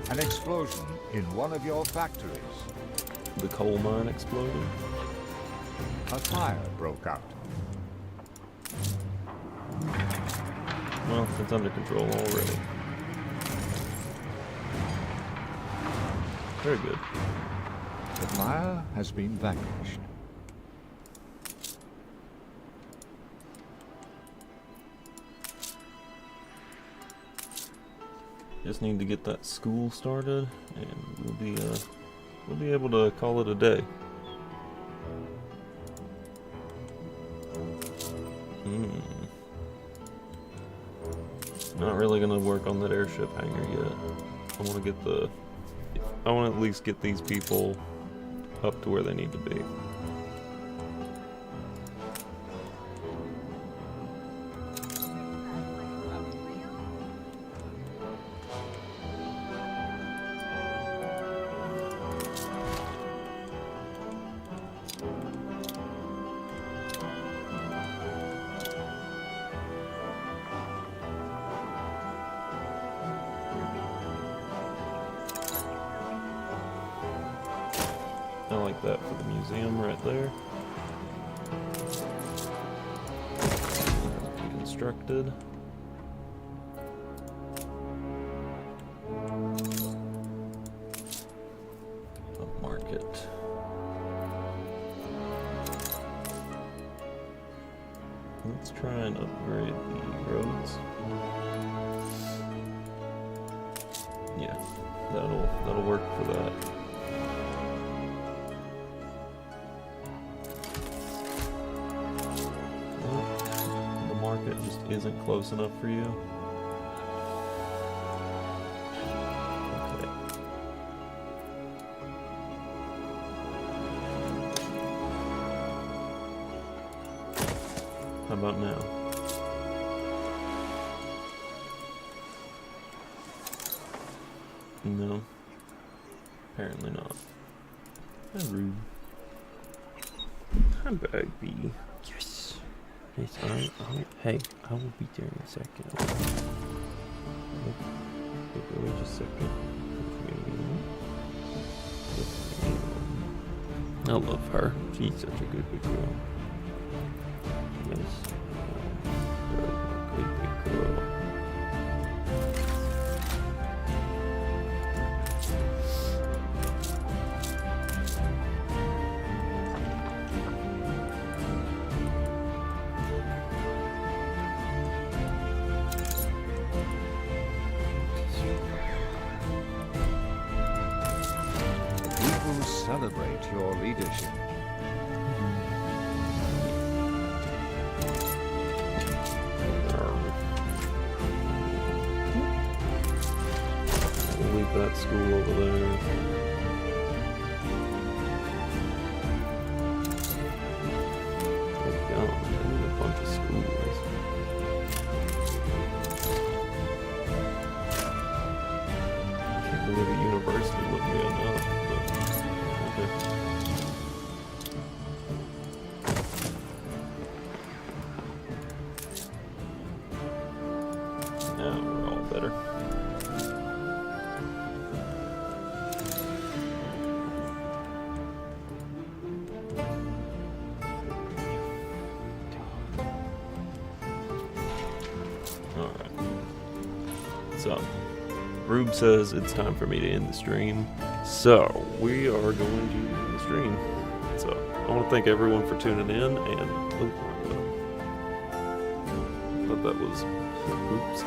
An explosion in one of your factories. The coal mine exploded. A fire broke out. Well, it's under control already. Very good. The fire has been vanquished. Just need to get that school started, and we'll be able to call it a day. Not really gonna work on that airship hangar yet. I want to at least get these people up to where they need to be. I like that for the museum right there. Constructed. Upmarket. Let's try and upgrade the roads. Yeah, that'll work for that. It just isn't close enough for you. Okay. How about now? No. Apparently not. How rude. Hi, Bagby. Yes. Yes, hey, I will be there in a second. Wait just a second. I love her. She's such a good girl. Yes. Good celebrate your leadership. We'll leave that school over there. Oh god, I need a bunch of schools. Can't believe a university wouldn't be enough, but okay. Now we're all better. Alright. So, Rube says it's time for me to end the stream. So, we are going to end the stream. So, I want to thank everyone for tuning in, and thought that was oops.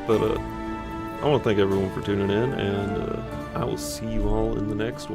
But I want to thank everyone for tuning in, and I will see you all in the next one.